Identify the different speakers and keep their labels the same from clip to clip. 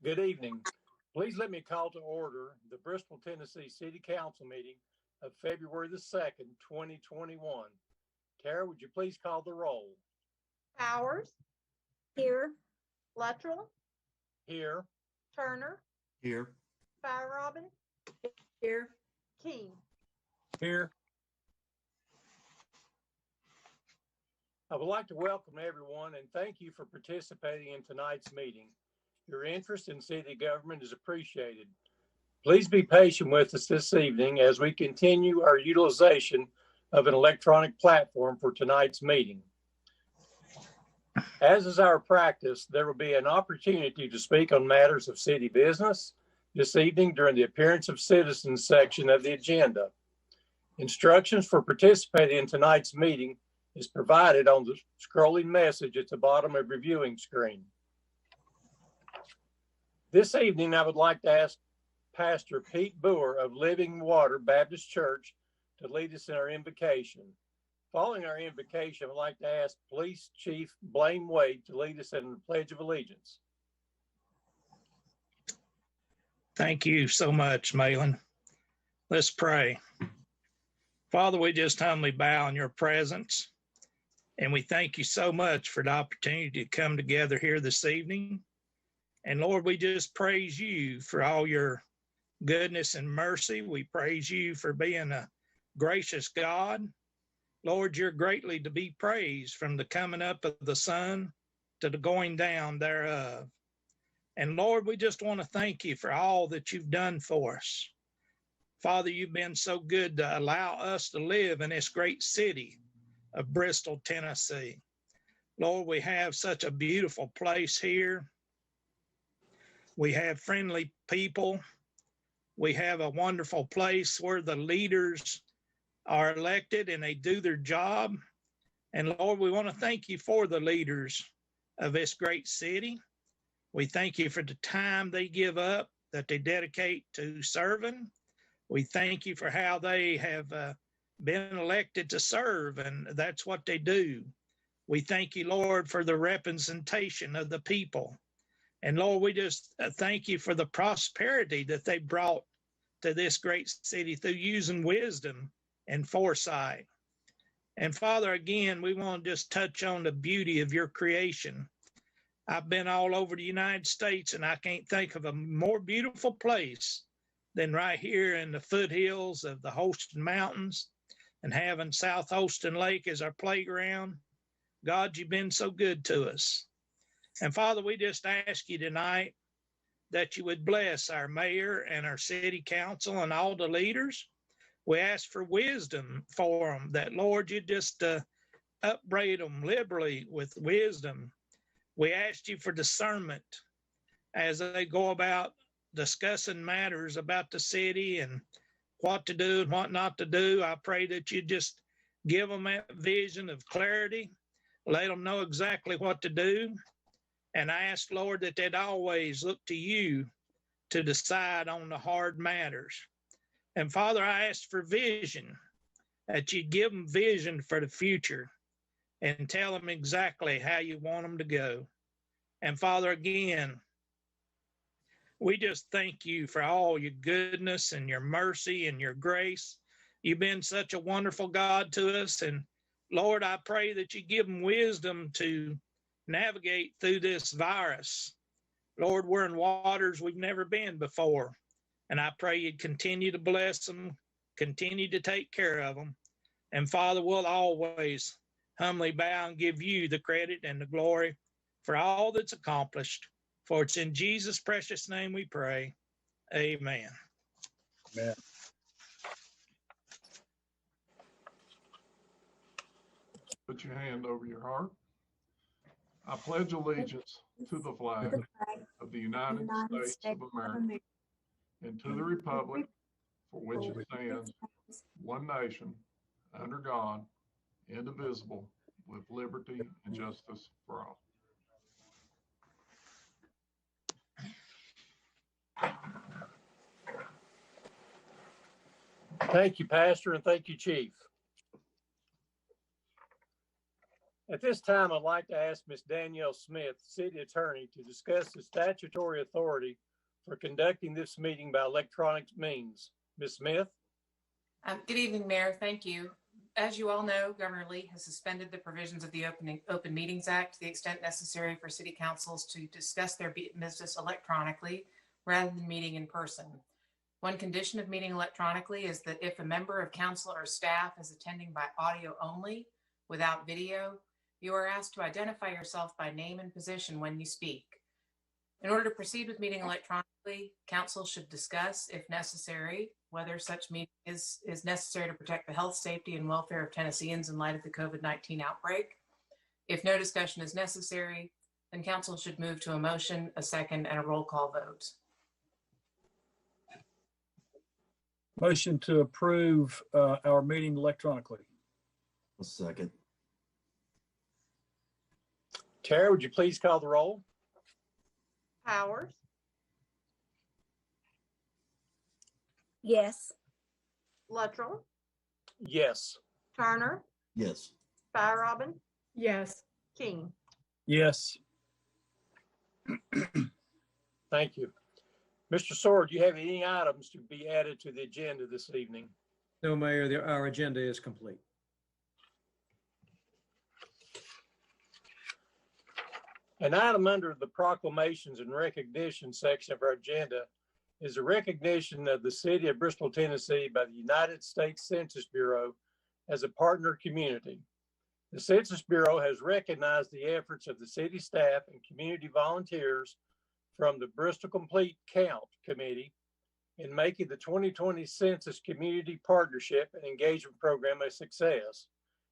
Speaker 1: Good evening. Please let me call to order the Bristol, Tennessee City Council meeting of February the 2nd, 2021. Tara, would you please call the roll?
Speaker 2: Powers,
Speaker 3: Here.
Speaker 2: Luttrell,
Speaker 1: Here.
Speaker 2: Turner,
Speaker 4: Here.
Speaker 2: Fire Robin,
Speaker 3: Here.
Speaker 2: King.
Speaker 1: Here. I would like to welcome everyone and thank you for participating in tonight's meeting. Your interest in city government is appreciated. Please be patient with us this evening as we continue our utilization of an electronic platform for tonight's meeting. As is our practice, there will be an opportunity to speak on matters of city business this evening during the appearance of citizens section of the agenda. Instructions for participating in tonight's meeting is provided on the scrolling message at the bottom of your viewing screen. This evening, I would like to ask Pastor Pete Boer of Living Water Baptist Church to lead us in our invocation. Following our invocation, I would like to ask Police Chief Blaine Wade to lead us in the Pledge of Allegiance.
Speaker 5: Thank you so much, Malin. Let's pray. Father, we just humbly bow in your presence, and we thank you so much for the opportunity to come together here this evening. And Lord, we just praise you for all your goodness and mercy. We praise you for being a gracious God. Lord, you're greatly to be praised from the coming up of the sun to the going down thereof. And Lord, we just want to thank you for all that you've done for us. Father, you've been so good to allow us to live in this great city of Bristol, Tennessee. Lord, we have such a beautiful place here. We have friendly people. We have a wonderful place where the leaders are elected and they do their job. And Lord, we want to thank you for the leaders of this great city. We thank you for the time they give up, that they dedicate to serving. We thank you for how they have been elected to serve, and that's what they do. We thank you, Lord, for the representation of the people. And Lord, we just thank you for the prosperity that they brought to this great city through using wisdom and foresight. And Father, again, we want to just touch on the beauty of your creation. I've been all over the United States, and I can't think of a more beautiful place than right here in the foothills of the Holston Mountains and having South Holston Lake as our playground. God, you've been so good to us. And Father, we just ask you tonight that you would bless our mayor and our city council and all the leaders. We ask for wisdom for them, that Lord, you just upbraid them liberally with wisdom. We ask you for discernment as they go about discussing matters about the city and what to do and what not to do. I pray that you just give them that vision of clarity, let them know exactly what to do. And I ask, Lord, that they'd always look to you to decide on the hard matters. And Father, I ask for vision, that you give them vision for the future and tell them exactly how you want them to go. And Father, again, we just thank you for all your goodness and your mercy and your grace. You've been such a wonderful God to us. And Lord, I pray that you give them wisdom to navigate through this virus. Lord, we're in waters we've never been before. And I pray you'd continue to bless them, continue to take care of them. And Father, we'll always humbly bow and give you the credit and the glory for all that's accomplished. For it's in Jesus' precious name we pray. Amen.
Speaker 1: Amen.
Speaker 4: Put your hand over your heart. I pledge allegiance to the flag of the United States of America and to the republic for which it stands, one nation, under God, indivisible, with liberty and justice for all.
Speaker 1: Thank you, Pastor, and thank you, Chief. At this time, I'd like to ask Ms. Danielle Smith, City Attorney, to discuss the statutory authority for conducting this meeting by electronic means. Ms. Smith?
Speaker 6: Good evening, Mayor. Thank you. As you all know, Governor Lee has suspended the provisions of the Open Meetings Act to the extent necessary for city councils to discuss their business electronically rather than meeting in person. One condition of meeting electronically is that if a member of council or staff is attending by audio only without video, you are asked to identify yourself by name and position when you speak. In order to proceed with meeting electronically, council should discuss, if necessary, whether such meeting is necessary to protect the health, safety, and welfare of Tennesseans in light of the COVID-19 outbreak. If no discussion is necessary, then council should move to a motion, a second, and a roll call vote.
Speaker 7: Motion to approve our meeting electronically.
Speaker 8: A second.
Speaker 1: Tara, would you please call the roll?
Speaker 2: Powers,
Speaker 3: Yes.
Speaker 2: Luttrell,
Speaker 1: Yes.
Speaker 2: Turner,
Speaker 8: Yes.
Speaker 2: Fire Robin,
Speaker 3: Yes.
Speaker 2: King.
Speaker 7: Yes.
Speaker 1: Thank you. Mr. Sword, do you have any items to be added to the agenda this evening?
Speaker 9: No, Mayor, our agenda is complete.
Speaker 1: An item under the proclamations and recognition section of our agenda is a recognition of the city of Bristol, Tennessee by the United States Census Bureau as a partner community. The Census Bureau has recognized the efforts of the city staff and community volunteers from the Bristol Complete Count Committee in making the 2020 Census Community Partnership and Engagement Program a success.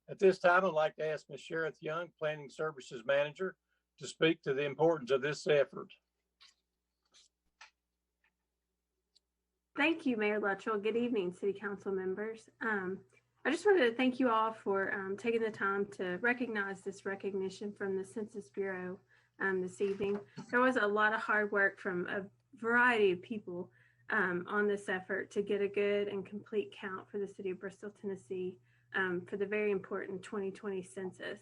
Speaker 1: At this time, I'd like to ask Ms. Sherith Young, Planning Services Manager, to speak to the importance of this effort.
Speaker 10: Thank you, Mayor Luttrell. Good evening, City Council members. I just wanted to thank you all for taking the time to recognize this recognition from the Census Bureau this evening. There was a lot of hard work from a variety of people on this effort to get a good and complete count for the city of Bristol, Tennessee for the very important 2020 census.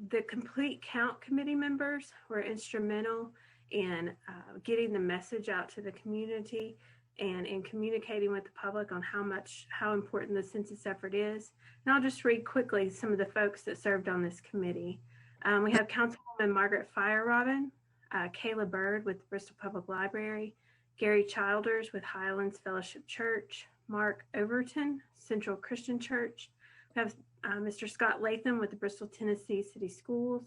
Speaker 10: The Complete Count Committee members were instrumental in getting the message out to the community and in communicating with the public on how important the census effort is. And I'll just read quickly some of the folks that served on this committee. We have Councilwoman Margaret Fire Robin, Kayla Bird with the Bristol Public Library, Gary Childers with Highlands Fellowship Church, Mark Overton, Central Christian Church. We have Mr. Scott Latham with the Bristol, Tennessee City Schools,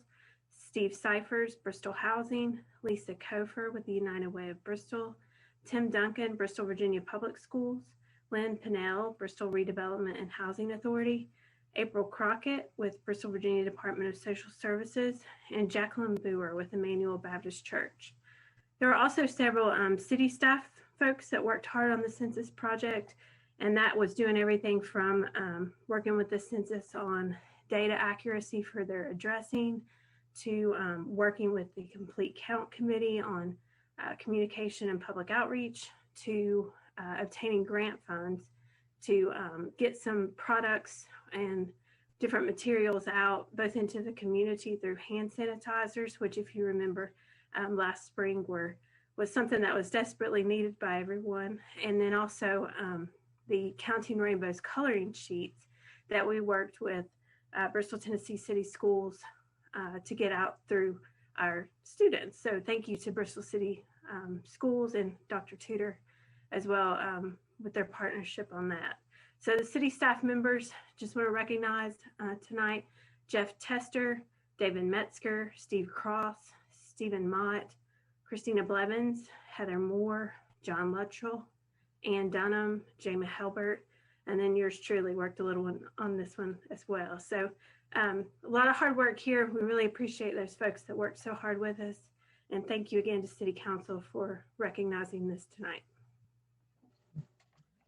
Speaker 10: Steve Cyphers, Bristol Housing, Lisa Kofer with the United Way of Bristol, Tim Duncan, Bristol, Virginia Public Schools, Lynn Pinnell, Bristol Redevelopment and Housing Authority, April Crockett with Bristol, Virginia Department of Social Services, and Jacqueline Boer with Emmanuel Baptist Church. There are also several city staff folks that worked hard on the census project, and that was doing everything from working with the census on data accuracy for their addressing to working with the Complete Count Committee on communication and public outreach to obtaining grant funds to get some products and different materials out both into the community through hand sanitizers, which if you remember last spring was something that was desperately needed by everyone. And then also the Counting Rainbows coloring sheets that we worked with Bristol, Tennessee City Schools to get out through our students. So thank you to Bristol City Schools and Dr. Tudor as well with their partnership on that. So the city staff members, just want to recognize tonight, Jeff Tester, David Metzger, Steve Cross, Stephen Mott, Christina Blevins, Heather Moore, John Luttrell, Ann Dunham, Jamie Helbert, and then yours truly worked a little on this one as well. So a lot of hard work here. We really appreciate those folks that worked so hard with us. And thank you again to City Council for recognizing this tonight.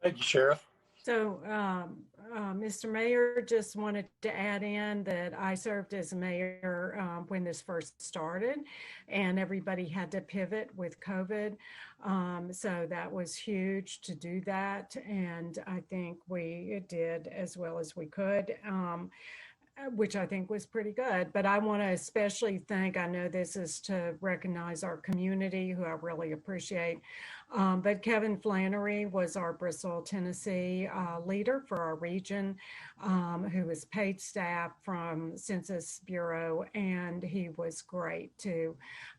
Speaker 1: Thank you, Sheriff.
Speaker 11: So, Mr. Mayor, just wanted to add in that I served as mayor when this first started, and everybody had to pivot with COVID. So that was huge to do that, and I think we did as well as we could. which I think was pretty good. But I want to especially thank, I know this is to recognize our community, who I really appreciate. But Kevin Flannery was our Bristol, Tennessee leader for our region, who was paid staff from Census Bureau, and he was great to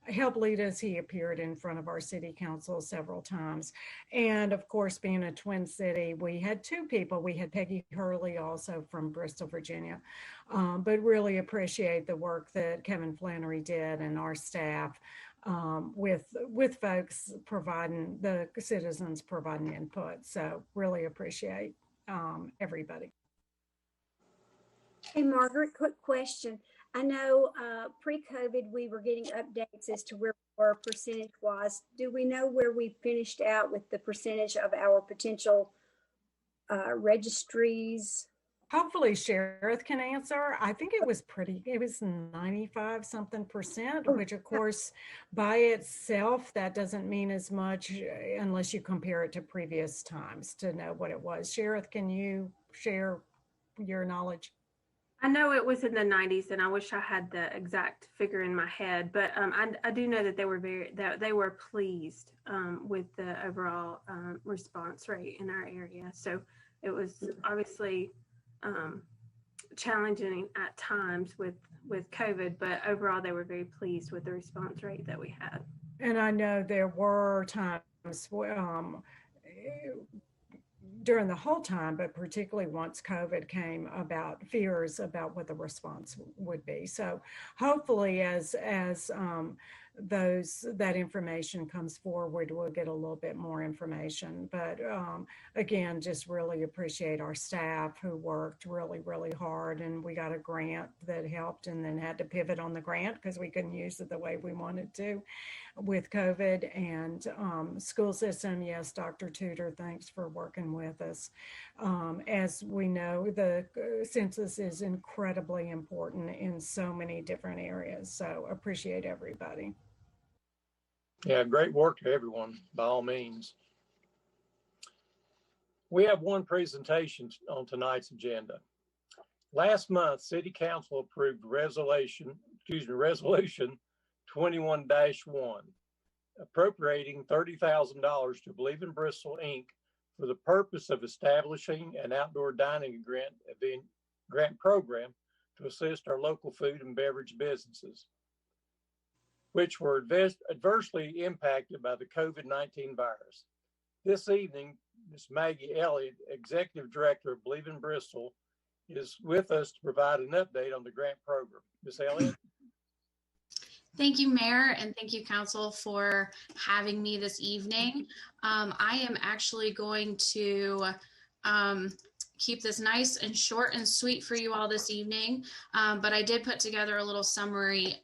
Speaker 11: help lead us. He appeared in front of our city council several times. And of course, being a Twin City, we had two people. We had Peggy Hurley also from Bristol, Virginia, but really appreciate the work that Kevin Flannery did and our staff with folks providing, the citizens providing input. So really appreciate everybody.
Speaker 3: Hey, Margaret, quick question. I know pre-COVID, we were getting updates as to where we were percentage-wise. Do we know where we finished out with the percentage of our potential registries?
Speaker 11: Hopefully Sheriff can answer. I think it was 95 something percent, which of course by itself, that doesn't mean as much unless you compare it to previous times to know what it was. Sheriff, can you share your knowledge?
Speaker 10: I know it was in the 90s, and I wish I had the exact figure in my head, but I do know that they were pleased with the overall response rate in our area. So it was obviously challenging at times with COVID, but overall they were very pleased with the response rate that we had.
Speaker 11: And I know there were times during the whole time, but particularly once COVID came about, fears about what the response would be. So hopefully as that information comes forward, we'll get a little bit more information. But again, just really appreciate our staff who worked really, really hard, and we got a grant that helped and then had to pivot on the grant because we couldn't use it the way we wanted to with COVID. And school system, yes, Dr. Tudor, thanks for working with us. As we know, the census is incredibly important in so many different areas. So appreciate everybody.
Speaker 1: Yeah, great work to everyone, by all means. We have one presentation on tonight's agenda. Last month, City Council approved Resolution 21-1, appropriating $30,000 to Believe in Bristol, Inc. for the purpose of establishing an outdoor dining grant program to assist our local food and beverage businesses, which were adversely impacted by the COVID-19 virus. This evening, Ms. Maggie Elliott, Executive Director of Believe in Bristol, is with us to provide an update on the grant program. Ms. Elliott?
Speaker 12: Thank you, Mayor, and thank you, Council, for having me this evening. I am actually going to keep this nice and short and sweet for you all this evening, but I did put together a little summary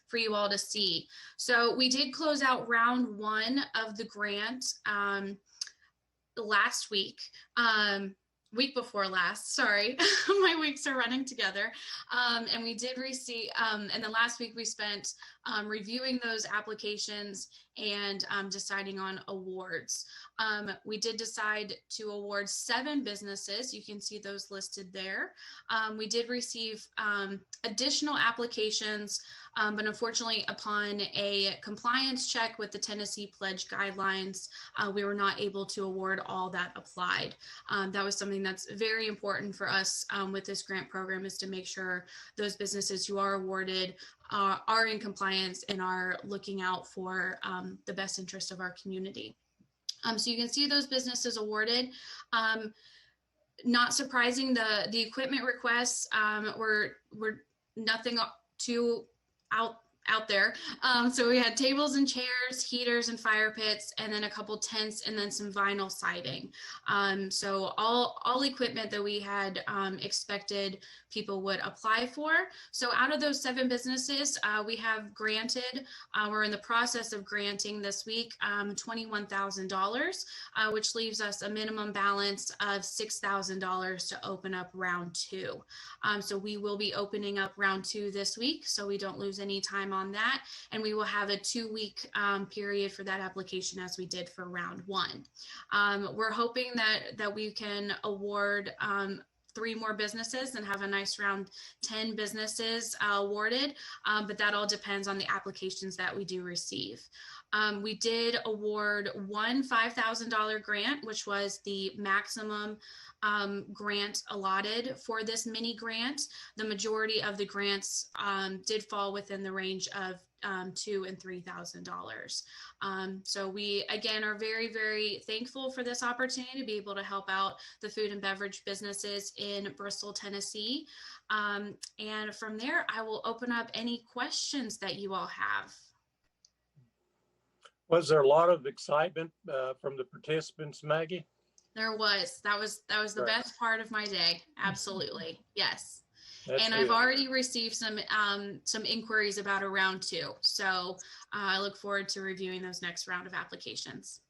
Speaker 12: for you all to see. So we did close out round one of the grant last week. Week before last, sorry, my weeks are running together. And we did receive, and the last week we spent reviewing those applications and deciding on awards. We did decide to award 7 businesses. You can see those listed there. We did receive additional applications, but unfortunately upon a compliance check with the Tennessee Pledge guidelines, we were not able to award all that applied. That was something that's very important for us with this grant program, is to make sure those businesses who are awarded are in compliance and are looking out for the best interest of our community. So you can see those businesses awarded. Not surprising, the equipment requests were nothing too out there. So we had tables and chairs, heaters and fire pits, and then a couple tents, and then some vinyl siding. So all equipment that we had expected people would apply for. So out of those 7 businesses, we have granted, we're in the process of granting this week, $21,000, which leaves us a minimum balance of $6,000 to open up round 2. So we will be opening up round 2 this week, so we don't lose any time on that. And we will have a 2-week period for that application, as we did for round 1. We're hoping that we can award 3 more businesses and have a nice round 10 businesses awarded, but that all depends on the applications that we do receive. We did award one $5,000 grant, which was the maximum grant allotted for this mini grant. The majority of the grants did fall within the range of $2,000 and $3,000. So we, again, are very, very thankful for this opportunity to be able to help out the food and beverage businesses in Bristol, Tennessee. And from there, I will open up any questions that you all have.
Speaker 1: Was there a lot of excitement from the participants, Maggie?
Speaker 12: There was. That was the
Speaker 1: Right.
Speaker 12: best part of my day. Absolutely. Yes.
Speaker 1: That's
Speaker 12: And I've
Speaker 1: good.
Speaker 12: already received some inquiries about a round 2. So I look forward to reviewing those next round of applications.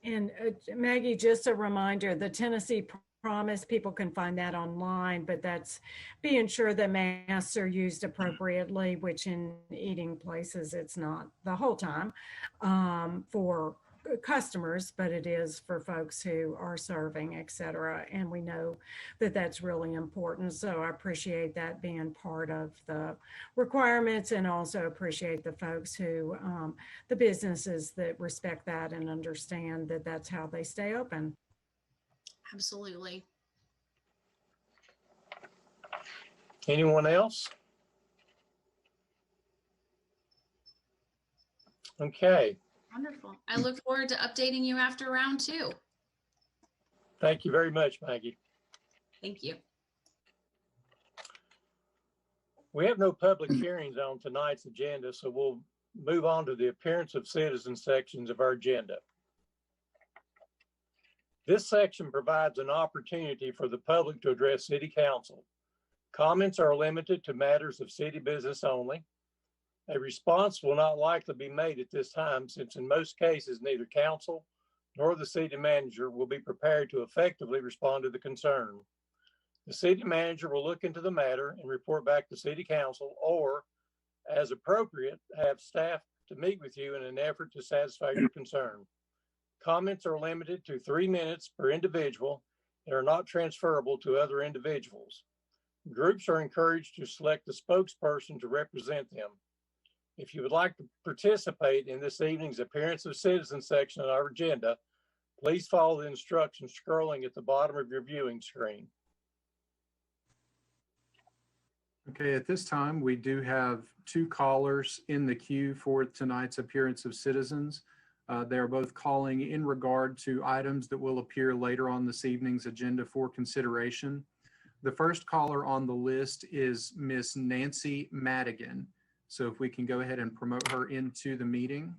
Speaker 11: And Maggie, just a reminder, the Tennessee Promise, people can find that online, but that's being sure that masks are used appropriately, which in eating places, it's not the whole time for customers, but it is for folks who are serving, et cetera. And we know that that's really important. So I appreciate that being part of the requirements, and also appreciate the folks who, the businesses that respect that and understand that that's how they stay open.
Speaker 12: Absolutely.
Speaker 1: Anyone else? Okay.
Speaker 12: Wonderful. I look forward to updating you after round 2.
Speaker 1: Thank you very much, Maggie.
Speaker 12: Thank you.
Speaker 1: We have no public hearings on tonight's agenda, so we'll move on to the appearance of citizens sections of our agenda. This section provides an opportunity for the public to address City Council. Comments are limited to matters of city business only. A response will not likely be made at this time, since in most cases, neither council nor the city manager will be prepared to effectively respond to the concern. The city manager will look into the matter and report back to City Council, or, as appropriate, have staff to meet with you in an effort to satisfy your concern. Comments are limited to 3 minutes per individual and are not transferable to other individuals. Groups are encouraged to select a spokesperson to represent them. If you would like to participate in this evening's appearance of citizens section on our agenda, please follow the instructions scrolling at the bottom of your viewing screen.
Speaker 13: Okay, at this time, we do have 2 callers in the queue for tonight's appearance of citizens. They are both calling in regard to items that will appear later on this evening's agenda for consideration. The first caller on the list is Miss Nancy Madigan. So if we can go ahead and promote her into the meeting.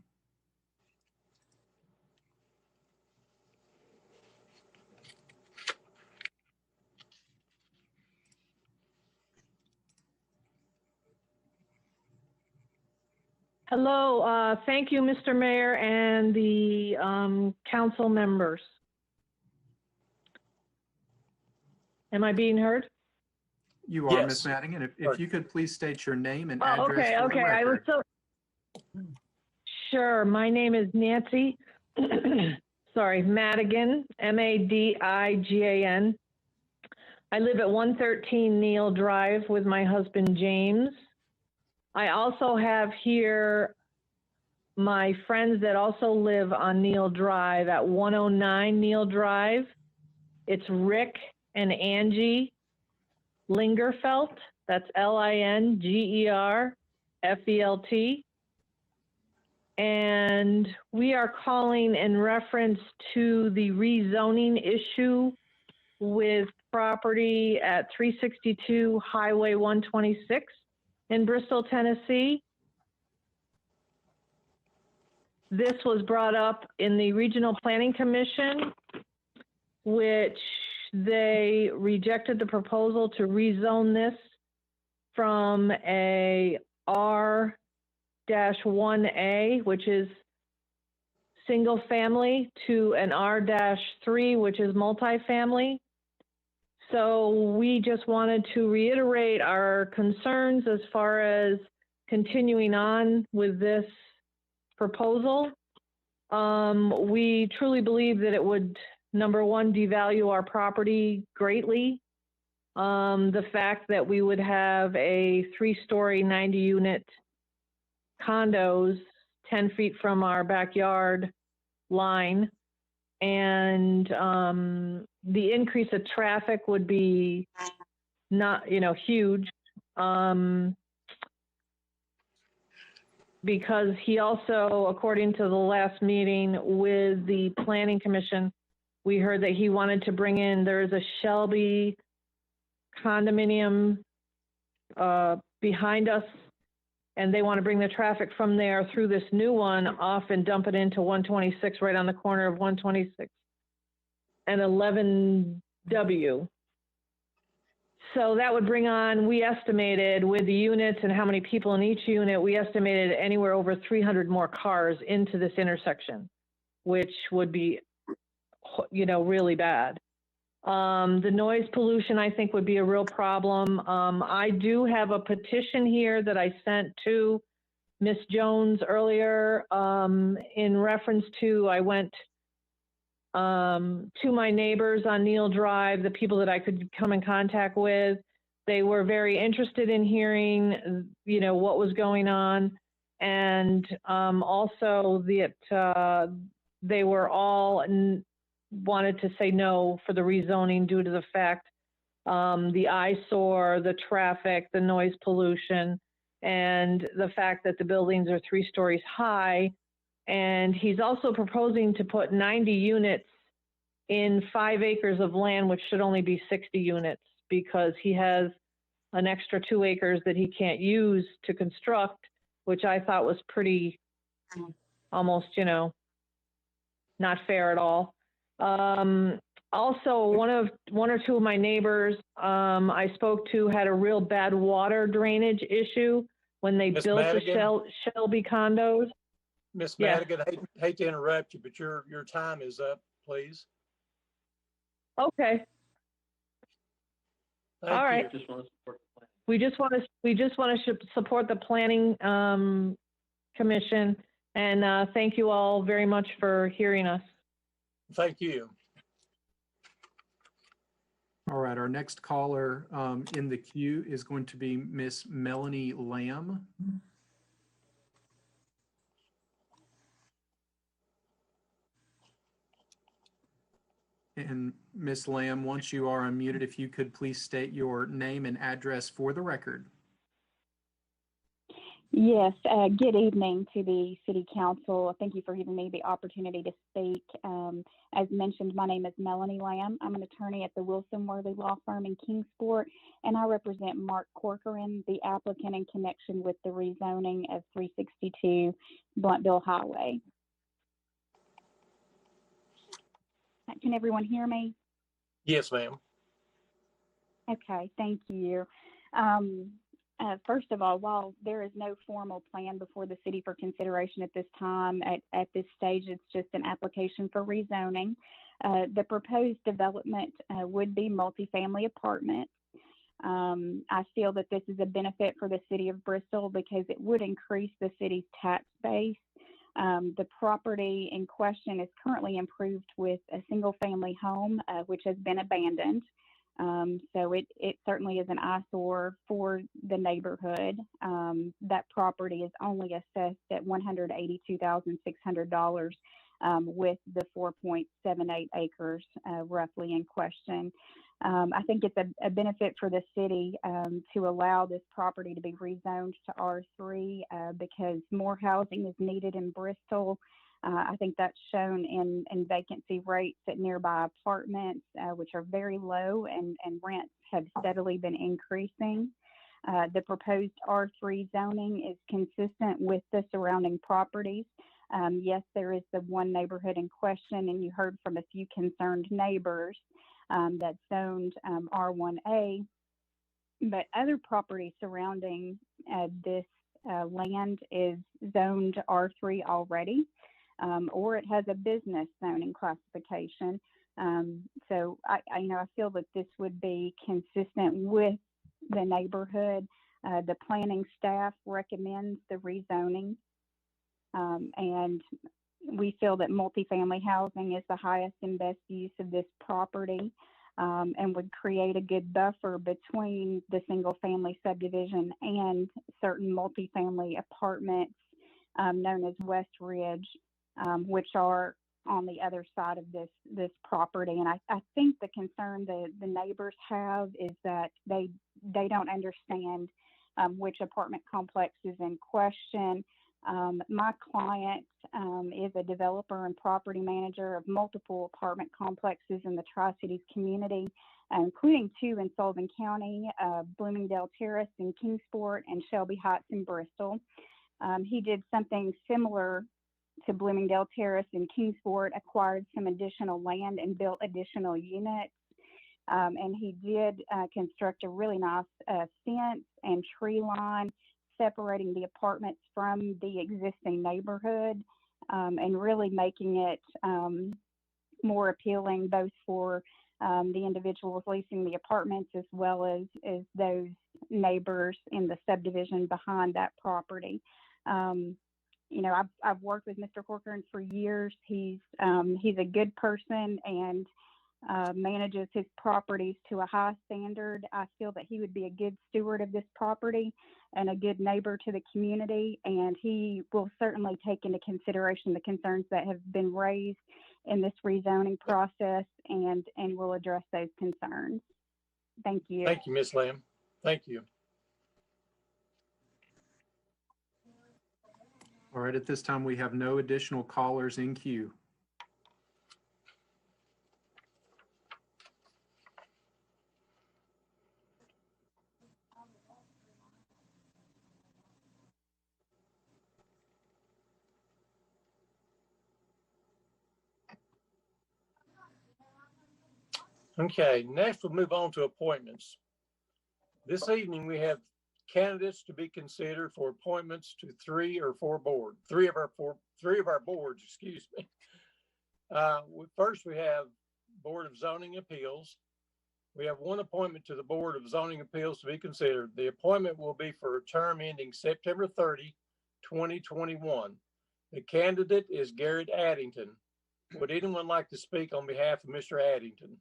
Speaker 14: Hello, thank you, Mr. Mayor and the council members. Am I being heard?
Speaker 13: You are,
Speaker 1: Yes.
Speaker 13: Miss Madigan. If you could please state your name and
Speaker 14: Oh,
Speaker 13: address
Speaker 14: okay,
Speaker 13: for the
Speaker 14: okay. I was
Speaker 13: record.
Speaker 14: so sure. My name is Nancy. Sorry, Madigan, Madigan. I live at 113 Neal Drive with my husband James. I also have here my friends that also live on Neal Drive at 109 Neal Drive. It's Rick and Angie Lingerfelt. That's Lingerfelt. And we are calling in reference to the rezoning issue with property at 362 Highway 126 in Bristol, Tennessee. This was brought up in the Regional Planning Commission, which they rejected the proposal to rezone this from a R-1A, which is single family, to an R-3, which is multifamily. So we just wanted to reiterate our concerns as far as continuing on with this proposal. We truly believe that it would number one, devalue our property greatly. The fact that we would have a 3-story, 90-unit condos 10 feet from our backyard line, and the increase of traffic would be not, huge. Because he also, according to the last meeting with the Planning Commission, we heard that he wanted to bring in, there's a Shelby condominium behind us, and they want to bring the traffic from there through this new one off and dump it into 126 right on the corner of 126 and 11W. So that would bring on, we estimated with the units and how many people in each unit, we estimated anywhere over 300 more cars into this intersection, which would be, really bad. The noise pollution, I think, would be a real problem. I do have a petition here that I sent to Ms. Jones earlier in reference to, I went to my neighbors on Neal Drive, the people that I could come in contact with. They were very interested in hearing, what was going on. And also that they were all wanted to say no for the rezoning due to the fact the eyesore, the traffic, the noise pollution, and the fact that the buildings are 3 stories high. And he's also proposing to put 90 units in 5 acres of land, which should only be 60 units, because he has an extra 2 acres that he can't use to construct, which I thought was pretty almost, not fair at all. Also, one or two of my neighbors I spoke to had a real bad water drainage issue when they built the Shelby condos.
Speaker 1: Miss Madigan, hate to interrupt you, but your time is up, please.
Speaker 14: Okay.
Speaker 1: Thank
Speaker 14: All right.
Speaker 1: you.
Speaker 14: We just want to support the Planning Commission, and thank you all very much for hearing us.
Speaker 1: Thank you.
Speaker 13: All right, our next caller in the queue is going to be Miss Melanie Lamb. And Miss Lamb, once you are unmuted, if you could please state your name and address for the record.
Speaker 15: Yes, good evening to the City Council. Thank you for giving me the opportunity to speak. As mentioned, my name is Melanie Lamb. I'm an attorney at the Wilson Worthy Law Firm in Kingsport, and I represent Mark Corcoran, the applicant in connection with the rezoning of 362 Bluntbill Highway. Can everyone hear me?
Speaker 1: Yes, ma'am.
Speaker 15: Okay, thank you. First of all, while there is no formal plan before the city for consideration at this time, at this stage, it's just an application for rezoning. The proposed development would be multifamily apartments. I feel that this is a benefit for the city of Bristol because it would increase the city's tax base. The property in question is currently improved with a single family home, which has been abandoned. So it certainly is an eyesore for the neighborhood. That property is only assessed at $182,600 with the 4.78 acres roughly in question. I think it's a benefit for the city to allow this property to be rezoned to R3 because more housing is needed in Bristol. I think that's shown in vacancy rates at nearby apartments, which are very low, and rents have steadily been increasing. The proposed R3 zoning is consistent with the surrounding properties. Yes, there is the one neighborhood in question, and you heard from a few concerned neighbors that's zoned R1A, but other property surrounding this land is zoned R3 already. Or it has a business zoning classification. So I feel that this would be consistent with the neighborhood. The planning staff recommends the rezoning. And we feel that multifamily housing is the highest and best use of this property, and would create a good buffer between the single family subdivision and certain multifamily apartments known as West Ridge, which are on the other side of this property. And I think the concern the neighbors have is that they don't understand which apartment complex is in question. My client is a developer and property manager of multiple apartment complexes in the Tri-Cities community, including 2 in Sullivan County, Bloomingdale Terrace in Kingsport, and Shelby Heights in Bristol. He did something similar to Bloomingdale Terrace in Kingsport, acquired some additional land and built additional units. And he did construct a really nice fence and tree line separating the apartments from the existing neighborhood, and really making it more appealing both for the individuals leasing the apartments as well as those neighbors in the subdivision behind that property. You know, I've worked with Mr. Corcoran for years. He's a good person and manages his properties to a high standard. I feel that he would be a good steward of this property and a good neighbor to the community, and he will certainly take into consideration the concerns that have been raised in this rezoning process and will address those concerns. Thank you.
Speaker 1: Thank you, Ms. Lamb. Thank you.
Speaker 13: All right, at this time, we have no additional callers in queue.
Speaker 1: Okay, next we'll move on to appointments. This evening we have candidates to be considered for appointments to three of our boards, excuse me. First we have Board of Zoning Appeals. We have one appointment to the Board of Zoning Appeals to be considered. The appointment will be for a term ending September 30, 2021. The candidate is Garrett Addington. Would anyone like to speak on behalf of Mr. Addington?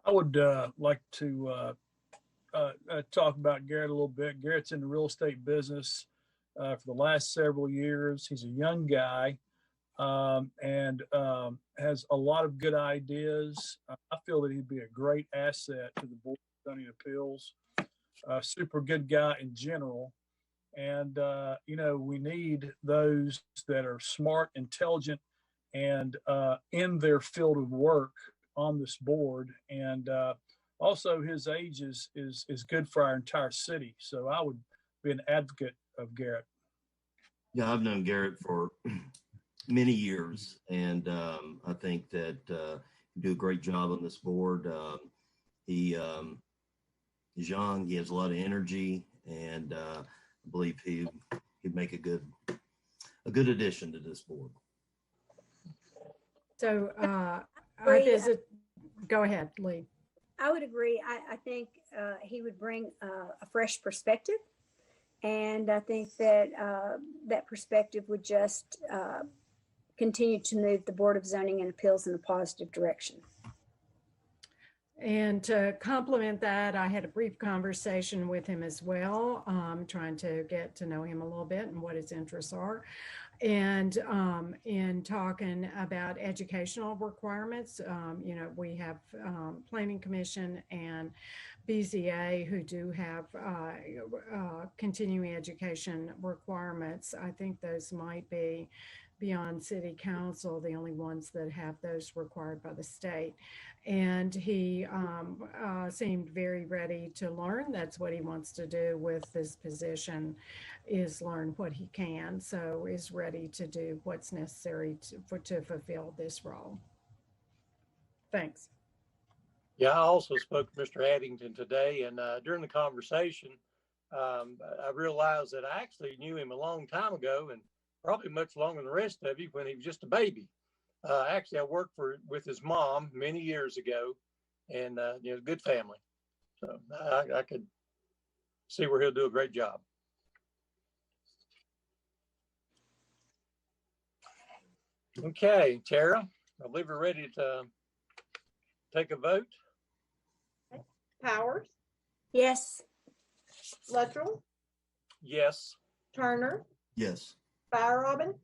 Speaker 7: I would like to talk about Garrett a little bit. Garrett's in the real estate business for the last several years. He's a young guy and has a lot of good ideas. I feel that he'd be a great asset to the Board of Zoning Appeals. Super good guy in general. And, you know, we need those that are smart, intelligent, and in their field of work on this board. And also his age is good for our entire city. So I would be an advocate of Garrett.
Speaker 8: Yeah, I've known Garrett for many years, and I think that you do a great job on this board. He is young, he has a lot of energy, and I believe he'd make a good addition to this board.
Speaker 11: So go ahead, Lee.
Speaker 3: I would agree. I think he would bring a fresh perspective, and I think that that perspective would just continue to move the Board of Zoning and Appeals in a positive direction.
Speaker 11: And to complement that, I had a brief conversation with him as well, trying to get to know him a little bit and what his interests are. And in talking about educational requirements, you know, we have Planning Commission and BZA who do have continuing education requirements. I think those might be beyond City Council, the only ones that have those required by the state. And he seemed very ready to learn. That's what he wants to do with this position, is learn what he can. So is ready to do what's necessary to fulfill this role. Thanks.
Speaker 1: Yeah, I also spoke to Mr. Addington today, and during the conversation, I realized that I actually knew him a long time ago, and probably much longer than the rest of you, when he was just a baby. Actually, I worked with his mom many years ago, and you know, good family. So I could see where he'll do a great job. Okay, Tara, I believe we're ready to take a vote.
Speaker 2: Powers,
Speaker 3: Yes.
Speaker 2: Luttrell,
Speaker 1: Yes.
Speaker 2: Turner,
Speaker 8: Yes.
Speaker 2: Fire Robin,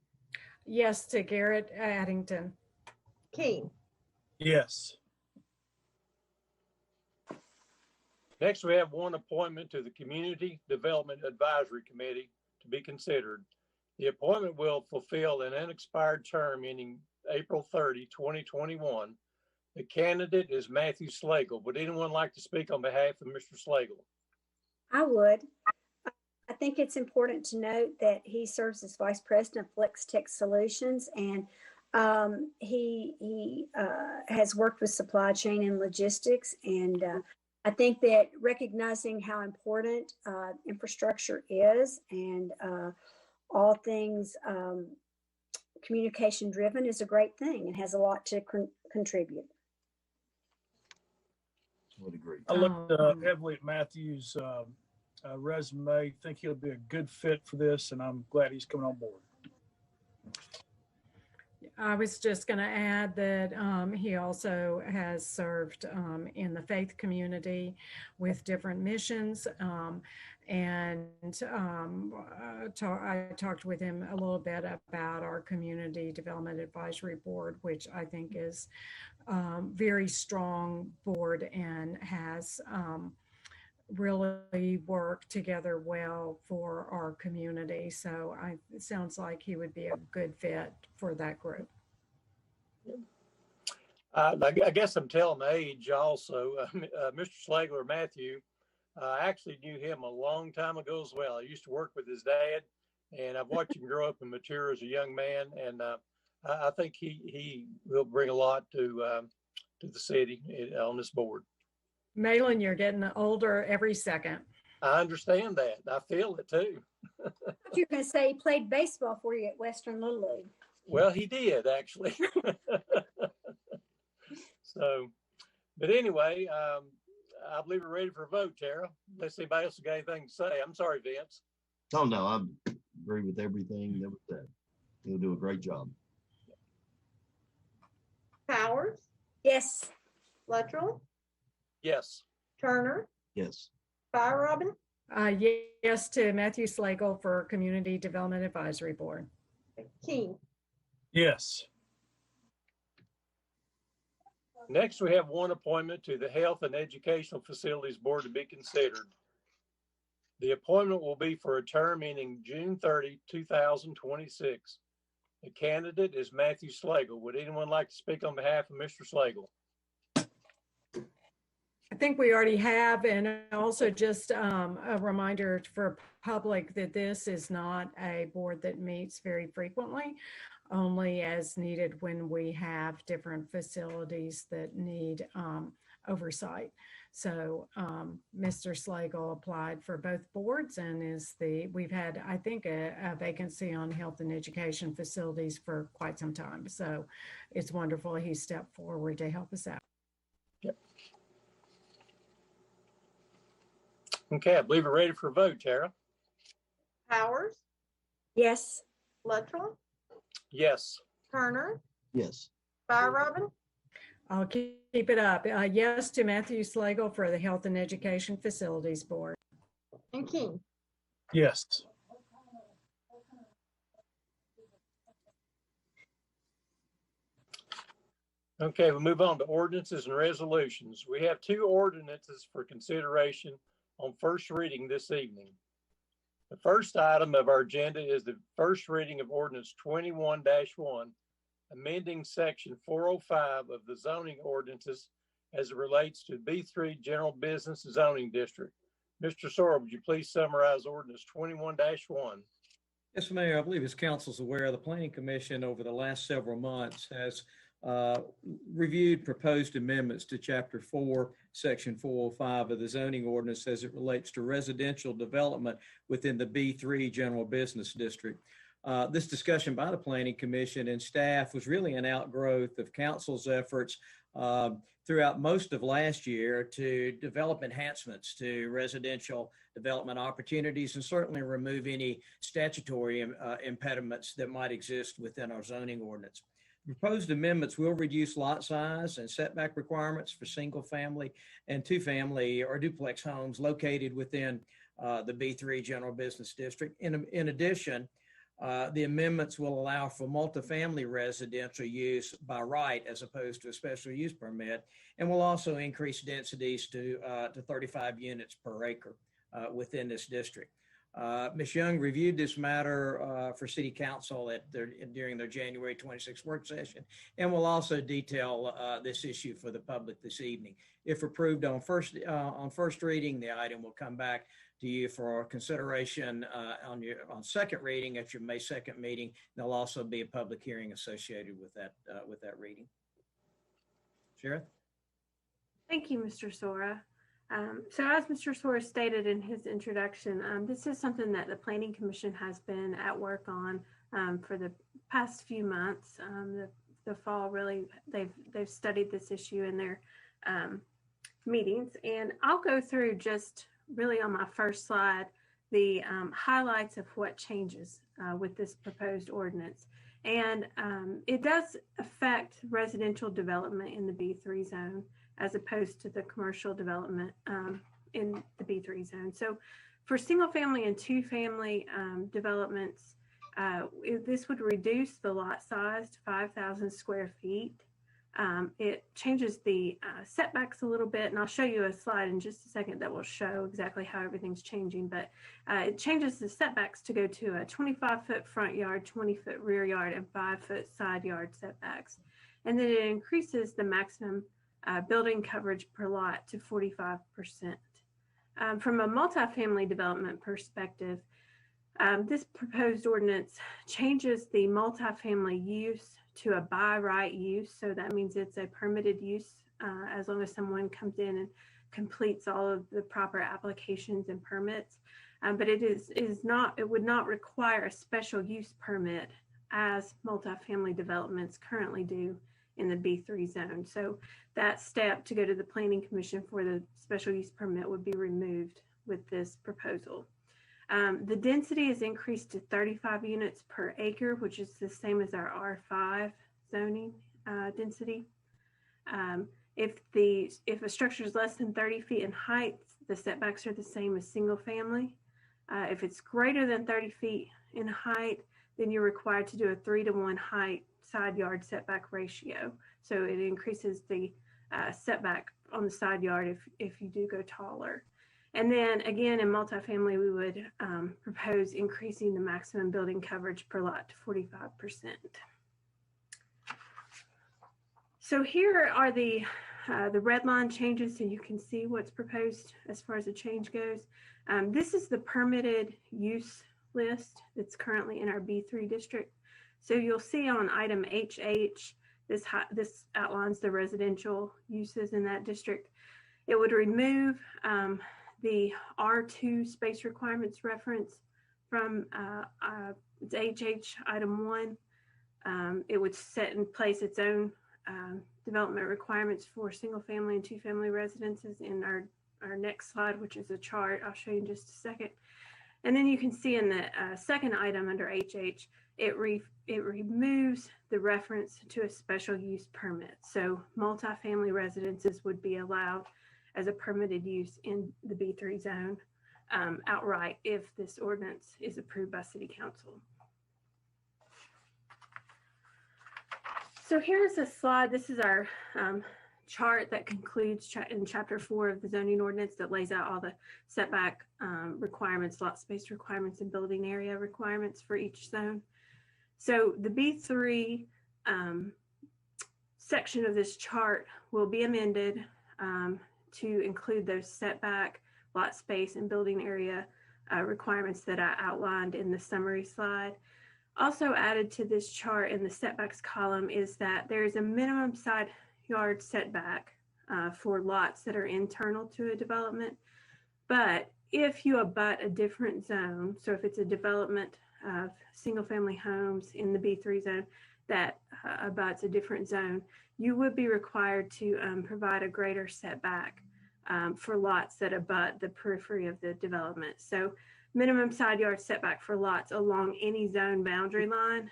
Speaker 11: Yes to Garrett Addington.
Speaker 2: King.
Speaker 7: Yes.
Speaker 1: Next, we have one appointment to the Community Development Advisory Committee to be considered. The appointment will fulfill an unexpired term ending April 30, 2021. The candidate is Matthew Slagle. Would anyone like to speak on behalf of Mr. Slagle?
Speaker 3: I would. I think it's important to note that he serves as Vice President of Flex Tech Solutions, and he has worked with supply chain and logistics. And I think that recognizing how important infrastructure is and all things communication driven is a great thing and has a lot to contribute.
Speaker 8: I would agree.
Speaker 7: I looked heavily at Matthew's resume. Think he'll be a good fit for this, and I'm glad he's coming on board.
Speaker 11: I was just going to add that he also has served in the faith community with different missions. I talked with him a little bit about our Community Development Advisory Board, which I think is very strong board and has really worked together well for our community. So it sounds like he would be a good fit for that group.
Speaker 1: I guess I'm telling age also. Mr. Slagle, Matthew, I actually knew him a long time ago as well. I used to work with his dad, and I've watched him grow up and mature as a young man. And I think he will bring a lot to the city on this board.
Speaker 11: Malin, you're getting older every second.
Speaker 1: I understand that. I feel it too.
Speaker 3: You're going to say he played baseball for you at Western Little League.
Speaker 1: Well, he did actually. So, but anyway, I believe we're ready for a vote, Tara. Unless anybody else has got anything to say. I'm sorry, Vince.
Speaker 8: Oh, no, I agree with everything that was said. He'll do a great job.
Speaker 2: Powers,
Speaker 3: Yes.
Speaker 2: Luttrell,
Speaker 1: Yes.
Speaker 2: Turner,
Speaker 8: Yes.
Speaker 2: Fire Robin,
Speaker 11: Yes to Matthew Slagle for Community Development Advisory Board.
Speaker 2: King.
Speaker 7: Yes.
Speaker 1: Next, we have one appointment to the Health and Educational Facilities Board to be considered. The appointment will be for a term ending June 30, 2026. The candidate is Matthew Slagle. Would anyone like to speak on behalf of Mr. Slagle?
Speaker 11: I think we already have, and also just a reminder for public that this is not a board that meets very frequently, only as needed when we have different facilities that need oversight. So Mr. Slagle applied for both boards and we've had, I think, a vacancy on health and education facilities for quite some time. So it's wonderful he stepped forward to help us out.
Speaker 1: Yep. Okay, I believe we're ready for a vote, Tara.
Speaker 2: Powers,
Speaker 3: Yes.
Speaker 2: Luttrell,
Speaker 1: Yes.
Speaker 2: Turner,
Speaker 8: Yes.
Speaker 2: Fire Robin,
Speaker 11: I'll keep it up. Yes to Matthew Slagle for the Health and Education Facilities Board.
Speaker 2: and King.
Speaker 7: Yes.
Speaker 1: Okay, we'll move on to ordinances and resolutions. We have two ordinances for consideration on first reading this evening. The first item of our agenda is the first reading of ordinance 21-1, amending section 405 of the zoning ordinances as it relates to B3 General Business Zoning District. Mr. Sora, would you please summarize ordinance 21-1?
Speaker 9: Yes, Mayor, I believe as council's aware, the Planning Commission over the last several months has reviewed proposed amendments to Chapter 4, Section 405 of the zoning ordinance as it relates to residential development within the B3 General Business District. This discussion by the Planning Commission and staff was really an outgrowth of council's efforts throughout most of last year to develop enhancements to residential development opportunities and certainly remove any statutory impediments that might exist within our zoning ordinance. Proposed amendments will reduce lot size and setback requirements for single family and two family or duplex homes located within the B3 General Business District. In addition, the amendments will allow for multifamily residential use by right as opposed to a special use permit, and will also increase densities to 35 units per acre within this district. Ms. Young reviewed this matter for City Council during their January 26th work session, and will also detail this issue for the public this evening. If approved on first reading, the item will come back to you for consideration on second reading at your May 2nd meeting. There'll also be a public hearing associated with that reading. Sheriff?
Speaker 10: Thank you, Mr. Sora. So as Mr. Sora stated in his introduction, this is something that the Planning Commission has been at work on for the past few months. The fall, really, they've studied this issue in their meetings, and I'll go through just really on my first slide the highlights of what changes with this proposed ordinance. And it does affect residential development in the B3 zone, as opposed to the commercial development in the B3 zone. So for single family and two family developments, this would reduce the lot size to 5,000 square feet. It changes the setbacks a little bit, and I'll show you a slide in just a second that will show exactly how everything's changing, but it changes the setbacks to go to a 25-foot front yard, 20-foot rear yard, and 5-foot side yard setbacks. And then it increases the maximum building coverage per lot to 45%. From a multifamily development perspective, this proposed ordinance changes the multifamily use to a by right use. So that means it's a permitted use as long as someone comes in and completes all of the proper applications and permits. But it would not require a special use permit as multifamily developments currently do in the B3 zone. So that step to go to the Planning Commission for the special use permit would be removed with this proposal. The density is increased to 35 units per acre, which is the same as our R5 zoning density. If a structure is less than 30 feet in height, the setbacks are the same as single family. If it's greater than 30 feet in height, then you're required to do a 3-to-1 height side yard setback ratio. So it increases the setback on the side yard if you do go taller. And then again, in multifamily, we would propose increasing the maximum building coverage per lot to 45%. So here are the red line changes, so you can see what's proposed as far as the change goes. This is the permitted use list that's currently in our B3 district. So you'll see on item HH, this outlines the residential uses in that district. It would remove the R2 space requirements reference from it's HH item 1. It would set in place its own development requirements for single family and two family residences in our next slide, which is a chart I'll show you in just a second. And then you can see in the second item under HH, it removes the reference to a special use permit. So multifamily residences would be allowed as a permitted use in the B3 zone outright if this ordinance is approved by City Council. So here's a slide. This is our chart that concludes in Chapter 4 of the zoning ordinance that lays out all the setback requirements, lot space requirements, and building area requirements for each zone. So the B3 section of this chart will be amended to include those setback, lot space, and building area requirements that I outlined in the summary slide. Also added to this chart in the setbacks column is that there is a minimum side yard setback for lots that are internal to a development. But if you abut a different zone, so if it's a development of single family homes in the B3 zone that abuts a different zone, you would be required to provide a greater setback for lots that abut the periphery of the development. So minimum side yard setback for lots along any zone boundary line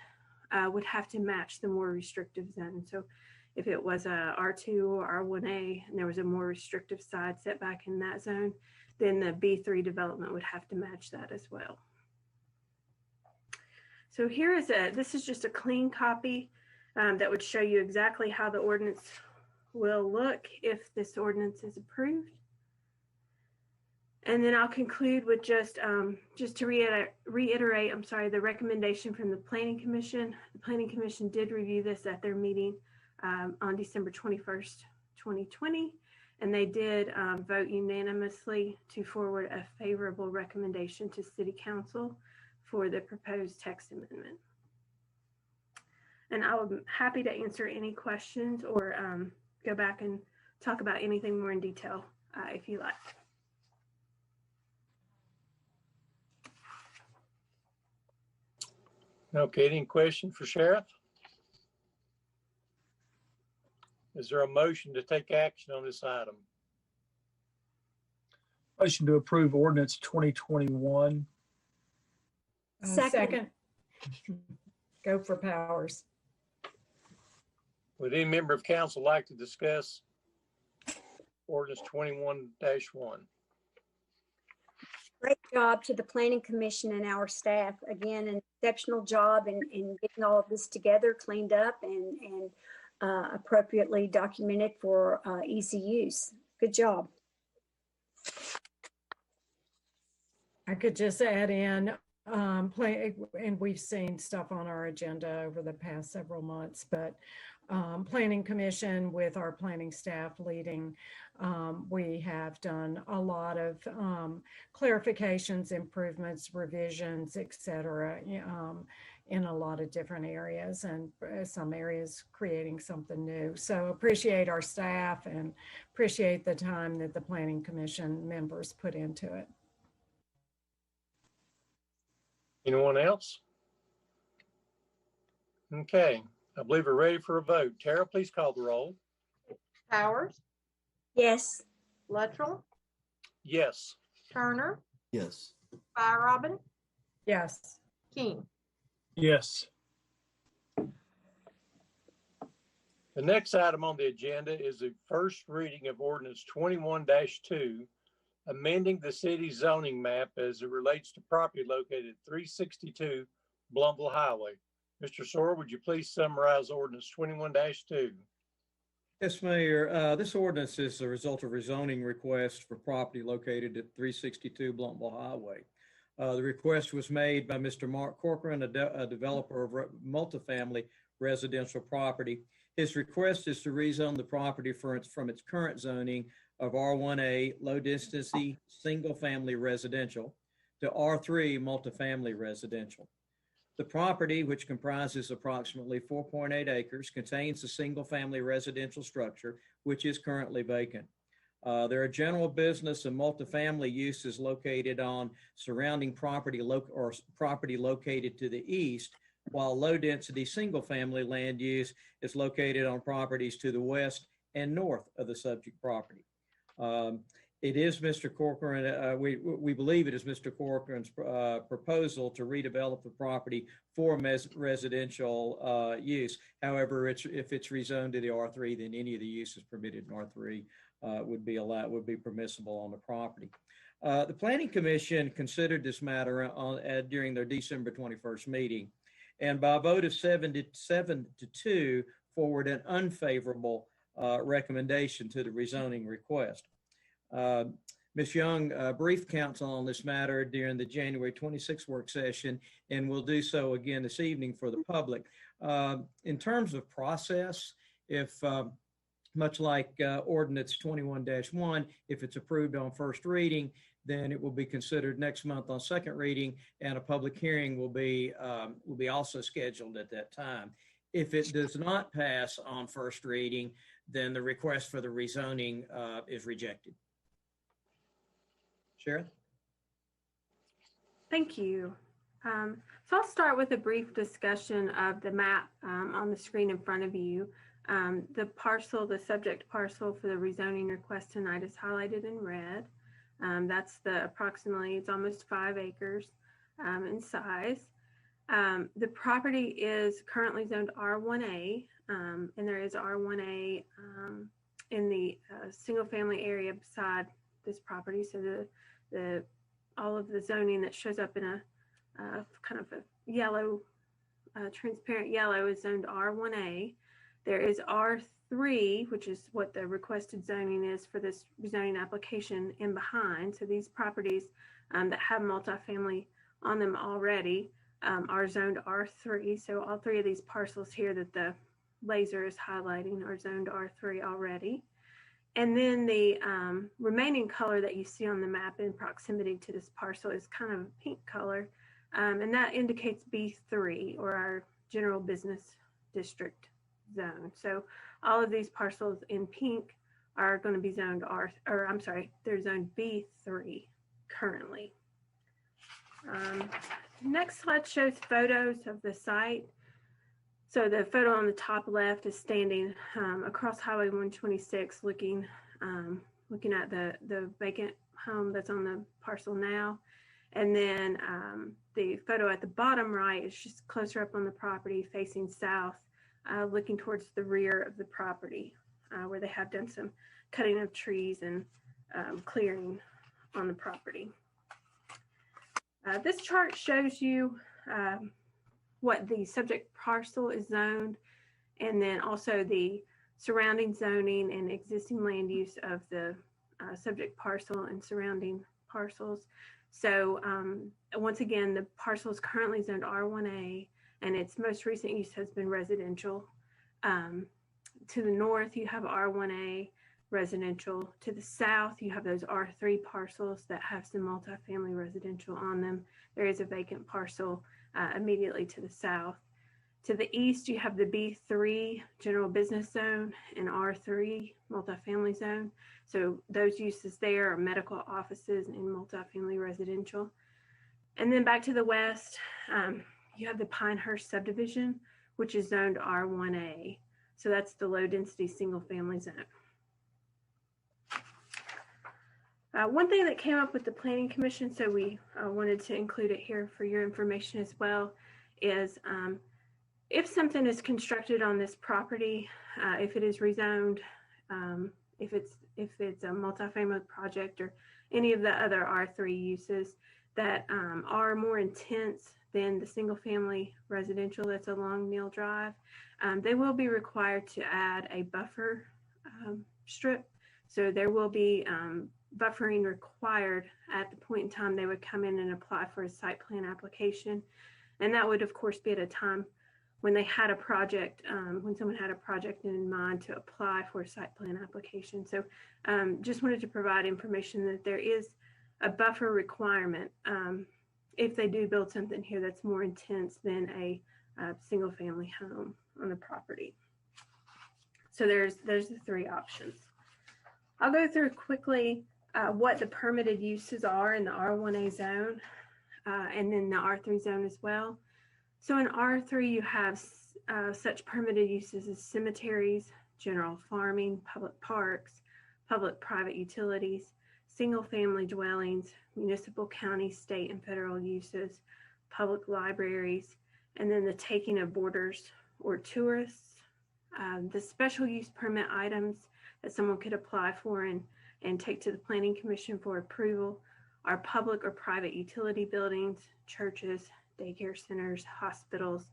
Speaker 10: would have to match the more restrictive zone. So if it was a R2 or R1A and there was a more restrictive side setback in that zone, then the B3 development would have to match that as well. So this is just a clean copy that would show you exactly how the ordinance will look if this ordinance is approved. And then I'll conclude with just to reiterate, I'm sorry, the recommendation from the Planning Commission. The Planning Commission did review this at their meeting on December 21st, 2020, and they did vote unanimously to forward a favorable recommendation to City Council for the proposed text amendment. And I'm happy to answer any questions or go back and talk about anything more in detail if you like.
Speaker 1: Okay, any question for Sheriff? Is there a motion to take action on this item?
Speaker 7: Motion to approve ordinance 2021.
Speaker 11: Second. Go for Powers.
Speaker 1: Would any member of council like to discuss ordinance 21-1?
Speaker 3: Great job to the Planning Commission and our staff. Again, an exceptional job in getting all of this together, cleaned up, and appropriately documented for easy use. Good job.
Speaker 11: I could just add in, and we've seen stuff on our agenda over the past several months, but Planning Commission with our planning staff leading, we have done a lot of clarifications, improvements, revisions, etc. In a lot of different areas, and some areas creating something new. So appreciate our staff and appreciate the time that the Planning Commission members put into it.
Speaker 1: Anyone else? Okay, I believe we're ready for a vote. Tara, please call the roll.
Speaker 2: Powers,
Speaker 3: Yes.
Speaker 2: Luttrell,
Speaker 1: Yes.
Speaker 2: Turner,
Speaker 8: Yes.
Speaker 2: Fire Robin,
Speaker 11: Yes.
Speaker 2: King.
Speaker 7: Yes.
Speaker 1: The next item on the agenda is the first reading of ordinance 21-2, amending the city's zoning map as it relates to property located at 362 Blumville Highway. Mr. Soar, would you please summarize ordinance 21-2?
Speaker 9: Yes, Mayor. This ordinance is a result of rezoning request for property located at 362 Blumville Highway. The request was made by Mr. Mark Corcoran, a developer of multifamily residential property. His request is to rezone the property from its current zoning of R1A low density single family residential to R3 multifamily residential. The property, which comprises approximately 4.8 acres, contains a single family residential structure, which is currently vacant. There are general business and multifamily uses located on surrounding property located to the east, while low-density single-family land use is located on properties to the west and north of the subject property. It is Mr. Corcoran, we believe it is Mr. Corcoran's proposal to redevelop the property for residential use. However, if it's rezoned to the R3, then any of the uses permitted in R3 would be permissible on the property. The Planning Commission considered this matter during their December 21st meeting, and by a vote of 7-2, forward an unfavorable recommendation to the rezoning request. Ms. Young briefed council on this matter during the January 26th work session, and will do so again this evening for the public. In terms of process, if much like ordinance 21-1, if it's approved on first reading, then it will be considered next month on second reading, and a public hearing will be also scheduled at that time. If it does not pass on first reading, then the request for the rezoning is rejected. Sheriff?
Speaker 10: Thank you. So I'll start with a brief discussion of the map on the screen in front of you. The subject parcel for the rezoning request tonight is highlighted in red. That's it's almost 5 acres in size. The property is currently zoned R1A, and there is R1A in the single family area beside this property. So the all of the zoning that shows up in a kind of a yellow, transparent yellow is zoned R1A. There is R3, which is what the requested zoning is for this rezoning application in behind. So these properties that have multifamily on them already are zoned R3. So all three of these parcels here that the laser is highlighting are zoned R3 already. And then the remaining color that you see on the map in proximity to this parcel is kind of a pink color. And that indicates B3, or our general business district zone. So all of these parcels in pink are going to be zoned they're zoned B3 currently. Next slide shows photos of the site. So the photo on the top left is standing across Highway 126, looking at the vacant home that's on the parcel now. And then the photo at the bottom right is just closer up on the property, facing south, looking towards the rear of the property, where they have done some cutting of trees and clearing on the property. This chart shows you what the subject parcel is zoned, and then also the surrounding zoning and existing land use of the subject parcel and surrounding parcels. So once again, the parcel is currently zoned R1A, and its most recent use has been residential. To the north, you have R1A residential. To the south, you have those R3 parcels that have some multifamily residential on them. There is a vacant parcel immediately to the south. To the east, you have the B3 general business zone and R3 multifamily zone. So those uses there are medical offices and multifamily residential. And then back to the west, you have the Pinehurst subdivision, which is zoned R1A. So that's the low density single family zone. One thing that came up with the Planning Commission, so we wanted to include it here for your information as well, is if something is constructed on this property, if it is rezoned, if it's a multifamily project or any of the other R3 uses that are more intense than the single family residential that's along Neal Drive, they will be required to add a buffer strip. So there will be buffering required at the point in time they would come in and apply for a site plan application. And that would of course be at a time when they had a project, when someone had a project in mind to apply for a site plan application. So just wanted to provide information that there is a buffer requirement if they do build something here that's more intense than a single family home on the property. So there's the three options. I'll go through quickly what the permitted uses are in the R1A zone and then the R3 zone as well. So in R3, you have such permitted uses as cemeteries, general farming, public parks, public-private utilities, single-family dwellings, municipal, county, state, and federal uses, public libraries, and then the taking of boarders or tourists. The special use permit items that someone could apply for and take to the Planning Commission for approval are public or private utility buildings, churches, daycare centers, hospitals,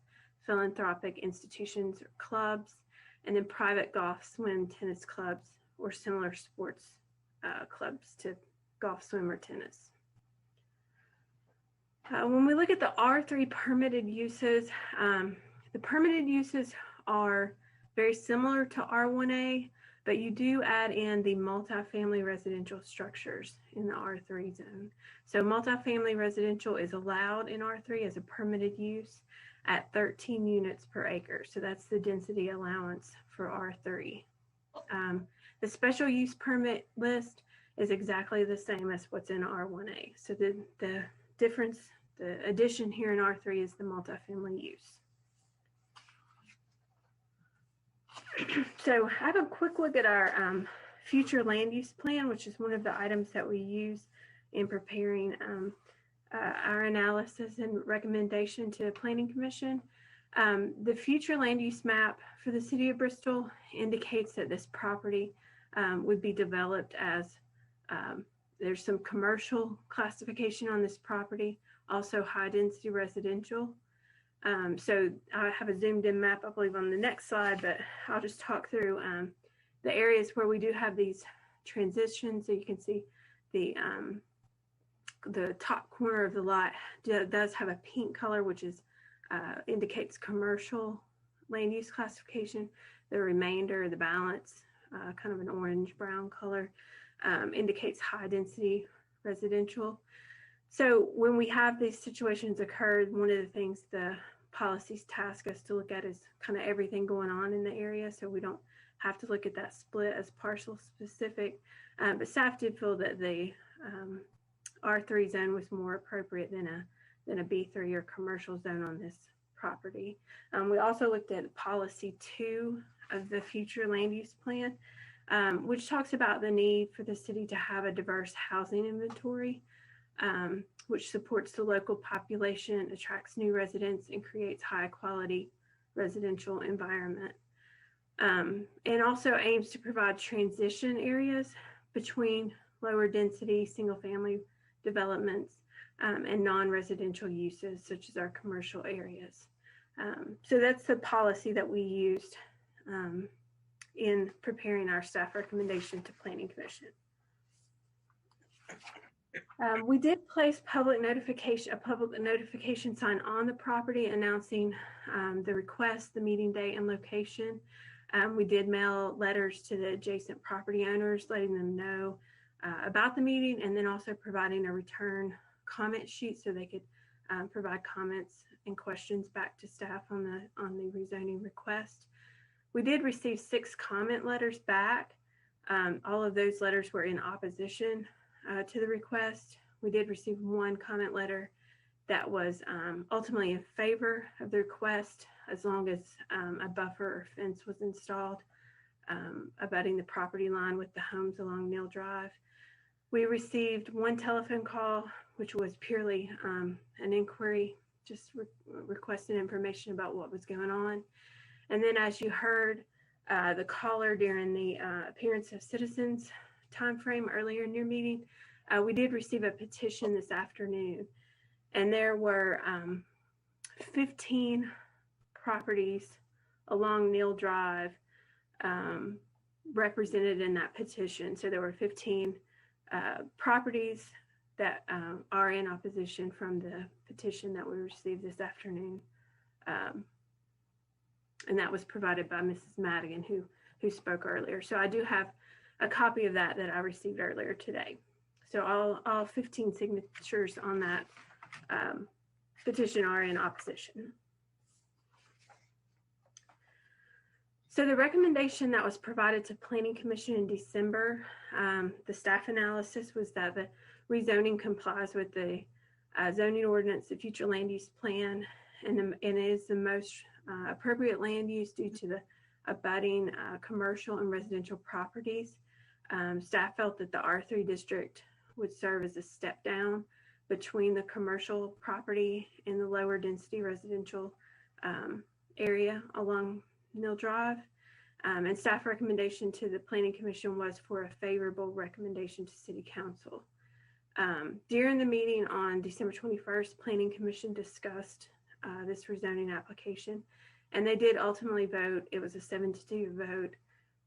Speaker 10: philanthropic institutions or clubs, and then private golf, swim, tennis clubs, or similar sports clubs to golf, swim, or tennis. When we look at the R3 permitted uses, the permitted uses are very similar to R1A, but you do add in the multifamily residential structures in the R3 zone. So multifamily residential is allowed in R3 as a permitted use at 13 units per acre. So that's the density allowance for R3. The special use permit list is exactly the same as what's in R1A. So the difference, the addition here in R3 is the multifamily use. So have a quick look at our future land use plan, which is one of the items that we use in preparing our analysis and recommendation to Planning Commission. The future land use map for the city of Bristol indicates that this property would be developed as there's some commercial classification on this property, also high density residential. So I have a zoomed in map, I believe, on the next slide, but I'll just talk through the areas where we do have these transitions. So you can see the top corner of the lot does have a pink color, which is indicates commercial land use classification. The remainder, the balance, kind of an orange brown color, indicates high density residential. So when we have these situations occur, one of the things the policies task us to look at is kind of everything going on in the area. So we don't have to look at that split as parcel specific. But staff did feel that the R3 zone was more appropriate than a B3 or commercial zone on this property. We also looked at policy 2 of the future land use plan, which talks about the need for the city to have a diverse housing inventory, which supports the local population, attracts new residents, and creates high quality residential environment. And also aims to provide transition areas between lower density single family developments and non-residential uses such as our commercial areas. So that's the policy that we used in preparing our staff recommendation to Planning Commission. We did place a public notification sign on the property announcing the request, the meeting date, and location. We did mail letters to the adjacent property owners, letting them know about the meeting, and then also providing a return comment sheet so they could provide comments and questions back to staff on the rezoning request. We did receive 6 comment letters back. All of those letters were in opposition to the request. We did receive 1 comment letter that was ultimately in favor of the request, as long as a buffer or fence was installed abutting the property line with the homes along Neal Drive. We received 1 telephone call, which was purely an inquiry, just requesting information about what was going on. And then, as you heard, the caller during the appearance of citizens timeframe earlier in your meeting, we did receive a petition this afternoon, and there were 15 properties along Neal Drive represented in that petition. So there were 15 properties that are in opposition from the petition that we received this afternoon. And that was provided by Mrs. Madigan, who spoke earlier. So I do have a copy of that I received earlier today. So all 15 signatures on that petition are in opposition. So the recommendation that was provided to Planning Commission in December, the staff analysis was that the rezoning complies with the zoning ordinance, the future land use plan, and is the most appropriate land use due to the abutting commercial and residential properties. Staff felt that the R3 district would serve as a step down between the commercial property and the lower density residential area along Neal Drive. And staff recommendation to the Planning Commission was for a favorable recommendation to City Council. During the meeting on December 21st, Planning Commission discussed this rezoning application, and they did ultimately vote. It was a 7-2 vote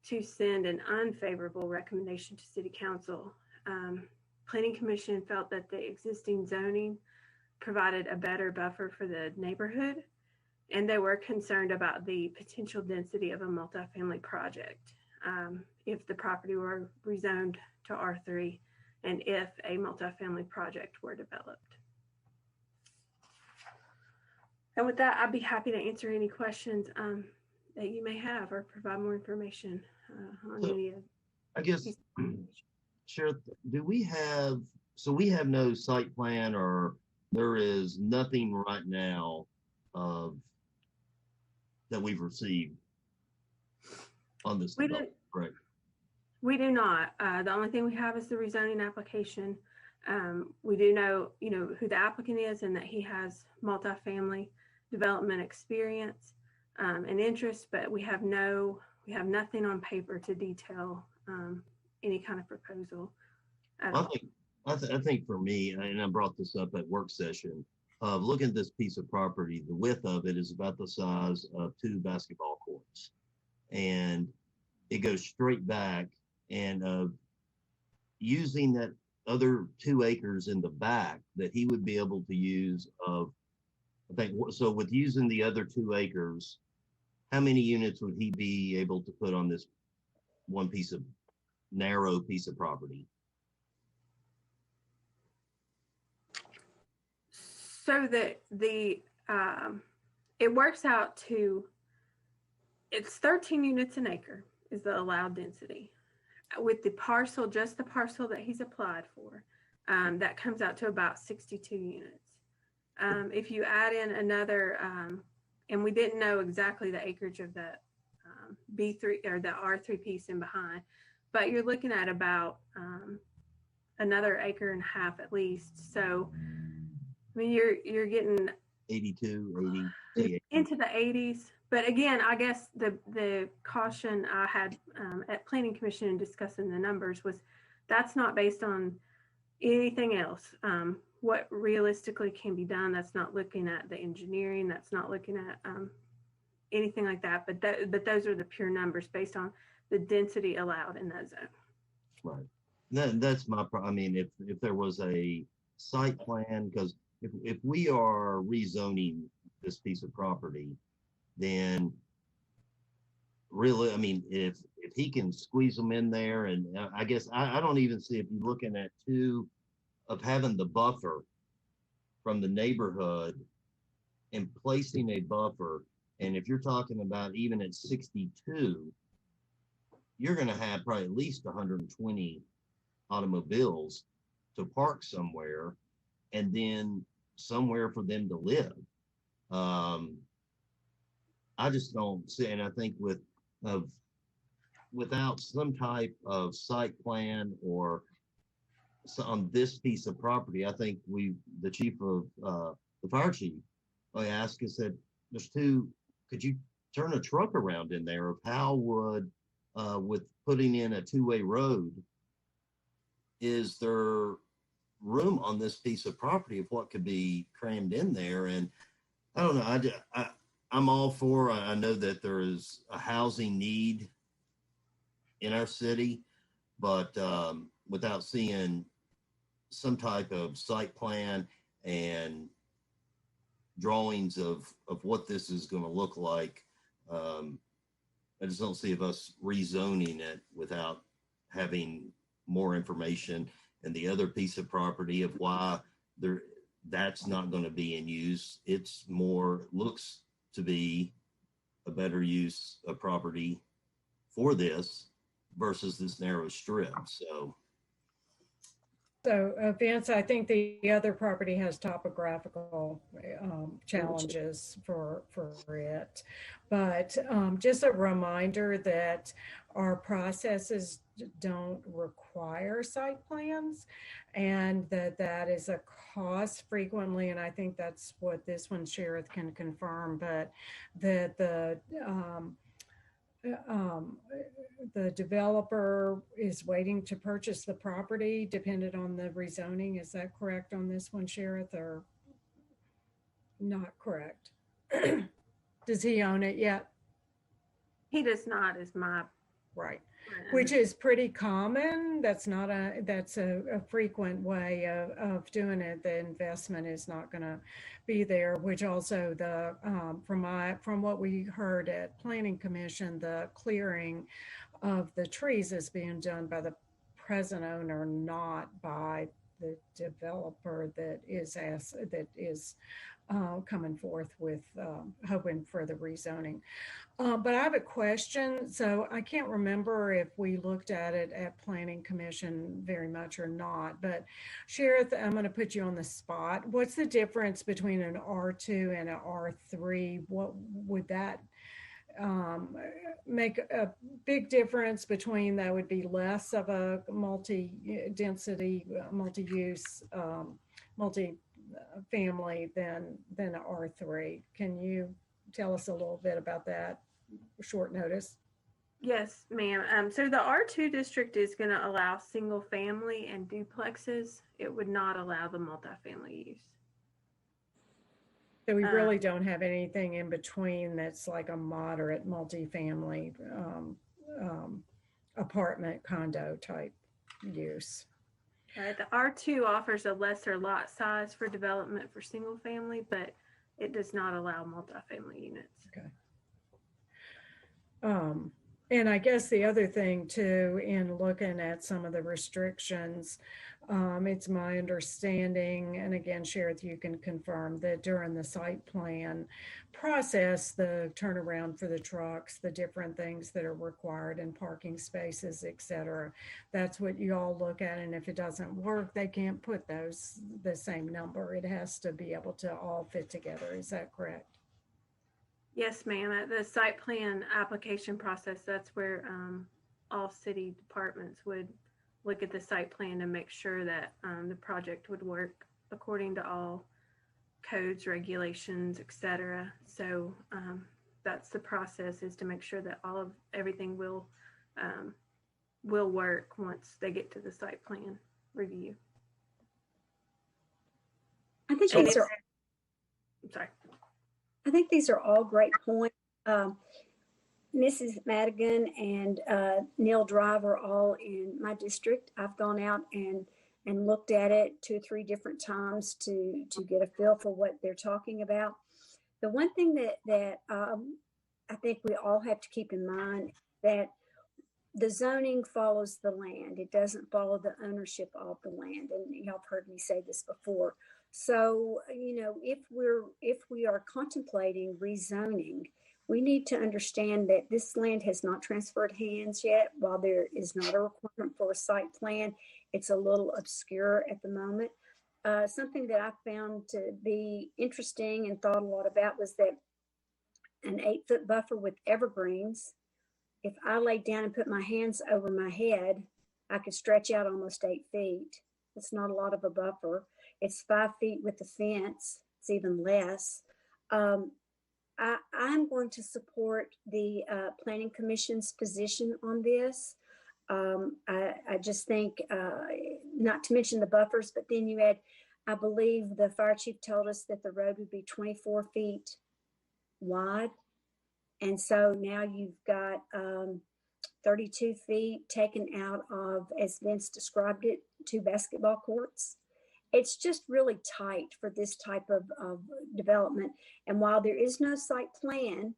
Speaker 10: to send an unfavorable recommendation to City Council. Planning Commission felt that the existing zoning provided a better buffer for the neighborhood, and they were concerned about the potential density of a multifamily project if the property were rezoned to R3 and if a multifamily project were developed. And with that, I'd be happy to answer any questions that you may have or provide more information on any of.
Speaker 8: I guess, Sheriff, we have no site plan, or there is nothing right now that we've received on this? Correct.
Speaker 10: We do not. The only thing we have is the rezoning application We do know, who the applicant is and that he has multifamily development experience and interest, but we have nothing on paper to detail any kind of proposal at all.
Speaker 8: I think for me, and I brought this up at work session, looking at this piece of property, the width of it is about the size of 2 basketball courts. And it goes straight back, and using that other 2 acres in the back that he would be able to use of, I think, so with using the other 2 acres, how many units would he be able to put on this one narrow piece of property?
Speaker 10: So that it works out to, it's 13 units an acre is the allowed density. With the parcel, just the parcel that he's applied for, that comes out to about 62 units. If you add in another, and we didn't know exactly the acreage of that B3 or the R3 piece in behind, but you're looking at about another 1.5 acres at least. So, I mean, you're getting
Speaker 8: 82, 80,
Speaker 10: into the 80s. But again, I guess the caution I had at Planning Commission in discussing the numbers was that's not based on anything else. What realistically can be done, that's not looking at the engineering, that's not looking at anything like that. But those are the pure numbers based on the density allowed in that zone.
Speaker 8: Right. That's my I mean, if there was a site plan, because if we are rezoning this piece of property, then really, I mean, if he can squeeze them in there, and I guess I don't even see, if you're looking at of having the buffer from the neighborhood and placing a buffer, and if you're talking about even at 62, you're going to have probably at least 120 automobiles to park somewhere, and then somewhere for them to live. I just don't see, and I think without some type of site plan or on this piece of property, I think the chief of the fire chief, I asked, I said, could you turn a truck around in there? Of how would, with putting in a 2-way road, is there room on this piece of property of what could be crammed in there? And I don't know, I'm all for, I know that there is a housing need in our city, but without seeing some type of site plan and drawings of what this is going to look like, I just don't see of us rezoning it without having more information. And the other piece of property of why that's not going to be in use, it's more looks to be a better use of property for this versus this narrow strip. So
Speaker 11: Vince, I think the other property has topographical challenges for it, but just a reminder that our processes don't require site plans, and that is a cost frequently, and I think that's what this one Sheriff can confirm, but that the developer is waiting to purchase the property dependent on the rezoning. Is that correct on this one, Sheriff, or not correct? Does he own it yet?
Speaker 10: He does not, is my
Speaker 11: right. Which is pretty common. That's a frequent way of doing it. The investment is not going to be there, which also from what we heard at Planning Commission, the clearing of the trees is being done by the present owner, not by the developer that is coming forth with hoping for the rezoning. But I have a question. So I can't remember if we looked at it at Planning Commission very much or not, but Sheriff, I'm going to put you on the spot. What's the difference between an R2 and an R3? What would that make a big difference between that would be less of a multi-density, multi-use, multi-family than R3. Can you tell us a little bit about that? Short notice.
Speaker 10: Yes, ma'am. So the R2 district is going to allow single family and duplexes. It would not allow the multifamily use.
Speaker 11: So we really don't have anything in between that's like a moderate multifamily apartment condo type use.
Speaker 10: The R2 offers a lesser lot size for development for single family, but it does not allow multifamily units.
Speaker 11: Okay. And I guess the other thing too, in looking at some of the restrictions, it's my understanding, and again, Sheriff, you can confirm that during the site plan process, the turnaround for the trucks, the different things that are required in parking spaces, et cetera, that's what you all look at. And if it doesn't work, they can't put those the same number. It has to be able to all fit together. Is that correct?
Speaker 10: Yes, ma'am. At the site plan application process, that's where all city departments would look at the site plan to make sure that the project would work according to all codes, regulations, etc. So that's the process, is to make sure that everything will work once they get to the site plan review.
Speaker 3: I think these are.
Speaker 10: I'm sorry.
Speaker 3: I think these are all great points. Mrs. Madigan and Neil Drive are all in my district. I've gone out and looked at it 2 or 3 different times to get a feel for what they're talking about. The one thing that I think we all have to keep in mind, that the zoning follows the land. It doesn't follow the ownership of the land. And y'all have heard me say this before. So, you know, if we are contemplating rezoning, we need to understand that this land has not transferred hands yet. While there is not a requirement for a site plan, it's a little obscure at the moment. Something that I found to be interesting and thought a lot about was that an 8-foot buffer with evergreens, if I laid down and put my hands over my head, I could stretch out almost 8 feet. It's not a lot of a buffer. It's 5 feet with the fence. It's even less. I'm going to support the Planning Commission's position on this. I just think, not to mention the buffers, but then you had, I believe the fire chief told us that the road would be 24 feet wide. And so now you've got 32 feet taken out of, as Vince described it, 2 basketball courts. It's just really tight for this type of development. And while there is no site plan,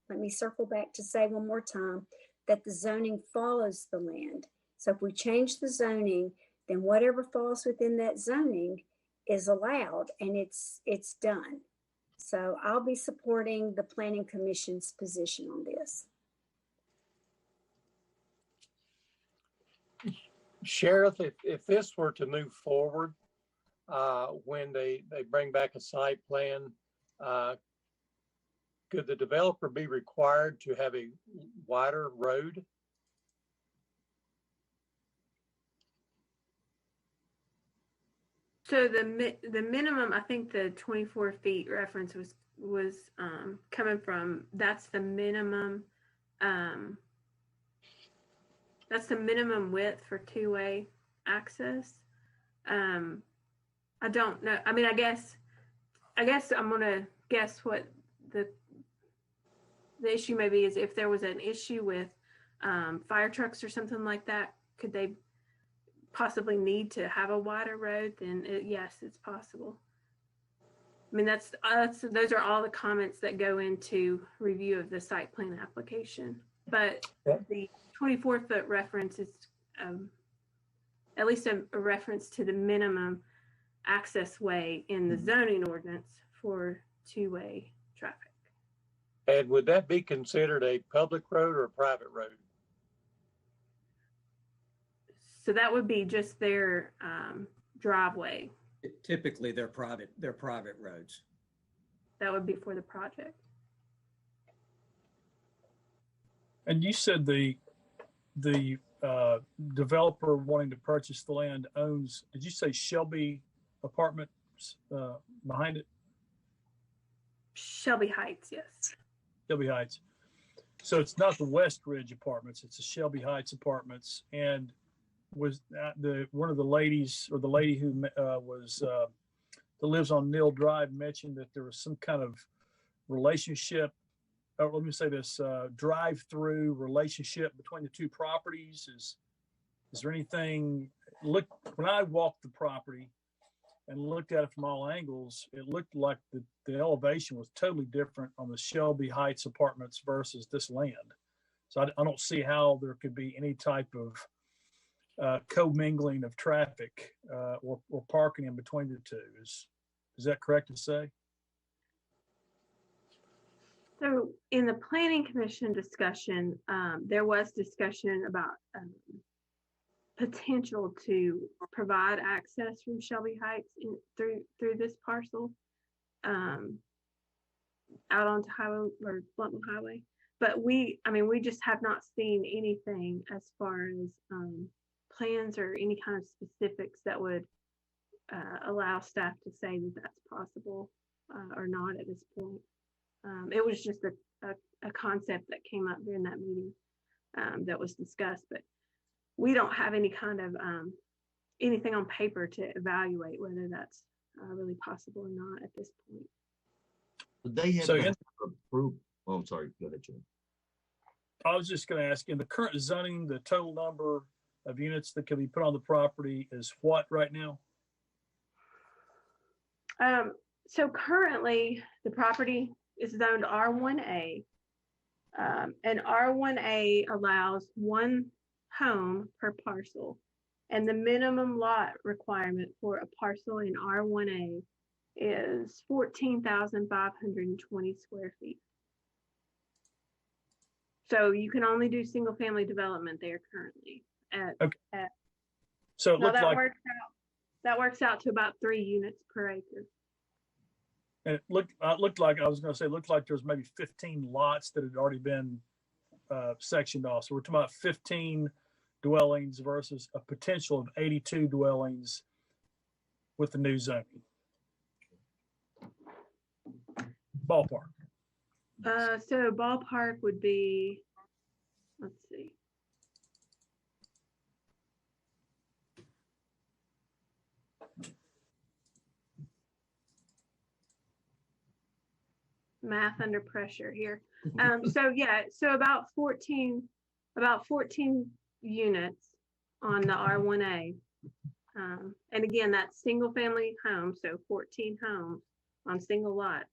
Speaker 3: let me circle back to say one more time that the zoning follows the land. So if we change the zoning, then whatever falls within that zoning is allowed, and it's done. So I'll be supporting the Planning Commission's position on this.
Speaker 1: Sheriff, if this were to move forward, when they bring back a site plan, could the developer be required to have a wider road?
Speaker 10: So the minimum, I think the 24 feet reference was coming from, that's the minimum width for 2-way access. I don't know. I mean, I guess I'm gonna guess what the issue may be is if there was an issue with fire trucks or something like that, could they possibly need to have a wider road? Then yes, it's possible. I mean, those are all the comments that go into review of the site plan application. But the 24-foot reference is at least a reference to the minimum access way in the zoning ordinance for 2-way traffic.
Speaker 1: And would that be considered a public road or a private road?
Speaker 10: So that would be just their driveway.
Speaker 9: Typically, they're private roads.
Speaker 10: That would be for the project.
Speaker 7: And you said the developer wanting to purchase the land owns, did you say Shelby Apartments behind it?
Speaker 10: Shelby Heights, yes.
Speaker 7: Shelby Heights. So it's not the West Ridge Apartments, it's the Shelby Heights Apartments. And was one of the ladies, or the lady who that lives on Neil Drive, mentioned that there was some kind of relationship, or let me say this, drive-through relationship between the two properties? Is there anything, when I walked the property and looked at it from all angles, it looked like the elevation was totally different on the Shelby Heights Apartments versus this land. So I don't see how there could be any type of commingling of traffic or parking in between the two. Is that correct to say?
Speaker 10: So in the planning commission discussion, there was discussion about potential to provide access from Shelby Heights through this parcel out onto highway or Bluntman Highway. But we just have not seen anything as far as plans or any kind of specifics that would allow staff to say that that's possible or not at this point. It was just a concept that came up during that meeting that was discussed, but we don't have any kind of anything on paper to evaluate whether that's really possible or not at this point.
Speaker 8: They had to approve. Oh, I'm sorry. Go ahead, Jim.
Speaker 7: I was just going to ask, in the current zoning, the total number of units that can be put on the property is what right now?
Speaker 10: So currently the property is zoned R1A, and R1A allows one home per parcel, and the minimum lot requirement for a parcel in R1A is 14,520 square feet. So you can only do single family development there currently.
Speaker 7: So it looks like
Speaker 10: that works out to about 3 units per acre.
Speaker 7: And it looked like, I was going to say, it looked like there's maybe 15 lots that had already been sectioned off. So we're talking about 15 dwellings versus a potential of 82 dwellings with the new zoning. Ballpark.
Speaker 10: So ballpark would be, let's see. Math under pressure here. So about 14 units on the R1A. And again, that's single family homes, so 14 homes on single lots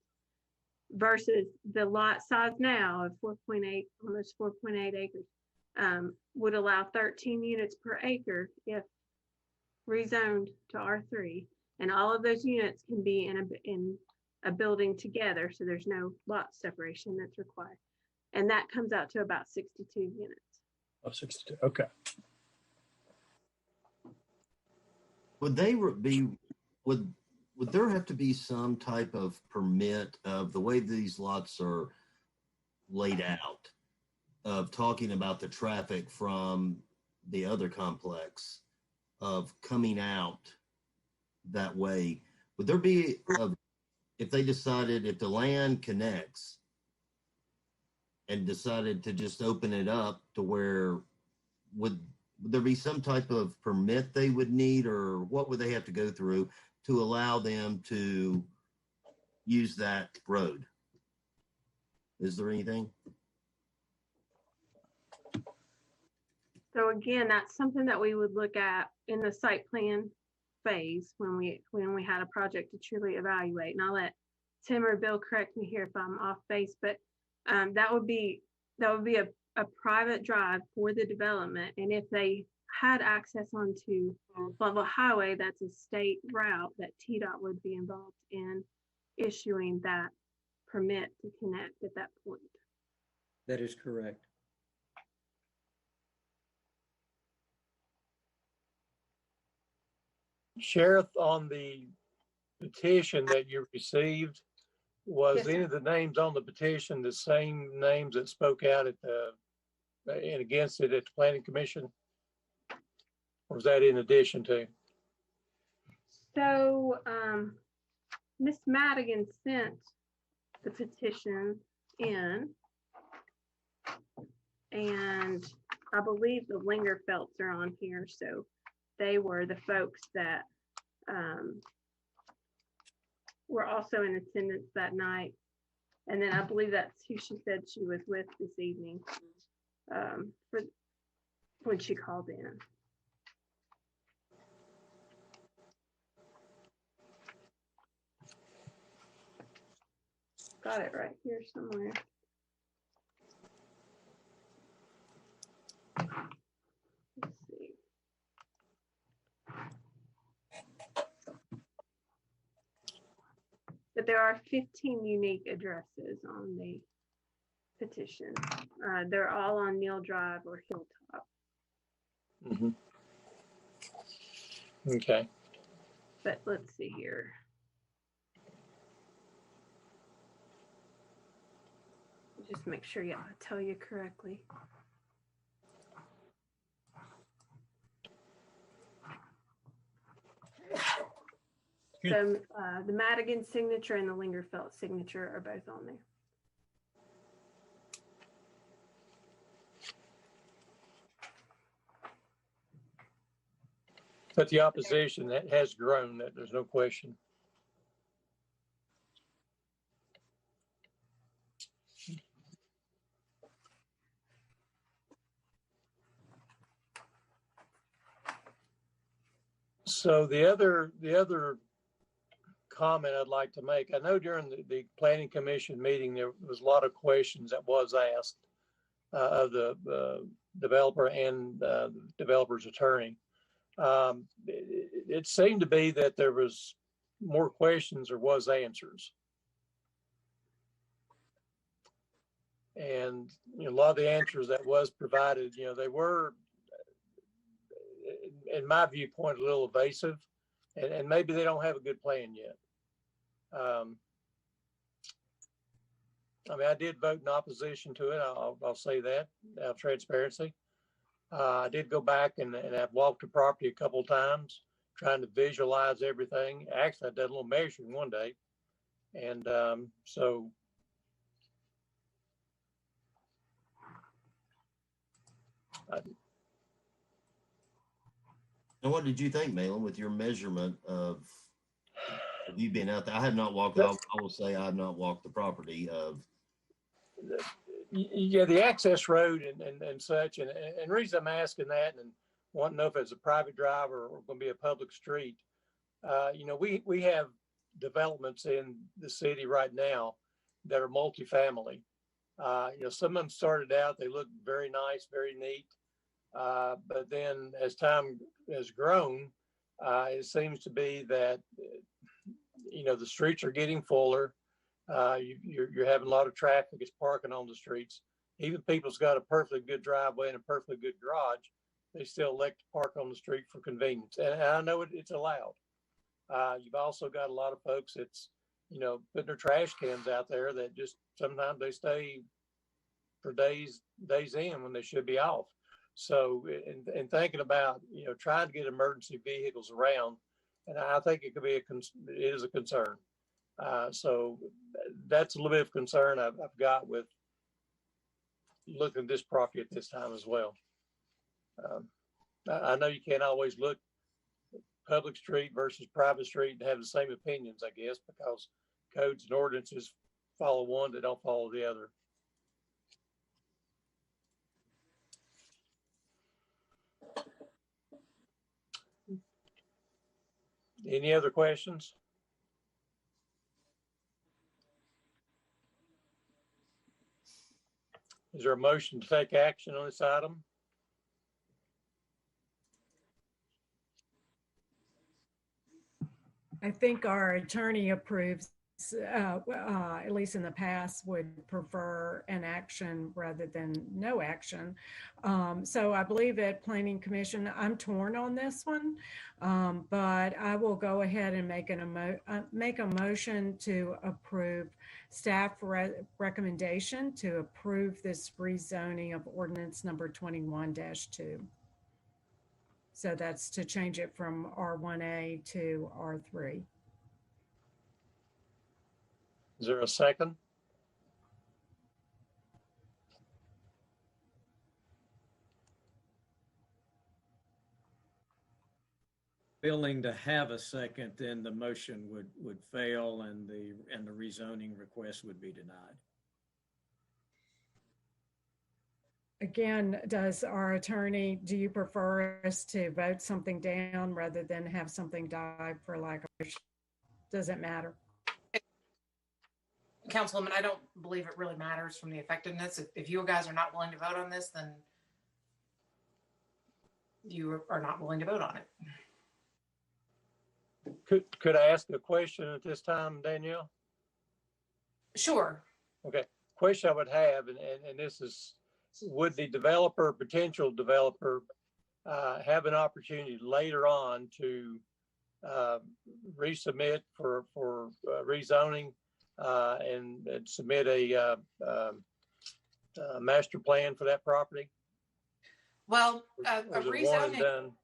Speaker 10: versus the lot size now of 4.8, almost 4.8 acres, would allow 13 units per acre if rezoned to R3. And all of those units can be in a building together, so there's no lot separation that's required. And that comes out to about 62 units.
Speaker 7: Oh, 62, okay.
Speaker 8: Would they be, would there have to be some type of permit of the way these lots are laid out, of talking about the traffic from the other complex, of coming out that way? Would there be, if they decided, if the land connects and decided to just open it up to where, would there be some type of permit they would need, or what would they have to go through to allow them to use that road? Is there anything?
Speaker 10: So again, that's something that we would look at in the site plan phase when we had a project to truly evaluate. And I'll let Tim or Bill correct me here if I'm off base, but that would be a private drive for the development. And if they had access onto Bluntman Highway, that's a state route that TDOT would be involved in issuing that permit to connect at that point.
Speaker 9: That is correct.
Speaker 1: Sheriff, on the petition that you received, was
Speaker 10: Yes,
Speaker 1: any of the names on the petition the same names that spoke out at the and against it at the Planning Commission? Or was that in addition to?
Speaker 10: So Ms. Madigan sent the petition in, and I believe the Lingerfelts are on here, so they were the folks that were also in attendance that night. And then I believe that's who she said she was with this evening for when she called in. Got it right here somewhere. Let's see. But there are 15 unique addresses on the petition. They're all on Neil Drive or Hilltop.
Speaker 1: Mm-hmm. Okay.
Speaker 10: But let's see here. Just make sure I tell you correctly. So the Madigan signature and the Lingerfelt signature are both on there.
Speaker 1: But the opposition that has grown, that there's no question. So the other comment I'd like to make, I know during the Planning Commission meeting, there was a lot of questions that was asked of the developer and the developer's attorney. It seemed to be that there was more questions there was answers. And a lot of the answers that was provided, they were, in my viewpoint, a little evasive, and maybe they don't have a good plan yet. I mean, I did vote in opposition to it. I'll say that out of transparency. I did go back and I've walked the property a couple of times trying to visualize everything. Actually, I did a little measuring one day. And so
Speaker 8: And what did you think, Malin, with your measurement of you being out there? I have not walked. I will say I have not walked the property of.
Speaker 1: Yeah, the access road and such, and the reason I'm asking that and want to know if it's a private drive or going to be a public street. We have developments in the city right now that are multifamily. Some of them started out, they look very nice, very neat. But then as time has grown, it seems to be that, the streets are getting fuller. You're having a lot of traffic is parking on the streets. Even people's got a perfectly good driveway and a perfectly good garage, they still elect to park on the street for convenience. And I know it's allowed. You've also got a lot of folks that's, putting their trash cans out there that just sometimes they stay for days in when they should be off. So in thinking about, trying to get emergency vehicles around, and I think it could be it is a concern. So that's a little bit of concern I've got with looking at this property at this time as well. I know you can't always look public street versus private street and have the same opinions, I guess, because codes and ordinances follow one, they don't follow the other. Any other questions? Is there a motion to take action on this item?
Speaker 11: I think our attorney approves at least in the past, would prefer an action rather than no action. So I believe at Planning Commission, I'm torn on this one, but I will go ahead and make a motion to approve staff recommendation to approve this rezoning of ordinance number 21-2. So that's to change it from R1A to R3.
Speaker 1: Is there a second?
Speaker 9: Failing to have a second, then the motion would fail and the rezoning request would be denied.
Speaker 11: Again, does our attorney, do you prefer us to vote something down rather than have something die for lack of motion? Does it matter?
Speaker 6: Councilwoman, I don't believe it really matters from the effectiveness. If you guys are not willing to vote on this, then you are not willing to vote on it.
Speaker 1: Could I ask a question at this time, Danielle?
Speaker 6: Sure.
Speaker 1: Okay. Question I would have, and this is, would the developer, potential developer, have an opportunity later on to resubmit for rezoning and submit a master plan for that property?
Speaker 6: Well,
Speaker 1: Or is it one and done?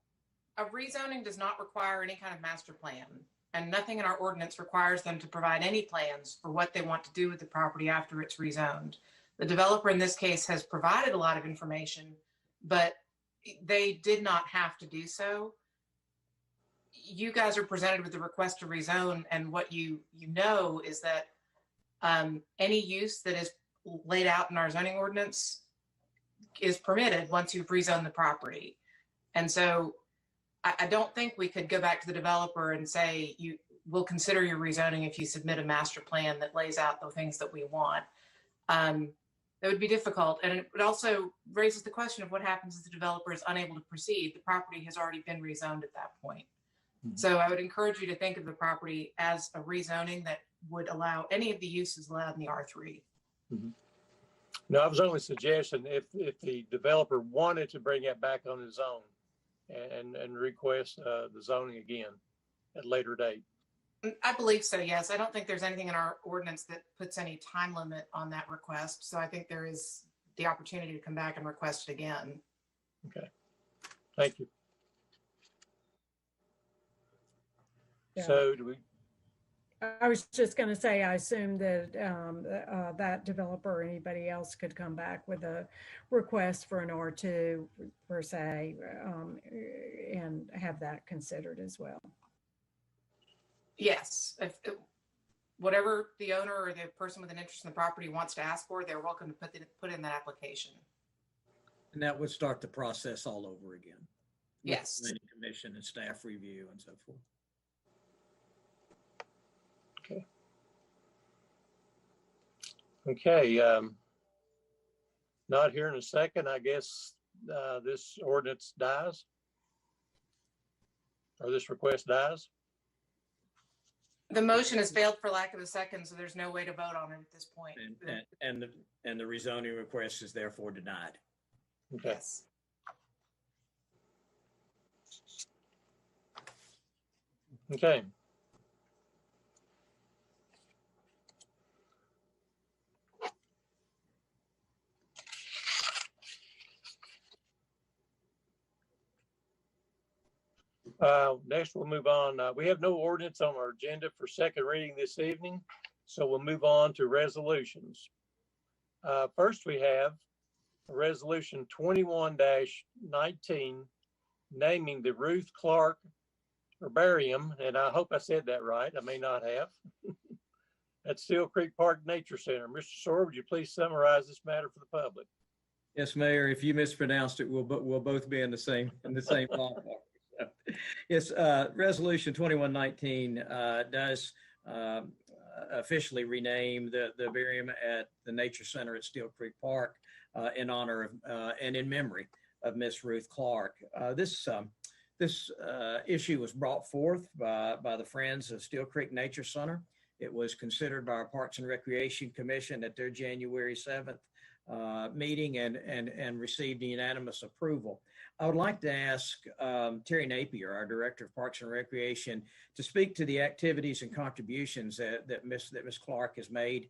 Speaker 6: a rezoning does not require any kind of master plan, and nothing in our ordinance requires them to provide any plans for what they want to do with the property after it's rezoned. The developer in this case has provided a lot of information, but they did not have to do so. You guys are presented with the request to rezone, and what you know is that any use that is laid out in our zoning ordinance is permitted once you've rezoned the property. And so I don't think we could go back to the developer and say, you will consider your rezoning if you submit a master plan that lays out the things that we want. That would be difficult. And it also raises the question of what happens if the developer is unable to proceed. The property has already been rezoned at that point. Mm-hmm. So I would encourage you to think of the property as a rezoning that would allow any of the uses allowed in the R3.
Speaker 1: Mm-hmm. No, I was only suggesting if the developer wanted to bring that back on his own and request the zoning again at a later date.
Speaker 6: I believe so, yes. I don't think there's anything in our ordinance that puts any time limit on that request. So I think there is the opportunity to come back and request it again.
Speaker 1: Okay, thank you.
Speaker 11: Yeah.
Speaker 1: So do we?
Speaker 11: I was just going to say, I assume that that developer or anybody else could come back with a request for an R2 per se, and have that considered as well.
Speaker 6: Yes, whatever the owner or the person with an interest in the property wants to ask for, they're welcome to put in that application.
Speaker 9: And that would start the process all over again.
Speaker 6: Yes.
Speaker 9: Planning commission and staff review and so forth.
Speaker 1: Okay. Okay. Not here in a second. I guess this ordinance dies, or this request dies.
Speaker 6: The motion has failed for lack of a second, so there's no way to vote on it at this point.
Speaker 9: And the rezoning request is therefore denied.
Speaker 1: Okay.
Speaker 6: Yes.
Speaker 1: Okay. Next, we'll move on. We have no ordinance on our agenda for second reading this evening, so we'll move on to resolutions. First, we have Resolution 21-19, naming the Ruth Clark Herbarium, and I hope I said that right. I may not have. At Steel Creek Park Nature Center. Mr. Sawyer, would you please summarize this matter for the public?
Speaker 9: Yes, Mayor. If you mispronounced it, we'll both be in the same ballpark. Yes, Resolution 2119 does officially rename the herbarium at the Nature Center at Steel Creek Park in honor of and in memory of Miss Ruth Clark. This issue was brought forth by the Friends of Steel Creek Nature Center It was considered by our Parks and Recreation Commission at their January 7th meeting and received unanimous approval. I would like to ask Terry Napier, our Director of Parks and Recreation, to speak to the activities and contributions that Ms. Clark has made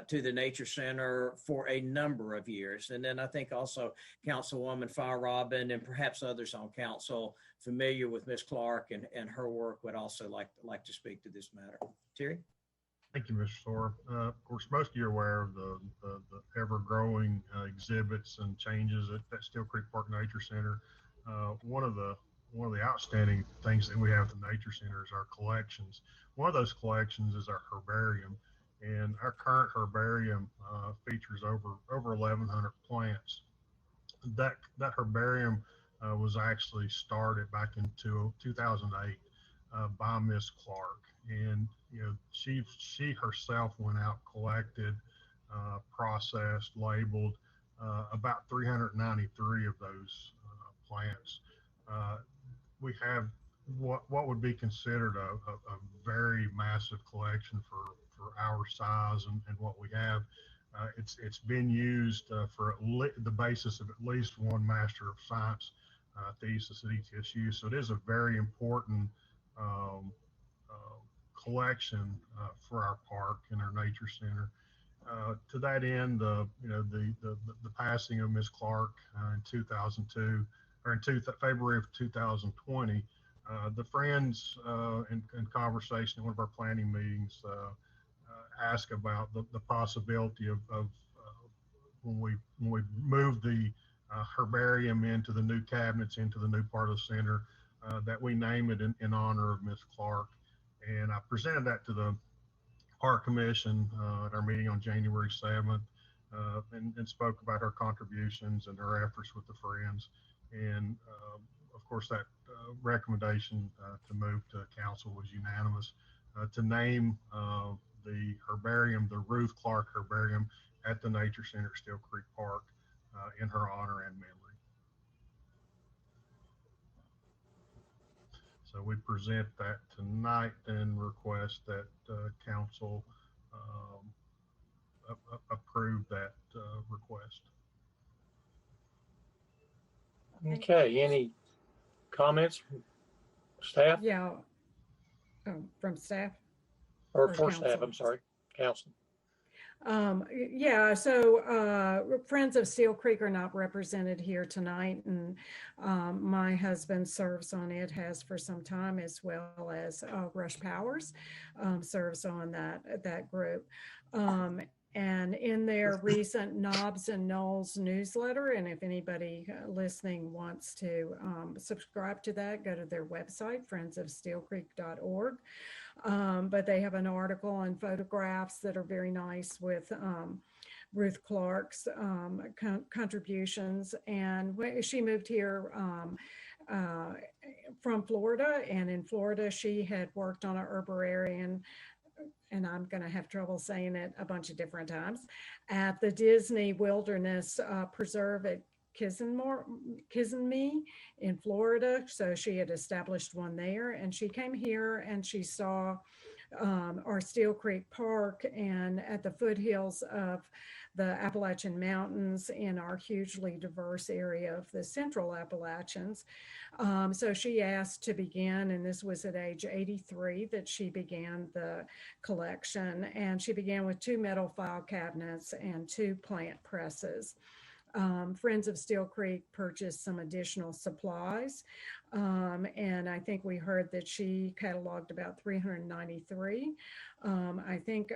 Speaker 9: to the Nature Center for a number of years. And then I think also Councilwoman Fire Robin and perhaps others on council familiar with Ms. Clark and her work would also like to speak to this matter. Terry?
Speaker 16: Thank you, Mr. Thorpe. Of course, most of you are aware of the ever-growing exhibits and changes at Steel Creek Park Nature Center. One of the outstanding things that we have at the Nature Center is our collections. One of those collections is our herbarium, and our current herbarium features over 1,100 plants. That herbarium was actually started back in 2008 by Miss Clark. And she herself went out, collected, processed, labeled about 393 of those plants. We have what would be considered a very massive collection for our size and what we have. It's been used for the basis of at least one Master of Science thesis at ETSU. So it is a very important collection for our park and our nature center. To that end, the passing of Ms. Clark in 2002, or in February of 2020, the Friends in conversation in one of our planning meetings asked about the possibility of when we moved the herbarium into the new cabinets, into the new part of the center, that we name it in honor of Ms. Clark. And I presented that to the Park Commission at our meeting on January 7th and spoke about her contributions and her efforts with the Friends. And of course, that recommendation to move to council was unanimous to name the herbarium, the Ruth Clark Herbarium at the Nature Center at Steel Creek Park in her honor and memory. So we present that tonight and request that council approve that request.
Speaker 1: Okay, any comments from staff?
Speaker 11: Yeah, from staff?
Speaker 1: Or
Speaker 11: Or
Speaker 1: for staff,
Speaker 11: council?
Speaker 1: I'm sorry, council.
Speaker 11: Yeah, so Friends of Steel Creek are not represented here tonight, and my husband serves on it, has for some time, as well as Rush Powers serves on that group. And in their recent Knobs and Knolls newsletter, and if anybody listening wants to subscribe to that, go to their website, friendsofsteelcreek.org. But they have an article and photographs that are very nice with Ruth Clark's contributions. And she moved here from Florida, and in Florida she had worked on an herbararian, and I'm going to have trouble saying it a bunch of different times, at the Disney Wilderness Preserve at Kissimmee in Florida. So she had established one there, and she came here and she saw our Steel Creek Park and at the foothills of the Appalachian Mountains in our hugely diverse area of the Central Appalachians. So she asked to begin, and this was at age 83 that she began the collection, and she began with 2 metal file cabinets and 2 plant presses. Friends of Steel Creek purchased some additional supplies, and I think we heard that she cataloged about 393. I think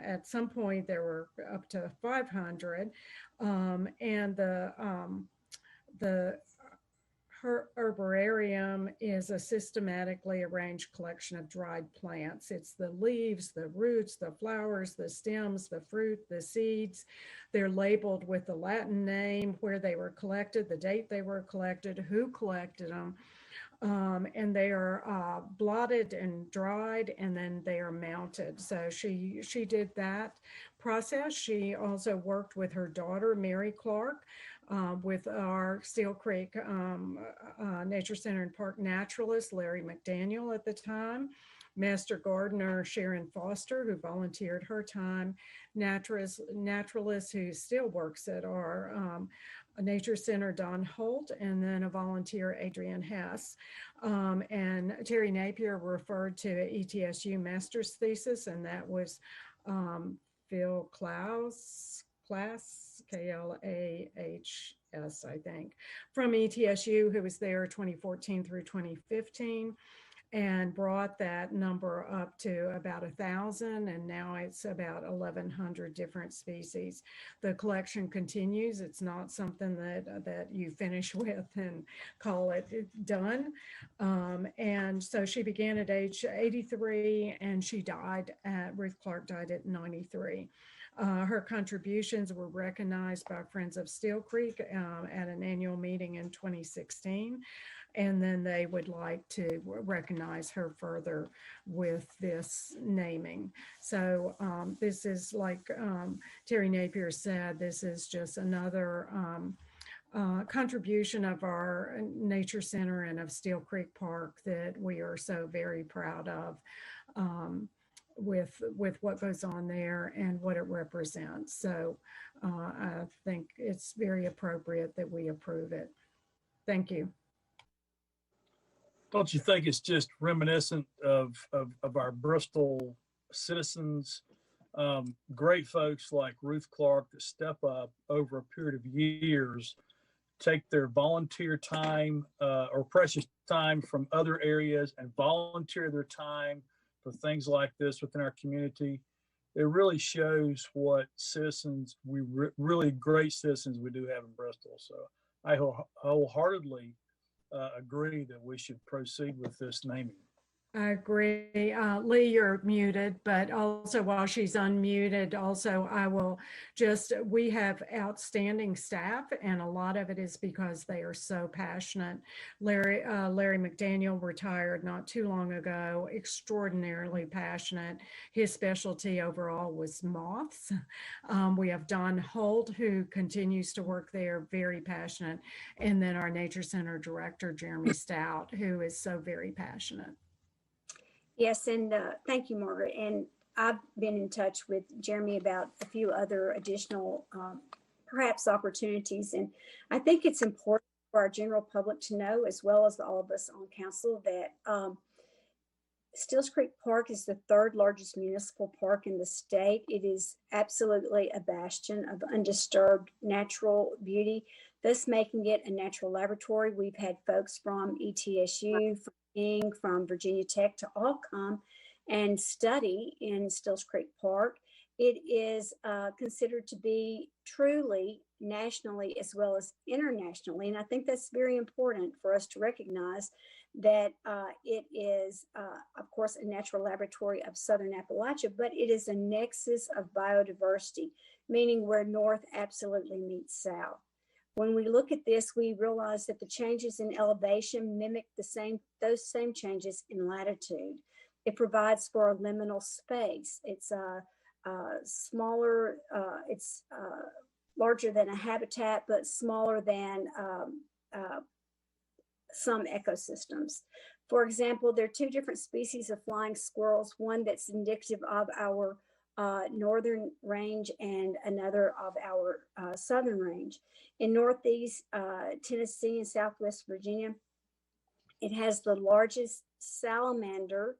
Speaker 11: at some point there were up to 500, and her herbarium is a systematically arranged collection of dried plants. It's the leaves, the roots, the flowers, the stems, the fruit, the seeds. They're labeled with the Latin name, where they were collected, the date they were collected, who collected them. And they are blotted and dried, and then they are mounted. So she did that process. She also worked with her daughter, Mary Clark, with our Steel Creek Nature Center and Park naturalist, Larry McDaniel at the time, Master Gardener Sharon Foster, who volunteered her time, naturalist who still works at our Nature Center, Don Holt, and then a volunteer, Adrian Hess. And Terry Napier referred to ETSU master's thesis, and that was Phil Klaus, K-L-A-H-S, I think, from ETSU, who was there 2014 through 2015. And brought that number up to about 1,000, and now it's about 1,100 different species. The collection continues. It's not something that you finish with and call it done. And so she began at age 83, and she died Ruth Clark died at 93. Her contributions were recognized by Friends of Steel Creek at an annual meeting in 2016. And then they would like to recognize her further with this naming. So this is like Terry Napier said, this is just another contribution of our Nature Center and of Steel Creek Park that we are so very proud of with what goes on there and what it represents. So I think it's very appropriate that we approve it. Thank you.
Speaker 7: Don't you think it's just reminiscent of our Bristol citizens, great folks like Ruth Clark that step up over a period of years, take their volunteer time or precious time from other areas and volunteer their time for things like this within our community. It really shows what citizens, really great citizens we do have in Bristol. So I wholeheartedly agree that we should proceed with this naming.
Speaker 11: I agree. Lee, you're muted, but also while she's unmuted, also I will just, we have outstanding staff, and a lot of it is because they are so passionate. Larry McDaniel retired not too long ago, extraordinarily passionate. His specialty overall was moths. We have Don Holt, who continues to work there, very passionate. And then our Nature Center director, Jeremy Stout, who is so very passionate.
Speaker 3: Yes, and thank you, Margaret. And I've been in touch with Jeremy about a few other additional, perhaps opportunities. And I think it's important for our general public to know, as well as all of us on council, that Steels Creek Park is the third largest municipal park in the state. It is absolutely a bastion of undisturbed natural beauty, thus making it a natural laboratory. We've had folks from ETSU, from Virginia Tech to all come and study in Steels Creek Park. It is considered to be truly nationally as well as internationally. And I think that's very important for us to recognize that it is, of course, a natural laboratory of Southern Appalachia, but it is a nexus of biodiversity, meaning where North absolutely meets South. When we look at this, we realize that the changes in elevation mimic those same changes in latitude. It provides for a liminal space. It's smaller, it's larger than a habitat, but smaller than some ecosystems. For example, there are two different species of flying squirrels, one that's indicative of our northern range and another of our southern range. In Northeast Tennessee and Southwest Virginia, it has the largest salamander,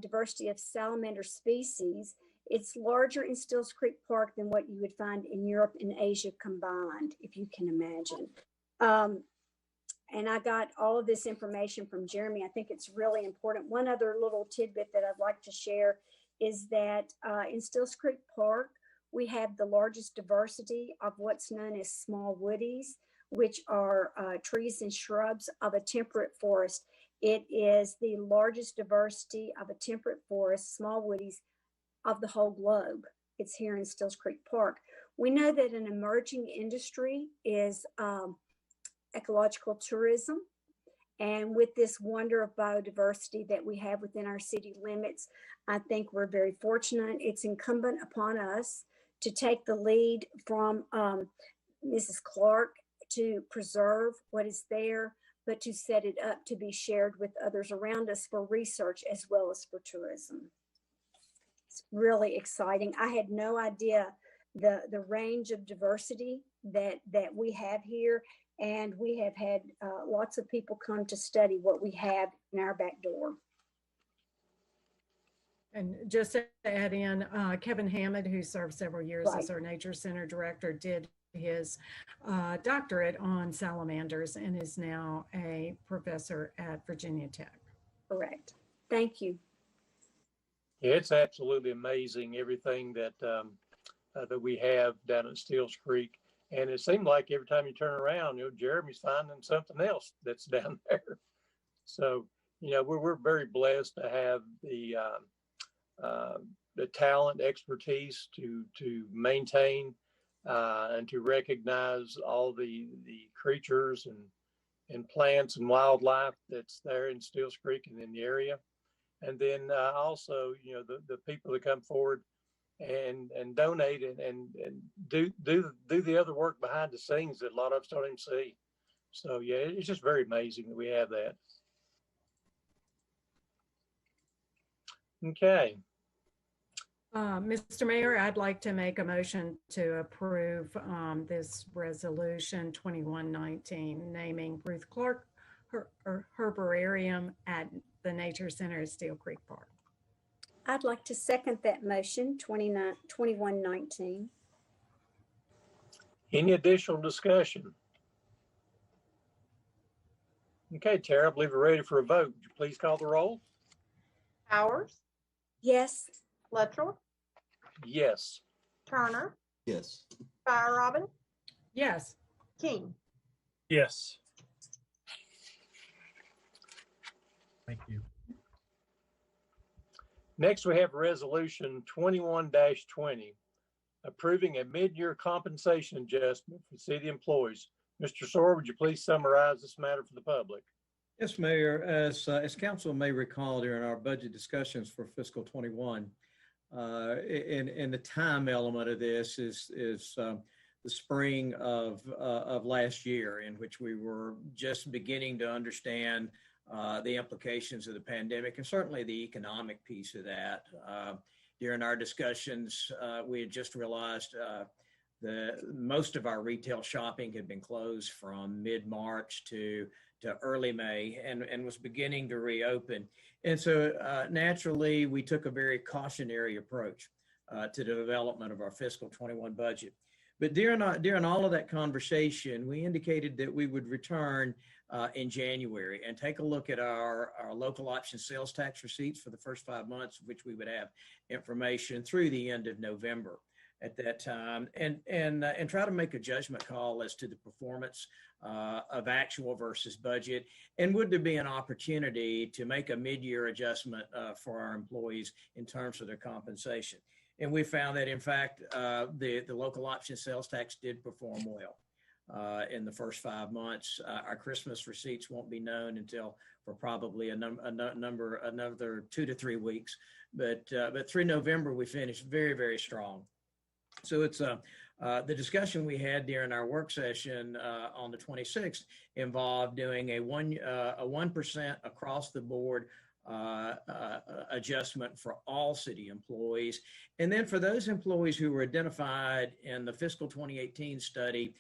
Speaker 3: diversity of salamander species. It's larger in Steels Creek Park than what you would find in Europe and Asia combined, if you can imagine. And I got all of this information from Jeremy. I think it's really important. One other little tidbit that I'd like to share is that in Steels Creek Park, we have the largest diversity of what's known as small woodies, which are trees and shrubs of a temperate forest. It is the largest diversity of a temperate forest, small woodies, of the whole globe. It's here in Steels Creek Park. We know that an emerging industry is ecological tourism. And with this wonder of biodiversity that we have within our city limits, I think we're very fortunate. It's incumbent upon us to take the lead from Mrs. Clark to preserve what is there, but to set it up to be shared with others around us for research as well as for tourism. It's really exciting. I had no idea the range of diversity that we have here, and we have had lots of people come to study what we have in our back door.
Speaker 11: And just to add in, Kevin Hammond, who served several years as our Nature Center director, did his doctorate on salamanders and is now a professor at Virginia Tech.
Speaker 3: Correct. Thank you.
Speaker 1: Yeah, it's absolutely amazing everything that that we have down at Steels Creek. And it seemed like every time you turn around, Jeremy's finding something else that's down there. So, we're very blessed to have the talent, expertise to maintain and to recognize all the creatures and plants and wildlife that's there in Steels Creek and in the area. And then also, the people that come forward and donate and do the other work behind the scenes that a lot of us don't even see. So yeah, it's just very amazing that we have that. Okay.
Speaker 11: Mr. Mayor, I'd like to make a motion to approve this resolution 2119, naming Ruth Clark Herbarium at the Nature Center at Steel Creek Park.
Speaker 3: I'd like to second that motion, 2119.
Speaker 1: Any additional discussion? Okay, Tara, I believe we're ready for a vote. Would you please call the roll?
Speaker 2: Powers,
Speaker 3: Yes.
Speaker 2: Luttrell,
Speaker 1: Yes.
Speaker 2: Turner,
Speaker 8: Yes.
Speaker 2: Fire Robin,
Speaker 11: Yes.
Speaker 2: King.
Speaker 7: Yes.
Speaker 16: Thank you.
Speaker 1: Next, we have resolution 21-20, approving a mid-year compensation adjustment for city employees. Mr. Soar, would you please summarize this matter for the public?
Speaker 9: Yes, Mayor. As council may recall during our budget discussions for fiscal 21, and the time element of this is the spring of last year, in which we were just beginning to understand the implications of the pandemic and certainly the economic piece of that. During our discussions, we had just realized most of our retail shopping had been closed from mid-March to early May and was beginning to reopen. And so naturally, we took a very cautionary approach to the development of our fiscal 21 budget. But during all of that conversation, we indicated that we would return in January and take a look at our local option sales tax receipts for the first 5 months, of which we would have information through the end of November at that time, and try to make a judgment call as to the performance of actual versus budget, and would there be an opportunity to make a mid-year adjustment for our employees in terms of their compensation. And we found that, in fact, the local option sales tax did perform well in the first 5 months. Our Christmas receipts won't be known until for probably another 2 to 3 weeks. But through November, we finished very, very strong. So it's the discussion we had during our work session on the 26th involved doing a 1% across the board adjustment for all city employees. And then for those employees who were identified in the fiscal 2018 study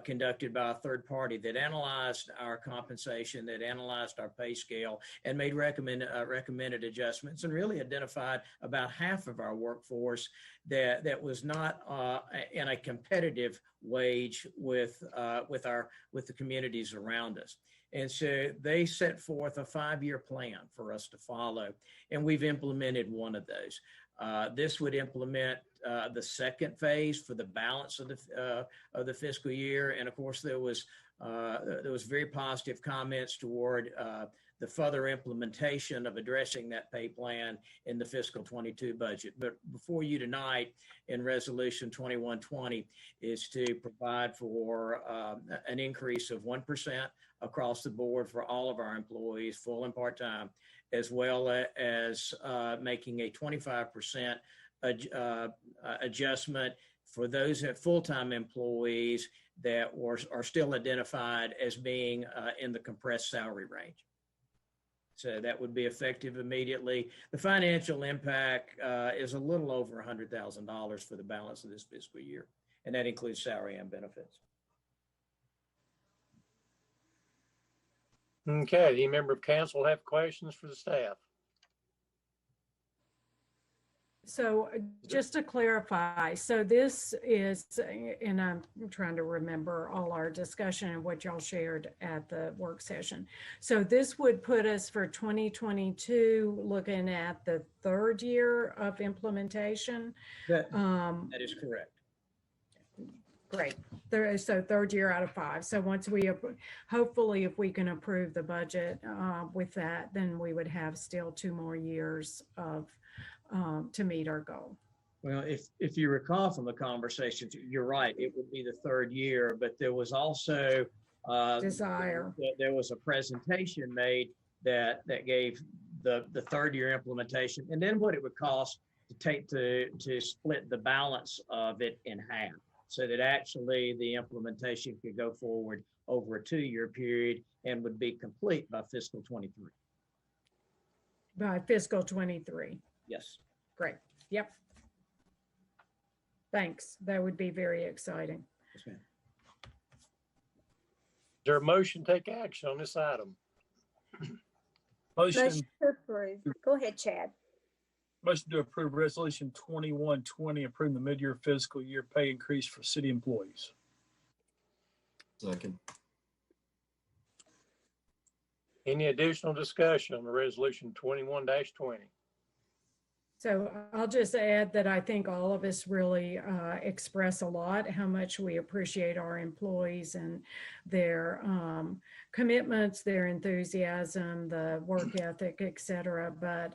Speaker 9: conducted by a third party that analyzed our compensation, that analyzed our pay scale, and made recommended adjustments, and really identified about half of our workforce that was not in a competitive wage with the communities around us. And so they set forth a 5-year plan for us to follow, and we've implemented one of those. This would implement the second phase for the balance of the fiscal year, and of course there was very positive comments toward the further implementation of addressing that pay plan in the fiscal 22 budget. But before you tonight in resolution 2120 is to provide for an increase of 1% across the board for all of our employees, full and part-time, as well as making a 25% adjustment for those full-time employees that are still identified as being in the compressed salary range. So that would be effective immediately. The financial impact is a little over $100,000 for the balance of this fiscal year, and that includes salary and benefits.
Speaker 1: Okay, any member of council have questions for the staff?
Speaker 11: So just to clarify, so this is, and I'm trying to remember all our discussion and what y'all shared at the work session. So this would put us for 2022 looking at the third year of implementation.
Speaker 9: That is correct.
Speaker 11: Great. So third year out of 5. So once we, hopefully if we can approve the budget with that, then we would have still 2 more years of to meet our goal.
Speaker 9: Well, if you recall from the conversations, you're right, it would be the third year, but there was also
Speaker 11: desire.
Speaker 9: There was a presentation made that gave the third year implementation, and then what it would cost to split the balance of it in half, so that actually the implementation could go forward over a 2-year period and would be complete by fiscal 23.
Speaker 11: By fiscal 23.
Speaker 9: Yes.
Speaker 11: Great. Yep. Thanks. That would be very exciting.
Speaker 9: Yes, ma'am.
Speaker 1: Is there a motion to take action on this item?
Speaker 7: Motion
Speaker 3: Motion to approve. Go ahead, Chad.
Speaker 7: Motion to approve resolution 2120, approving the mid-year fiscal year pay increase for city employees.
Speaker 8: Second.
Speaker 1: Any additional discussion on the resolution 21-20?
Speaker 11: So I'll just add that I think all of us really express a lot how much we appreciate our employees and their commitments, their enthusiasm, the work ethic, et cetera. But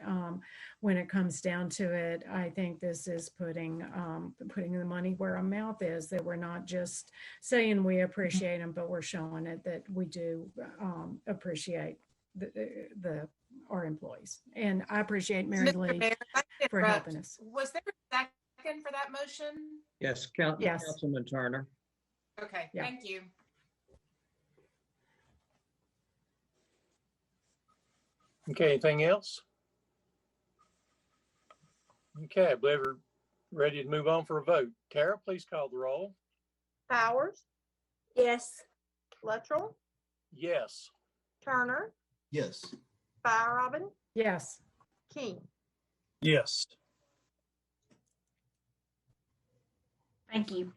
Speaker 11: when it comes down to it, I think this is putting the money where our mouth is, that we're not just saying we appreciate them, but we're showing it that we do appreciate our employees. And I appreciate Mary
Speaker 6: Mr.
Speaker 11: Lee
Speaker 6: Mayor,
Speaker 11: for helping us.
Speaker 6: Was there a second for that motion?
Speaker 9: Yes,
Speaker 11: Yes.
Speaker 9: Councilman Turner.
Speaker 6: Okay,
Speaker 11: Yeah.
Speaker 6: thank you.
Speaker 1: Okay, anything else? Okay, I believe we're ready to move on for a vote. Tara, please call the roll.
Speaker 2: Powers,
Speaker 3: Yes.
Speaker 2: Luttrell,
Speaker 1: Yes.
Speaker 15: Turner,
Speaker 8: Yes.
Speaker 2: Fire Robin,
Speaker 11: Yes.
Speaker 2: King.
Speaker 7: Yes.
Speaker 12: Thank you.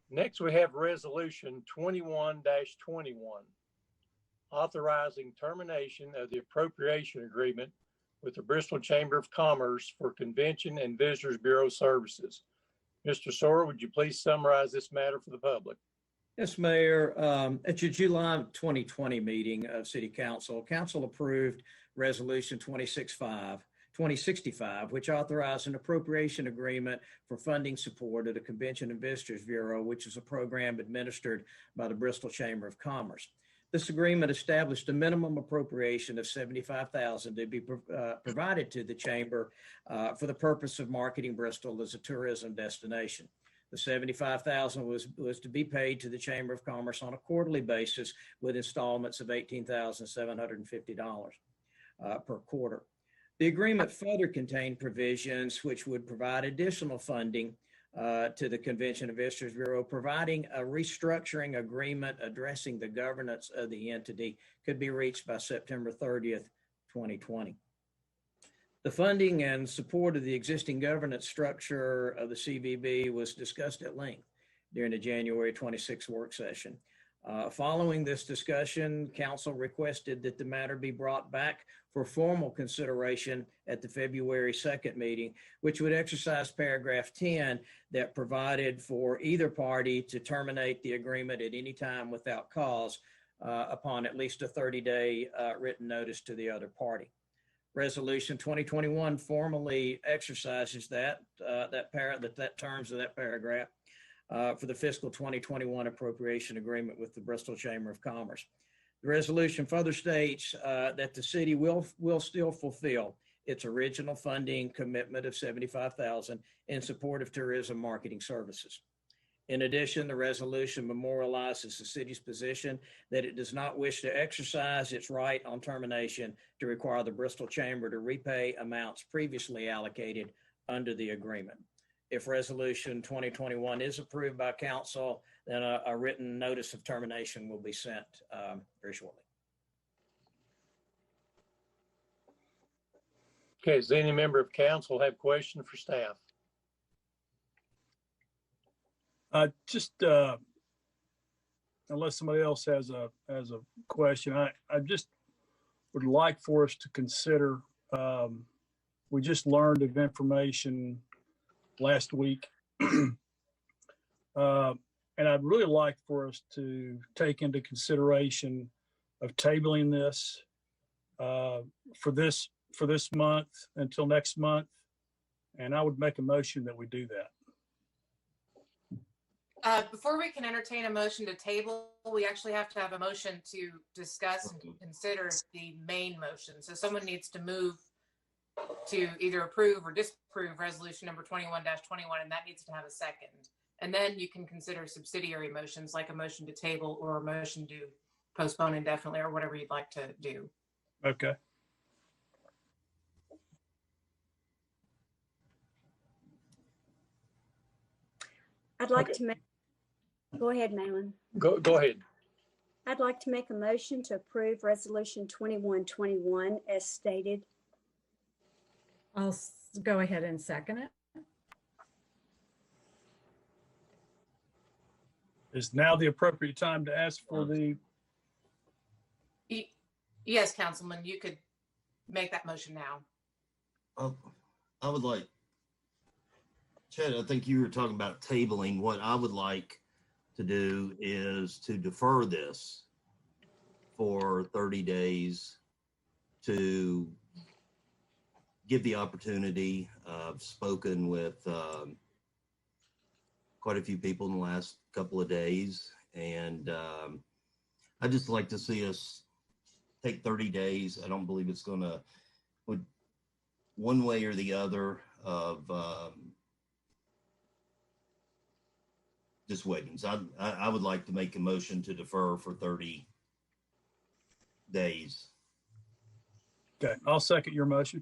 Speaker 1: Next, we have resolution 21-21, authorizing termination of the appropriation agreement with the Bristol Chamber of Commerce for Convention and Visitors Bureau services. Mr. Sora, would you please summarize this matter for the public?
Speaker 9: Yes, Mayor. At your July 2020 meeting of City Council, Council approved Resolution 2065, which authorized an appropriation agreement for funding support of the Convention and Visitors Bureau, which is a program administered by the Bristol Chamber of Commerce. This agreement established a minimum appropriation of $75,000 to be provided to the Chamber for the purpose of marketing Bristol as a tourism destination. The $75,000 was to be paid to the Chamber of Commerce on a quarterly basis with installments of $18,750 per quarter. The agreement further contained provisions which would provide additional funding to the Convention and Visitors Bureau, providing a restructuring agreement addressing the governance of the entity could be reached by September 30th, 2020. The funding and support of the existing governance structure of the CVB was discussed at length during the January 26th work session. Following this discussion, Council requested that the matter be brought back for formal consideration at the February 2nd meeting, which would exercise paragraph 10 that provided for either party to terminate the agreement at any time without cause upon at least a 30-day written notice to the other party. Resolution 2021 formally exercises that terms of that paragraph for the fiscal 2021 appropriation agreement with the Bristol Chamber of Commerce. The resolution further states that the city will still fulfill its original funding commitment of $75,000 in support of tourism marketing services. In addition, the resolution memorializes the city's position that it does not wish to exercise its right on termination to require the Bristol Chamber to repay amounts previously allocated under the agreement. If Resolution 2021 is approved by council, then a written notice of termination will be sent very shortly.
Speaker 1: Okay, does any member of council have question for staff?
Speaker 7: Just unless somebody else has a question, I just would like for us to consider. We just learned of information last week, and I'd really like for us to take into consideration of tabling this for this month until next month, and I would make a motion that we do that.
Speaker 6: Before we can entertain a motion to table, we actually have to have a motion to discuss and consider the main motion. So someone needs to move to either approve or disapprove resolution number 21-21, and that needs to have a second. And then you can consider subsidiary motions like a motion to table or a motion to postpone indefinitely or whatever you'd like to do.
Speaker 7: Okay.
Speaker 3: I'd like to make, go ahead, Malin.
Speaker 1: Go ahead.
Speaker 3: I'd like to make a motion to approve resolution 2121 as stated.
Speaker 11: I'll go ahead and second it.
Speaker 7: Is now the appropriate time to ask for the?
Speaker 6: Yes, Councilman, you could make that motion now.
Speaker 8: I would like, Chad, I think you were talking about tabling. What I would like to do is to defer this for 30 days to give the opportunity. I've spoken with quite a few people in the last couple of days, and I'd just like to see us take 30 days. I don't believe it's going to, one way or the other, of just waiting. So I would like to make a motion to defer for 30 days.
Speaker 7: Okay, I'll second your motion.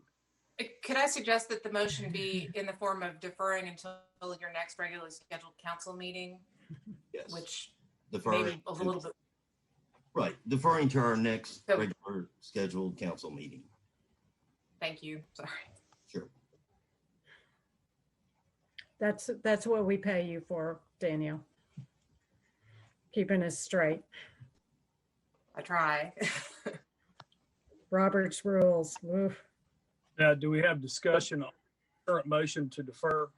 Speaker 6: Could I suggest that the motion be in the form of deferring until your next regularly scheduled council meeting?
Speaker 8: Yes.
Speaker 6: Which
Speaker 8: Deferring
Speaker 6: maybe a little bit.
Speaker 8: Right, deferring to our next regular scheduled council meeting.
Speaker 6: Thank you. Sorry.
Speaker 8: Sure.
Speaker 11: That's what we pay you for, Daniel. Keeping us straight.
Speaker 6: I try.
Speaker 11: Robert's rules. Oof.
Speaker 7: Now, do we have discussion on current motion to defer?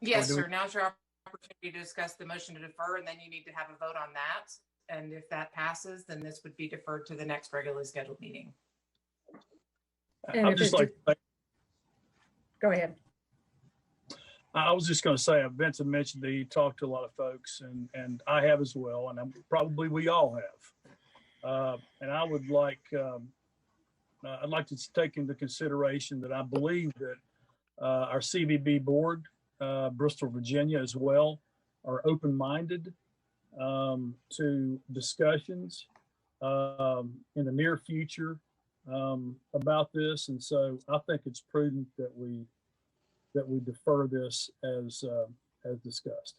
Speaker 6: Yes, sir. Now's your opportunity to discuss the motion to defer, and then you need to have a vote on that. And if that passes, then this would be deferred to the next regularly scheduled meeting.
Speaker 7: I'd just like to say,
Speaker 11: go ahead.
Speaker 7: I was just going to say, Vincent mentioned that he talked to a lot of folks, and I have as well, and probably we all have. And I would like, I'd like to take into consideration that I believe that our CVB board, Bristol, Virginia as well, are open-minded to discussions in the near future about this. And so I think it's prudent that we defer this as discussed.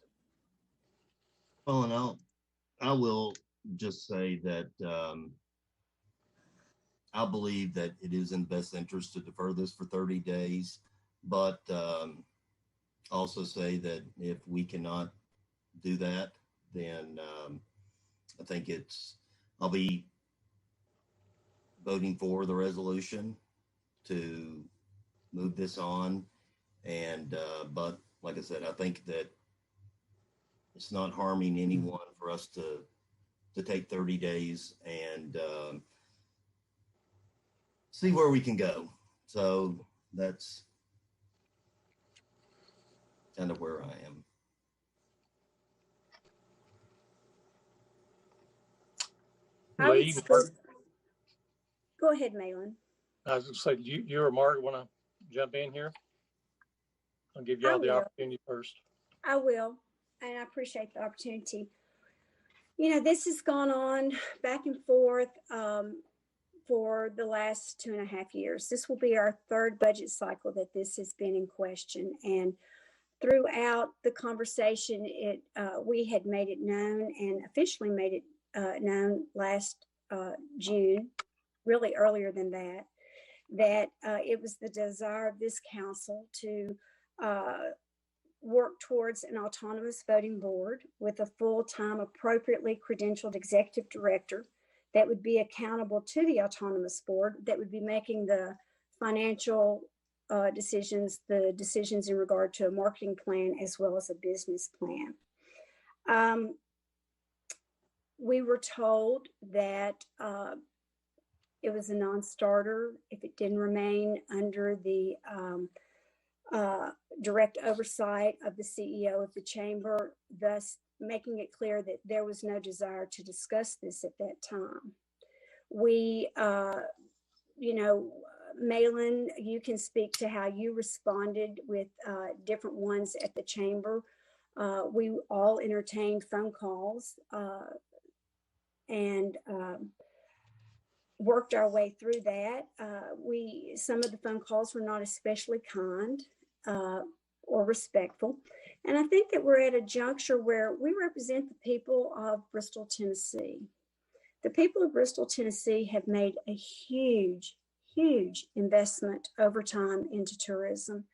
Speaker 8: Well, and I will just say that I believe that it is in the best interest to defer this for 30 days, but also say that if we cannot do that, then I think I'll be voting for the resolution to move this on. And, but like I said, I think that it's not harming anyone for us to take 30 days and see where we can go. So that's kind of where I am.
Speaker 3: Go ahead, Malin.
Speaker 1: I was going to say, you or Mark want to jump in here? I'll give y'all the opportunity first.
Speaker 3: I will, and I appreciate the opportunity. You know, this has gone on back and forth for the last 2.5 years. This will be our third budget cycle that this has been in question. And throughout the conversation, we had made it known and officially made it known last June, really earlier than that, that it was the desire of this council to work towards an autonomous voting board with a full-time, appropriately credentialed executive director that would be accountable to the autonomous board, that would be making the financial decisions, the decisions in regard to a marketing plan as well as a business plan. We were told that it was a non-starter if it didn't remain under the direct oversight of the CEO of the chamber, thus making it clear that there was no desire to discuss this at that time. We, you know, Malin, you can speak to how you responded with different ones at the chamber. We all entertained phone calls and worked our way through that. Some of the phone calls were not especially kind or respectful. And I think that we're at a juncture where we represent the people of Bristol, Tennessee. The people of Bristol, Tennessee have made a huge investment over time into tourism.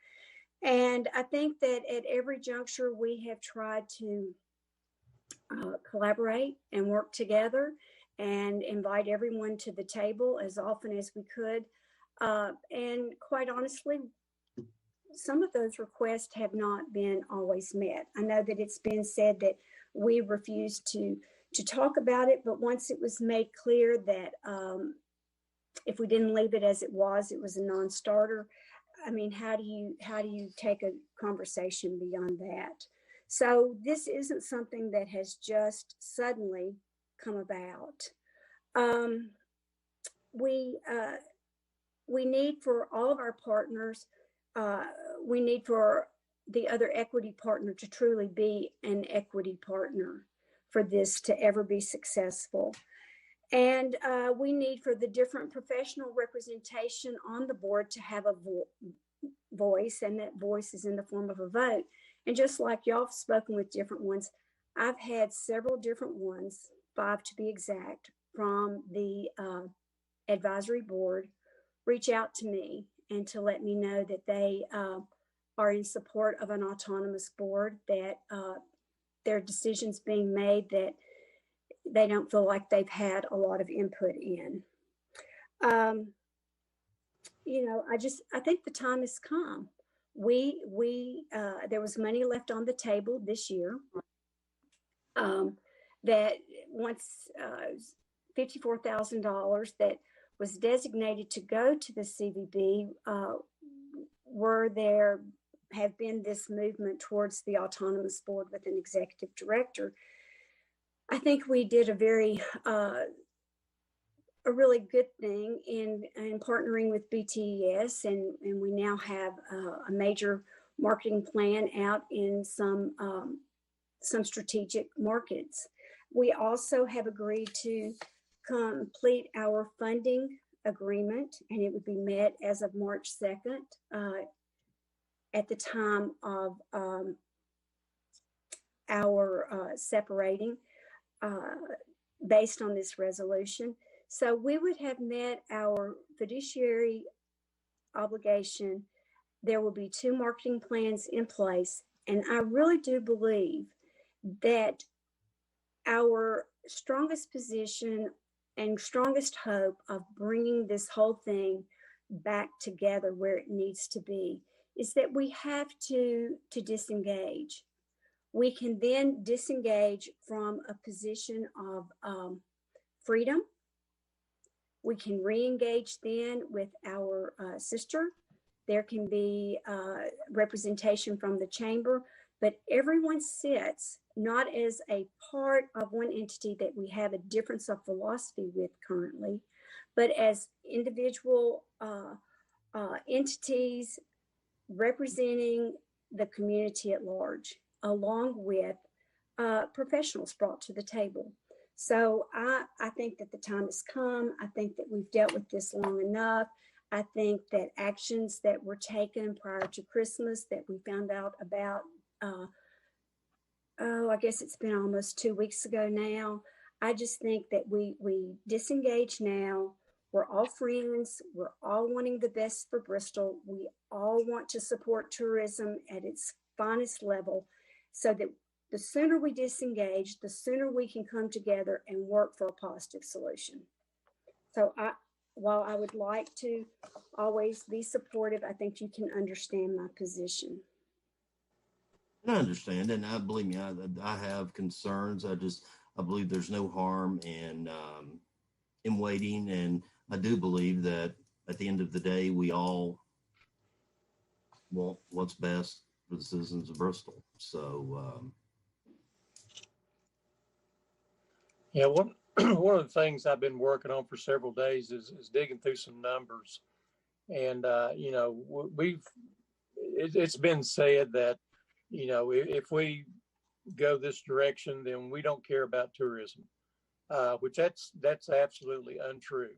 Speaker 3: And I think that at every juncture, we have tried to collaborate and work together and invite everyone to the table as often as we could. And quite honestly, some of those requests have not been always met. I know that it's been said that we refused to talk about it, but once it was made clear that if we didn't leave it as it was a non-starter. I mean, how do you take a conversation beyond that? So this isn't something that has just suddenly come about. We need for all of our partners, we need for the other equity partner to truly be an equity partner for this to ever be successful. And we need for the different professional representation on the board to have a voice, and that voice is in the form of a vote. And just like y'all have spoken with different ones, I've had several different ones, 5 to be exact, from the advisory board reach out to me and to let me know that they are in support of an autonomous board, that there are decisions being made that they don't feel like they've had a lot of input in. You know, I think the time has come. There was money left on the table this year that once $54,000 that was designated to go to the CVB, have been this movement towards the autonomous board with an executive director. I think we did a really good thing in partnering with BTES, and we now have a major marketing plan out in some strategic markets. We also have agreed to complete our funding agreement, and it would be met as of March 2nd at the time of our separating based on this resolution. So we would have met our fiduciary obligation. There will be 2 marketing plans in place. And I really do believe that our strongest position and strongest hope of bringing this whole thing back together where it needs to be is that we have to disengage. We can then disengage from a position of freedom. We can re-engage then with our sister. There can be representation from the chamber, but everyone sits not as a part of one entity that we have a difference of philosophy with currently, but as individual entities representing the community at large, along with professionals brought to the table. So I think that the time has come. I think that we've dealt with this long enough. I think that actions that were taken prior to Christmas that we found out about, I guess it's been almost 2 weeks ago now. I just think that we disengage now. We're all friends. We're all wanting the best for Bristol. We all want to support tourism at its finest level, so that the sooner we disengage, the sooner we can come together and work for a positive solution. So while I would like to always be supportive, I think you can understand my position.
Speaker 8: I understand, and I believe me, I have concerns. I believe there's no harm in waiting, and I do believe that at the end of the day, we all want what's best for the citizens of Bristol. So,
Speaker 1: yeah, one of the things I've been working on for several days is digging through some numbers, and it's been said that if we go this direction, then we don't care about tourism, which that's absolutely untrue.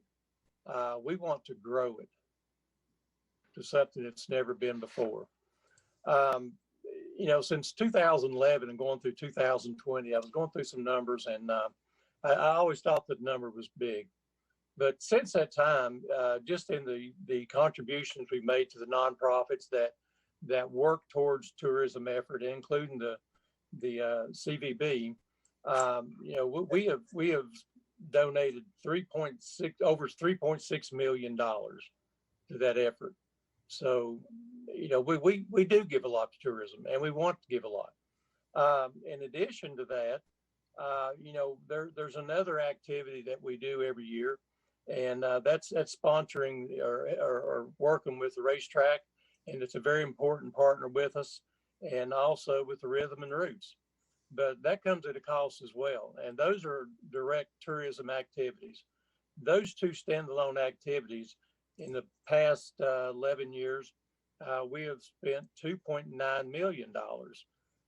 Speaker 1: We want to grow it to something that's never been before. Since 2011 and going through 2020, I was going through some numbers, and I always thought the number was big. But since that time, just in the contributions we've made to the nonprofits that work towards tourism effort, including the CVB, we have donated over $3.6 million to that effort. So, we do give a lot to tourism, and we want to give a lot. In addition to that, there's another activity that we do every year, and that's sponsoring or working with the racetrack, and it's a very important partner with us, and also with the Rhythm and Roots. But that comes at a cost as well, and those are direct tourism activities. Those two standalone activities, in the past 11 years, we have spent $2.9 million.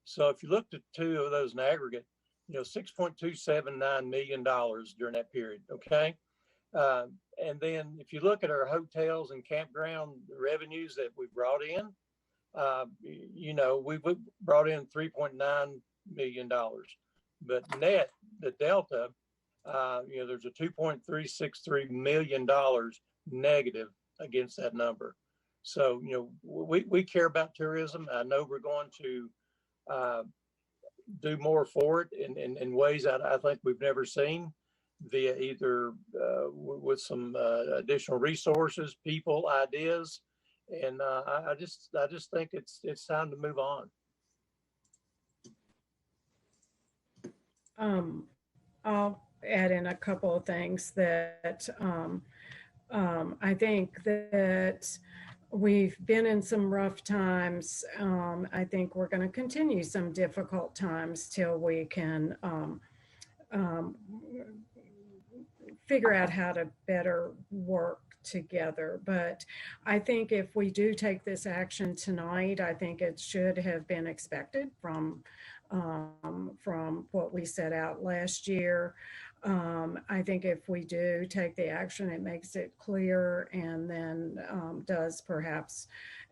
Speaker 1: So if you looked at two of those in aggregate, $6.279 million during that period, okay? And then if you look at our hotels and campground revenues that we brought in, we brought in $3.9 million. But net, the delta, there's a $2.363 million negative against that number. So, we care about tourism. I know we're going to do more for it in ways that I think we've never seen, via either with some additional resources, people, ideas, and I just think it's time to move on.
Speaker 11: I'll add in a couple of things that I think that we've been in some rough times. I think we're going to continue some difficult times till we can figure out how to better work together. But I think if we do take this action tonight, I think it should have been expected from what we set out last year. I think if we do take the action, it makes it clear, and then does perhaps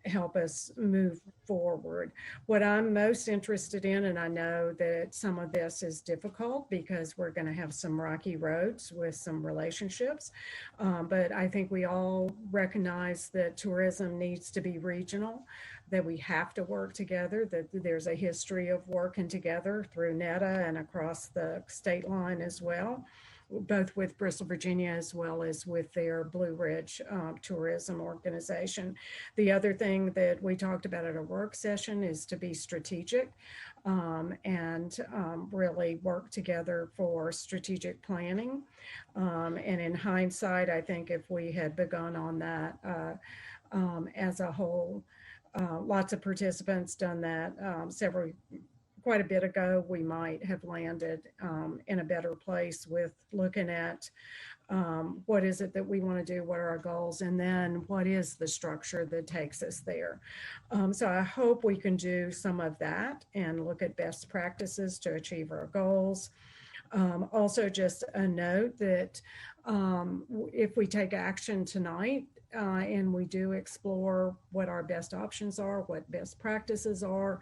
Speaker 11: help us move forward. What I'm most interested in, and I know that some of this is difficult because we're going to have some rocky roads with some relationships, but I think we all recognize that tourism needs to be regional, that we have to work together, that there's a history of working together through NETA and across the state line as well, both with Bristol, Virginia, as well as with their Blue Ridge tourism organization. The other thing that we talked about at a work session is to be strategic and really work together for strategic planning. And in hindsight, I think if we had begun on that as a whole, lots of participants done that quite a bit ago, we might have landed in a better place with looking at what is it that we want to do, what are our goals, and then what is the structure that takes us there. So I hope we can do some of that and look at best practices to achieve our goals. Also, just a note that if we take action tonight and we do explore what our best options are, what best practices are,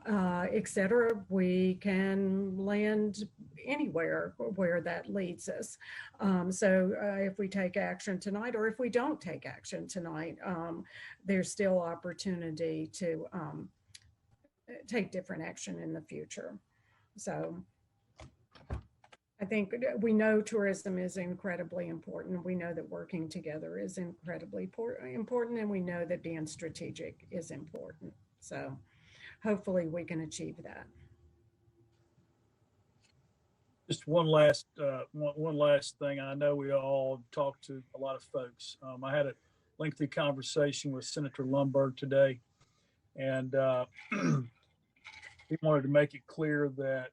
Speaker 11: et cetera, we can land anywhere where that leads us. So if we take action tonight, or if we don't take action tonight, there's still opportunity to take different action in the future. So I think we know tourism is incredibly important. We know that working together is incredibly important, and we know that being strategic is important. So hopefully we can achieve that.
Speaker 7: Just one last thing. I know we all talked to a lot of folks. I had a lengthy conversation with Senator Lundberg today, and he wanted to make it clear that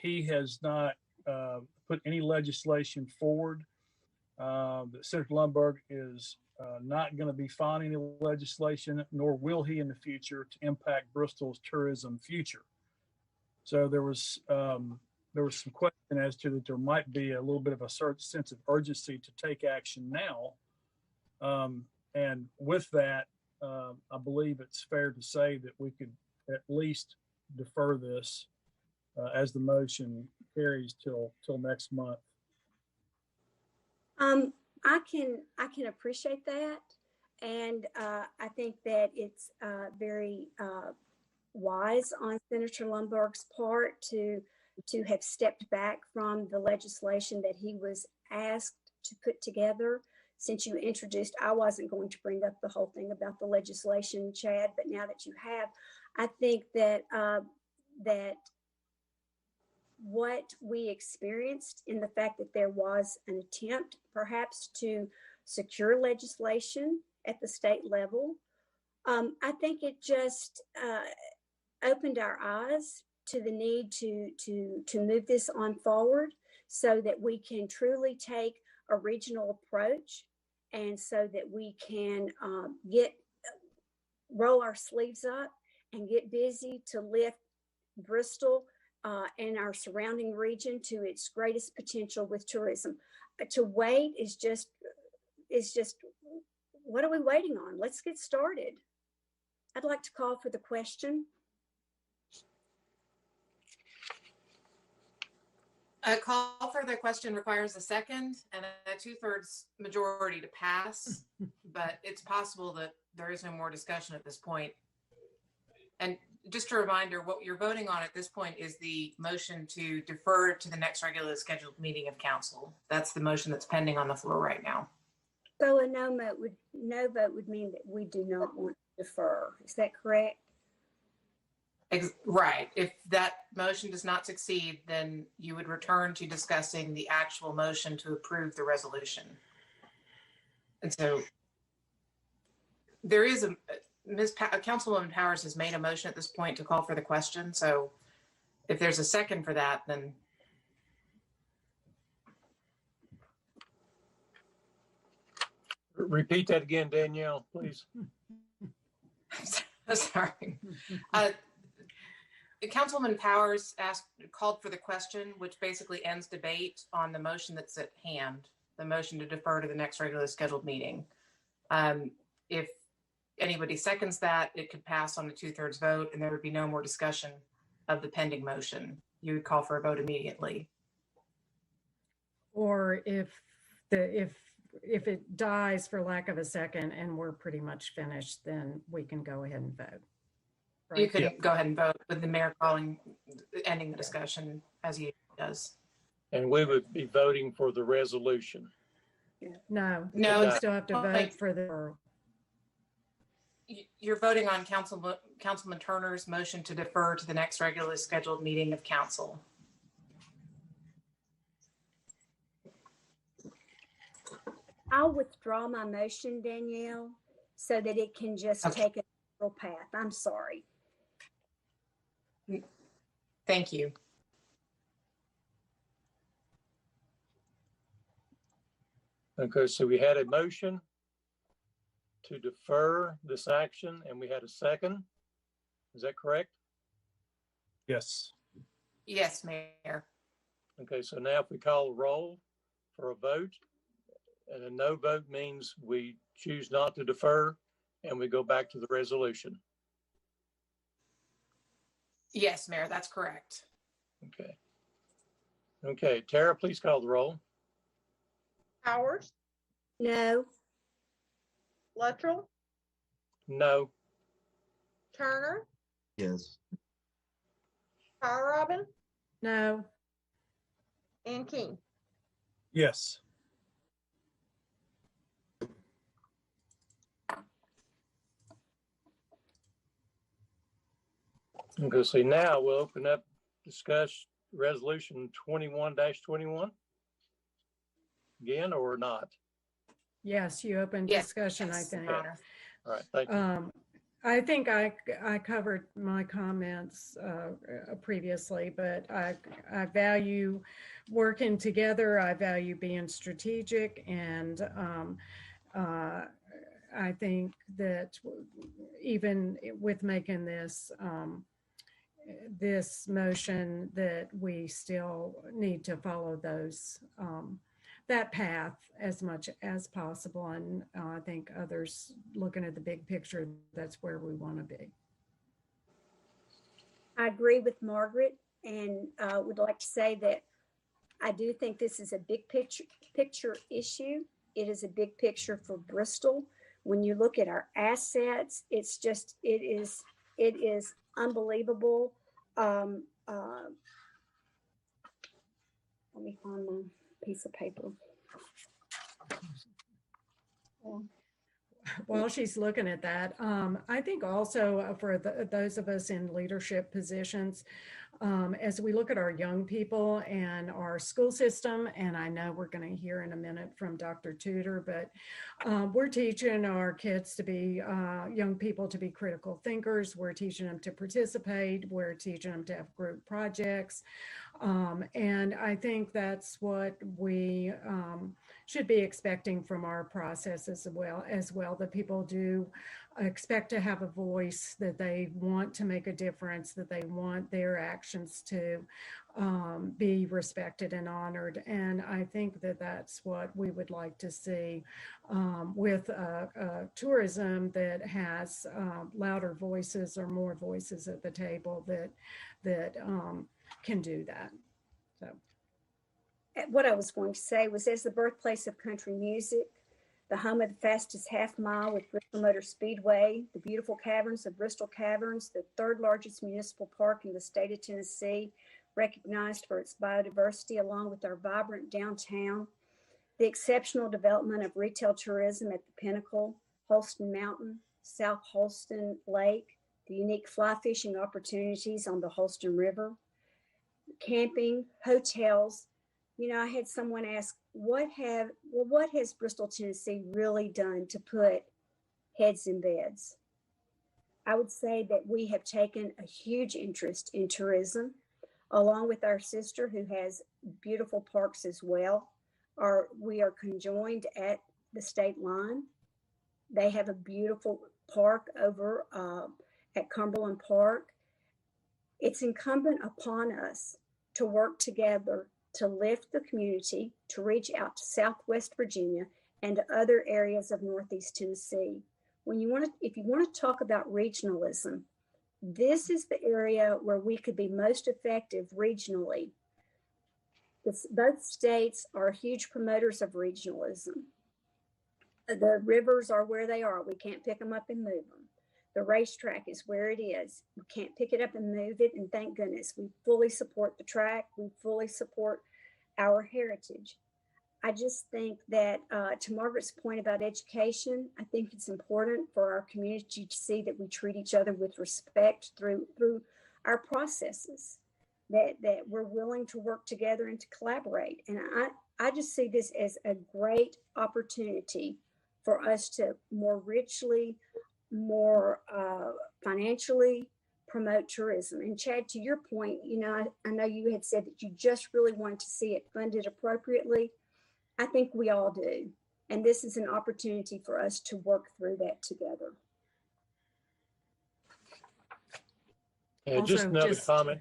Speaker 7: he has not put any legislation forward. That Senator Lundberg is not going to be filing any legislation, nor will he in the future, to impact Bristol's tourism future. So there was some question as to that there might be a little bit of a certain sense of urgency to take action now. And with that, I believe it's fair to say that we could at least defer this as the motion carries till next month.
Speaker 3: I can appreciate that, and I think that it's very wise on Senator Lundberg's part to have stepped back from the legislation that he was asked to put together. Since you introduced, I wasn't going to bring up the whole thing about the legislation, Chad, but now that you have, I think that that what we experienced in the fact that there was an attempt perhaps to secure legislation at the state level, I think it just opened our eyes to the need to move this on forward so that we can truly take a regional approach, and so that we can roll our sleeves up and get busy to lift Bristol and our surrounding region to its greatest potential with tourism. To wait is just, what are we waiting on? Let's get started. I'd like to call for the question.
Speaker 6: A call for the question requires a second and a 2/3 majority to pass, but it's possible that there is no more discussion at this point. And just a reminder, what you're voting on at this point is the motion to defer to the next regularly scheduled meeting of council. That's the motion that's pending on the floor right now.
Speaker 3: So a no vote would mean that we do not want to defer. Is that correct?
Speaker 6: Right. If that motion does not succeed, then you would return to discussing the actual motion to approve the resolution. And so there is Councilwoman Powers has made a motion at this point to call for the question. So if there's a second for that, then.
Speaker 1: Repeat that again, Danielle, please.
Speaker 6: Sorry. Councilwoman Powers called for the question, which basically ends debate on the motion that's at hand, the motion to defer to the next regularly scheduled meeting. If anybody seconds that, it could pass on a 2/3 vote, and there would be no more discussion of the pending motion. You would call for a vote immediately.
Speaker 11: Or if it dies for lack of a second and we're pretty much finished, then we can go ahead and vote. Right?
Speaker 6: You could go ahead and vote with the mayor ending the discussion as he does.
Speaker 1: And we would be voting for the resolution.
Speaker 11: No,
Speaker 6: No,
Speaker 11: we still have to vote for the.
Speaker 6: You're voting on Councilman Turner's motion to defer to the next regularly scheduled meeting of council.
Speaker 3: I'll withdraw my motion, Danielle, so that it can just take a natural path. I'm sorry.
Speaker 6: Thank you.
Speaker 1: Okay, so we had a motion to defer this action and we had a second. Is that correct?
Speaker 7: Yes.
Speaker 6: Yes, Mayor.
Speaker 1: Okay, so now if we call a roll for a vote, and a no vote means we choose not to defer and we go back to the resolution.
Speaker 6: Yes, Mayor, that's correct.
Speaker 1: Okay. Okay, Tara, please call the roll.
Speaker 2: Powers,
Speaker 3: No.
Speaker 2: Luttrell,
Speaker 1: No.
Speaker 2: Turner,
Speaker 8: Yes.
Speaker 2: Robin,
Speaker 11: No.
Speaker 2: and King.
Speaker 7: Yes.
Speaker 1: Okay, so now we'll open up, discuss resolution 21-21 again or not?
Speaker 11: Yes, you opened
Speaker 6: Yes,
Speaker 11: discussion, I
Speaker 6: yes,
Speaker 11: think.
Speaker 6: Your Honor.
Speaker 1: All right, thank you.
Speaker 11: I think I covered my comments previously, but I value working together. I value being strategic, and I think that even with making this this motion, that we still need to follow those that path as much as possible. And I think others looking at the big picture, that's where we want to be.
Speaker 3: I agree with Margaret, and would like to say that I do think this is a big picture issue. It is a big picture for Bristol. When you look at our assets, it's just, it is unbelievable. Let me find my piece of paper.
Speaker 11: While she's looking at that, I think also for those of us in leadership positions, as we look at our young people and our school system, and I know we're going to hear in a minute from Dr. Tudor, but we're teaching our kids to be, young people to be critical thinkers. We're teaching them to participate. We're teaching them to have group projects. And I think that's what we should be expecting from our process as well, that people do expect to have a voice, that they want to make a difference, that they want their actions to be respected and honored. And I think that that's what we would like to see with tourism that has louder voices or more voices at the table that can do that. So
Speaker 3: What I was going to say was, as the birthplace of country music, the home of the fastest half mile with Bristol Motor Speedway, the beautiful caverns of Bristol Caverns, the third largest municipal park in the state of Tennessee, recognized for its biodiversity, along with our vibrant downtown, the exceptional development of retail tourism at the Pinnacle, Holston Mountain, South Holston Lake, the unique fly fishing opportunities on the Holston River, camping, hotels. You know, I had someone ask, what has Bristol, Tennessee really done to put heads in beds? I would say that we have taken a huge interest in tourism, along with our sister who has beautiful parks as well. We are conjoined at the state line. They have a beautiful park over at Cumberland Park. It's incumbent upon us to work together to lift the community, to reach out to Southwest Virginia and to other areas of Northeast Tennessee. If you want to talk about regionalism, this is the area where we could be most effective regionally. Both states are huge promoters of regionalism. The rivers are where they are. We can't pick them up and move them. The racetrack is where it is. We can't pick it up and move it, and thank goodness. We fully support the track. We fully support our heritage. I just think that to Margaret's point about education, I think it's important for our community to see that we treat each other with respect through our processes, that we're willing to work together and to collaborate. And I just see this as a great opportunity for us to more richly, more financially, promote tourism. And Chad, to your point, I know you had said that you just really wanted to see it funded appropriately. I think we all do. And this is an opportunity for us to work through that together.
Speaker 1: Just another comment.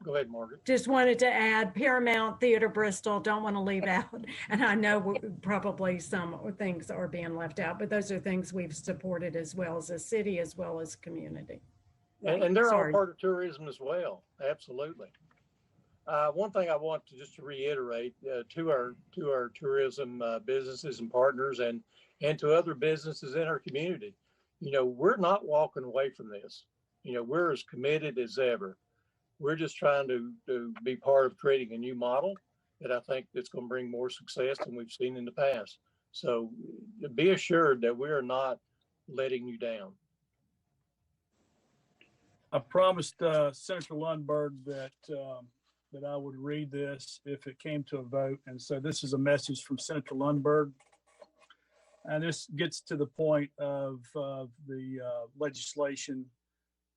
Speaker 1: Go ahead, Margaret.
Speaker 11: Just wanted to add Paramount Theater Bristol, don't want to leave out. And I know probably some things are being left out, but those are things we've supported as well as a city, as well as community.
Speaker 1: And they're all part of tourism as well. Absolutely. One thing I want to reiterate to our tourism businesses and partners and to other businesses in our community, we're not walking away from this. We're as committed as ever. We're just trying to be part of creating a new model that I think that's going to bring more success than we've seen in the past. So be assured that we are not letting you down.
Speaker 7: I promised Senator Lundberg that I would read this if it came to a vote. And so this is a message from Senator Lundberg. And this gets to the point of the legislation.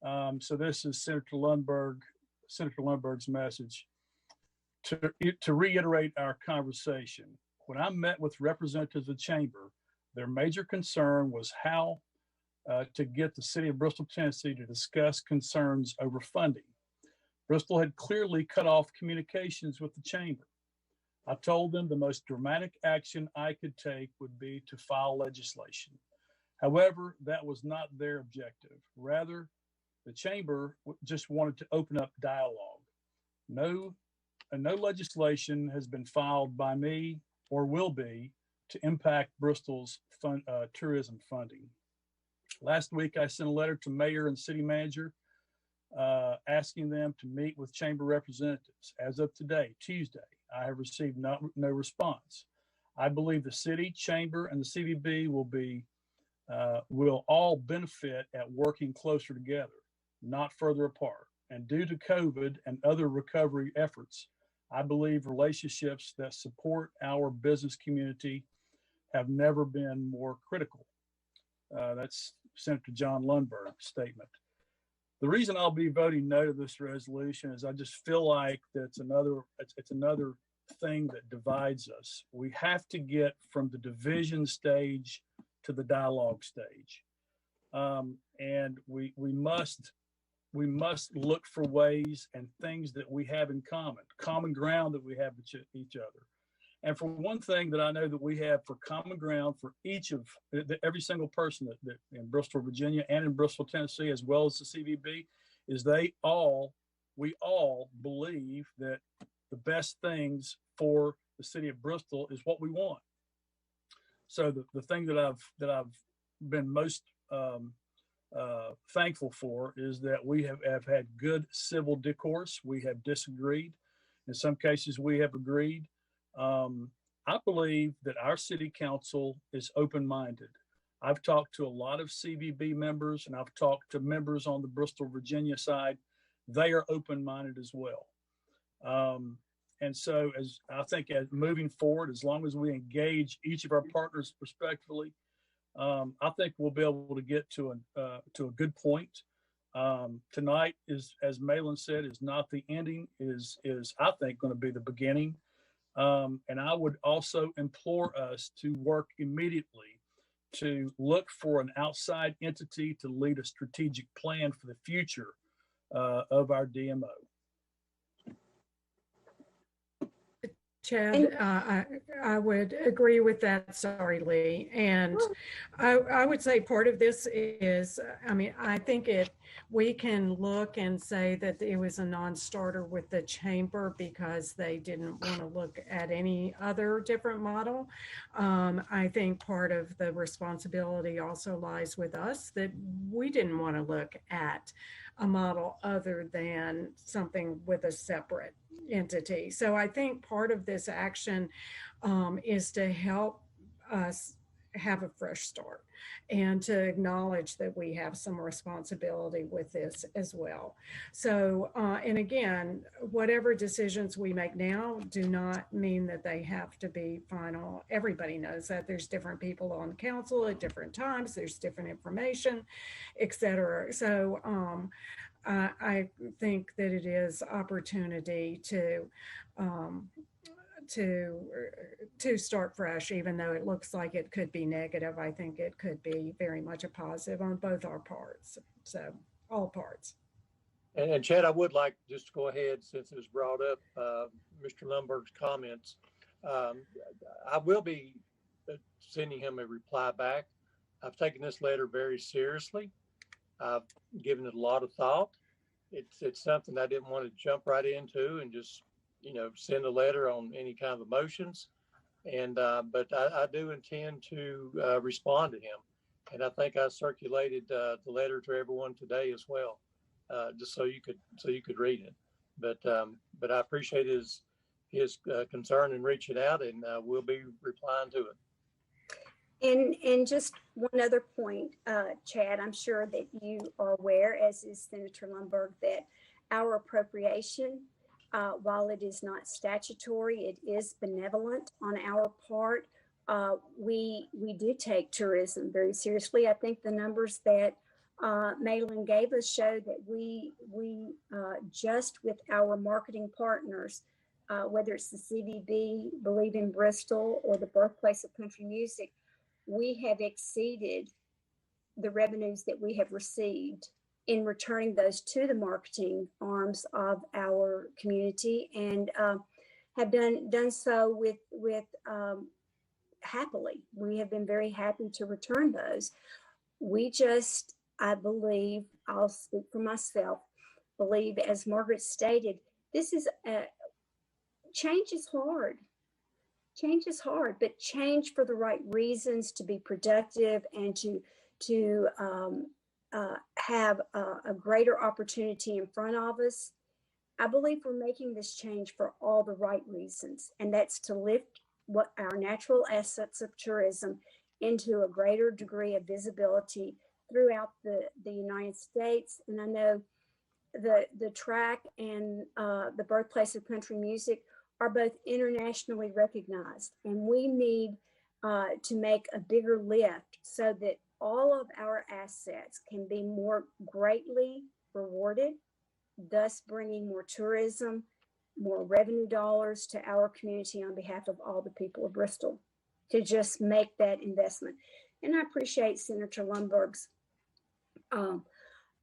Speaker 7: So this is Senator Lundberg's message. To reiterate our conversation, when I met with representatives of the chamber, their major concern was how to get the city of Bristol, Tennessee to discuss concerns over funding. Bristol had clearly cut off communications with the chamber. I told them the most dramatic action I could take would be to file legislation. However, that was not their objective. Rather, the chamber just wanted to open up dialogue. No legislation has been filed by me or will be to impact Bristol's tourism funding. Last week, I sent a letter to mayor and city manager asking them to meet with chamber representatives. As of today, Tuesday, I have received no response. I believe the city, chamber, and the CVB will all benefit at working closer together, not further apart. And due to COVID and other recovery efforts, I believe relationships that support our business community have never been more critical. That's Senator John Lundberg's statement. The reason I'll be voting no to this resolution is I just feel like it's another thing that divides us. We have to get from the division stage to the dialogue stage. And we must look for ways and things that we have in common ground that we have with each other. And for one thing that I know that we have for common ground for every single person that in Bristol, Virginia, and in Bristol, Tennessee, as well as the CVB, is we all believe that the best things for the city of Bristol is what we want. So the thing that I've been most thankful for is that we have had good civil discourse. We have disagreed. In some cases, we have agreed. I believe that our city council is open-minded. I've talked to a lot of CVB members and I've talked to members on the Bristol, Virginia side. They are open-minded as well. And so as moving forward, as long as we engage each of our partners respectfully, I think we'll be able to get to a good point. Tonight is, as Malin said, is not the ending, is I think going to be the beginning. And I would also implore us to work immediately to look for an outside entity to lead a strategic plan for the future of our DMO.
Speaker 11: Chad, I would agree with that. Sorry, Lee. And I would say part of this is, I think we can look and say that it was a non-starter with the chamber because they didn't want to look at any other different model. I think part of the responsibility also lies with us that we didn't want to look at a model other than something with a separate entity. So I think part of this action is to help us have a fresh start and to acknowledge that we have some responsibility with this as well. So, and again, whatever decisions we make now do not mean that they have to be final. Everybody knows that there's different people on the council at different times, there's different information, et cetera. So I think that it is opportunity to start fresh, even though it looks like it could be negative. I think it could be very much a positive on both our parts. So all parts.
Speaker 1: And Chad, I would like just to go ahead, since it was brought up, Mr. Lundberg's comments. I will be sending him a reply back. I've taken this letter very seriously. I've given it a lot of thought. It's something I didn't want to jump right into and just, send a letter on any kind of emotions. And, but I do intend to respond to him. And I think I circulated the letter to everyone today as well, just so you could read it. But I appreciate his concern in reaching out, and we'll be replying to it.
Speaker 3: And just one other point, Chad, I'm sure that you are aware, as is Senator Lundberg, that our appropriation, while it is not statutory, it is benevolent on our part. We do take tourism very seriously. I think the numbers that Malin gave us show that we just with our marketing partners, whether it's the CVB, Believe in Bristol, or the Birthplace of Country Music, we have exceeded the revenues that we have received in returning those to the marketing arms of our community, and have done so with happily. We have been very happy to return those. We just, I believe, I'll speak for myself, believe, as Margaret stated, this is change is hard. Change is hard, but change for the right reasons, to be productive and to have a greater opportunity in front of us. I believe we're making this change for all the right reasons, and that's to lift what our natural assets of tourism into a greater degree of visibility throughout the United States. And I know the track and the Birthplace of Country Music are both internationally recognized, and we need to make a bigger lift so that all of our assets can be more greatly rewarded, thus bringing more tourism, more revenue dollars to our community on behalf of all the people of Bristol, to just make that investment. And I appreciate Senator Lundberg's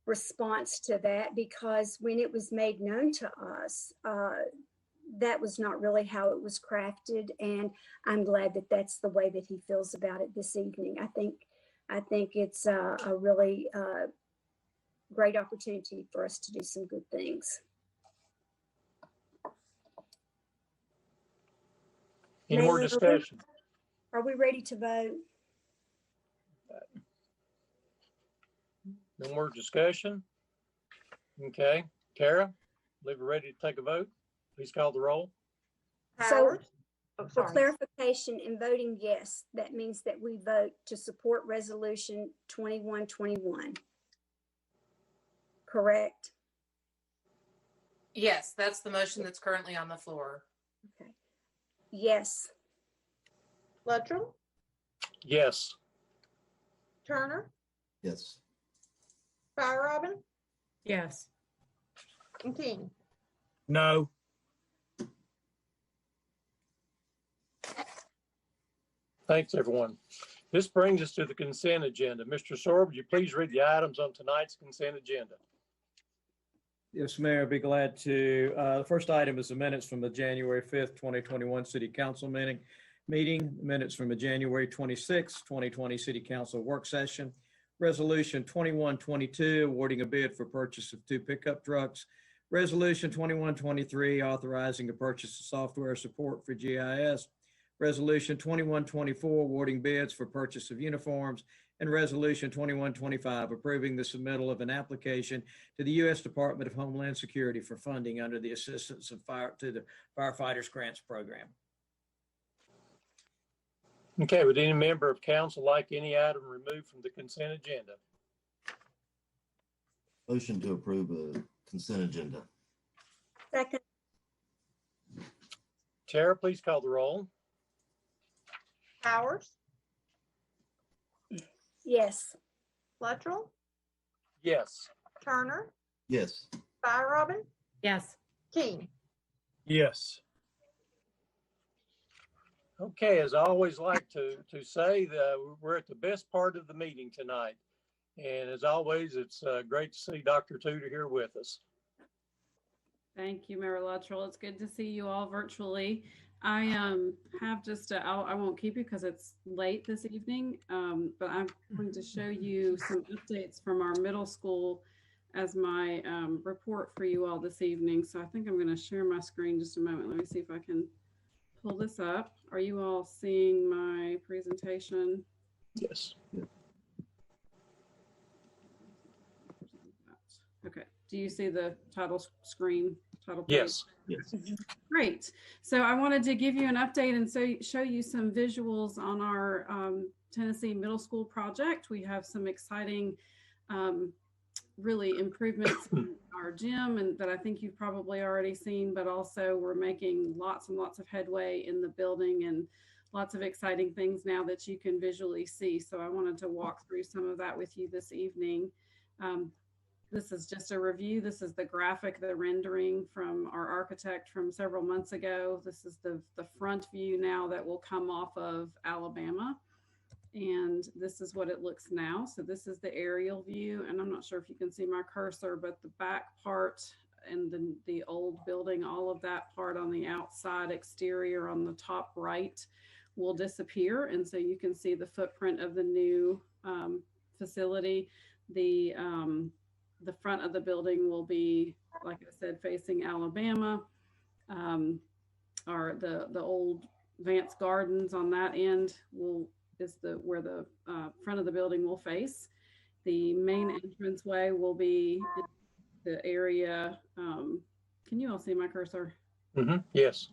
Speaker 3: response to that, because when it was made known to us, that was not really how it was crafted. And I'm glad that that's the way that he feels about it this evening. I think it's a really great opportunity for us to do some good things.
Speaker 1: Any more discussion?
Speaker 3: Are we ready to vote?
Speaker 1: No more discussion? Okay. Tara, I believe we're ready to take a vote. Please call the roll.
Speaker 3: So for clarification, in voting yes, that means that we vote to support resolution 2121. Correct?
Speaker 6: Yes, that's the motion that's currently on the floor.
Speaker 3: Okay. Yes.
Speaker 2: Luttrell,
Speaker 1: Yes.
Speaker 2: Turner,
Speaker 8: Yes.
Speaker 2: Fire Robin,
Speaker 11: Yes.
Speaker 2: and King.
Speaker 7: No.
Speaker 1: Thanks, everyone. This brings us to the consent agenda. Mr. Sorb, would you please read the items on tonight's consent agenda?
Speaker 9: Yes, Mayor, I'd be glad to. The first item is the minutes from the January 5th, 2021 City Council meeting, minutes from the January 26th, 2020 City Council work session, Resolution 2122, awarding a bid for purchase of 2 pickup trucks, Resolution 2123, authorizing the purchase of software support for GIS, Resolution 2124, awarding bids for purchase of uniforms, and Resolution 2125, approving the submittal of an application to the U.S. Department of Homeland Security for funding under the Assistance of Fire to the Firefighters Grants Program.
Speaker 1: Okay, would any member of council like any item removed from the consent agenda?
Speaker 8: Motion to approve the consent agenda.
Speaker 3: Second.
Speaker 1: Tara, please call the roll.
Speaker 2: Powers,
Speaker 3: Yes.
Speaker 2: Luttrell,
Speaker 1: Yes.
Speaker 2: Turner,
Speaker 8: Yes.
Speaker 2: Fire Robin,
Speaker 11: Yes.
Speaker 2: King.
Speaker 7: Yes.
Speaker 1: Okay, as I always like to say, we're at the best part of the meeting tonight. And as always, it's great to see Dr. Tudor here with us.
Speaker 17: Thank you, Mayor Luttrell. It's good to see you all virtually. I have just, I won't keep you because it's late this evening, but I'm going to show you some updates from our middle school as my report for you all this evening. So I think I'm going to share my screen just a moment. Let me see if I can pull this up. Are you all seeing my presentation?
Speaker 1: Yes.
Speaker 17: Okay. Do you see the title screen? Title page?
Speaker 1: Yes. Yes.
Speaker 17: Great. So I wanted to give you an update and show you some visuals on our Tennessee middle school project. We have some exciting really improvements in our gym and that I think you've probably already seen, but also we're making lots and lots of headway in the building and lots of exciting things now that you can visually see. So I wanted to walk through some of that with you this evening. This is just a review. This is the graphic, the rendering from our architect from several months ago. This is the front view now that will come off of Alabama. And this is what it looks now. So this is the aerial view. And I'm not sure if you can see my cursor, but the back part and the old building, all of that part on the outside exterior on the top right will disappear. And so you can see the footprint of the new facility. The front of the building will be, like I said, facing Alabama. Or the old Vance Gardens on that end is where the front of the building will face. The main entranceway will be the area. Can you all see my cursor?
Speaker 1: Mm-hmm. Yes.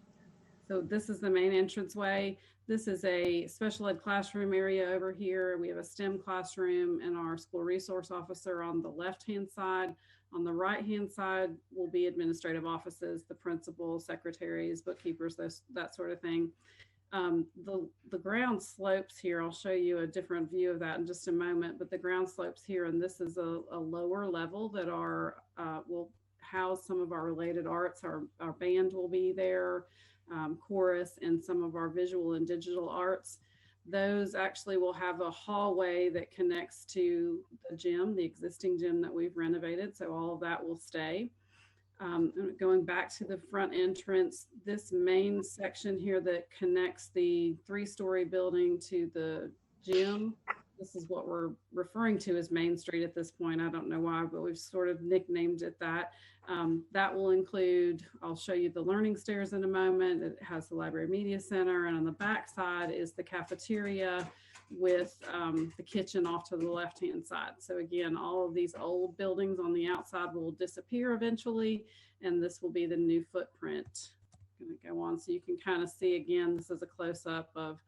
Speaker 17: So this is the main entranceway. This is a special ed classroom area over here. We have a STEM classroom and our school resource officer on the left-hand side. On the right-hand side will be administrative offices, the principal, secretaries, bookkeepers, that sort of thing. The ground slopes here, I'll show you a different view of that in just a moment, but the ground slopes here, and this is a lower level that will house some of our related arts. Our band will be there. Chorus and some of our visual and digital arts. Those actually will have a hallway that connects to the gym, the existing gym that we've renovated. So all of that will stay. Going back to the front entrance, this main section here that connects the 3-story building to the gym, this is what we're referring to as Main Street at this point. I don't know why, but we've sort of nicknamed it that. That will include, I'll show you the learning stairs in a moment. It has the library media center, and on the back side is the cafeteria with the kitchen off to the left-hand side. So again, all of these old buildings on the outside will disappear eventually, and this will be the new footprint. I'm gonna go on so you can kind of see again, this is a close-up of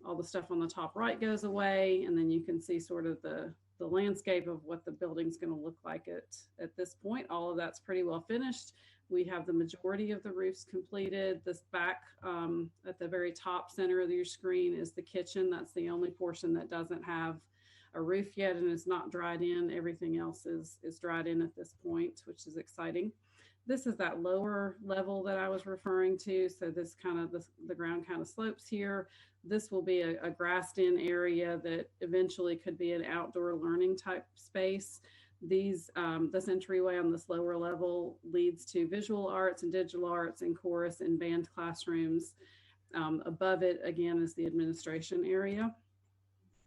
Speaker 17: all the stuff on the top right goes away, and then you can see sort of the landscape of what the building's going to look like at this point. All of that's pretty well finished. We have the majority of the roofs completed. This back at the very top center of your screen is the kitchen. That's the only portion that doesn't have a roof yet and is not dried in. Everything else is dried in at this point, which is exciting. This is that lower level that I was referring to. So this kind of, the ground kind of slopes here. This will be a grassed in area that eventually could be an outdoor learning type space. This entryway on this lower level leads to visual arts and digital arts and chorus and band classrooms. Above it, again, is the administration area.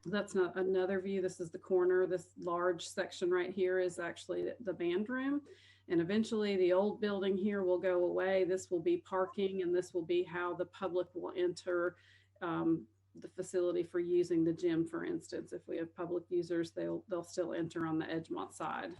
Speaker 17: That's not another view. This is the corner. This large section right here is actually the band room. And eventually the old building here will go away. This will be parking, and this will be how the public will enter the facility for using the gym, for instance. If we have public users, they'll still enter on the Edgemont side.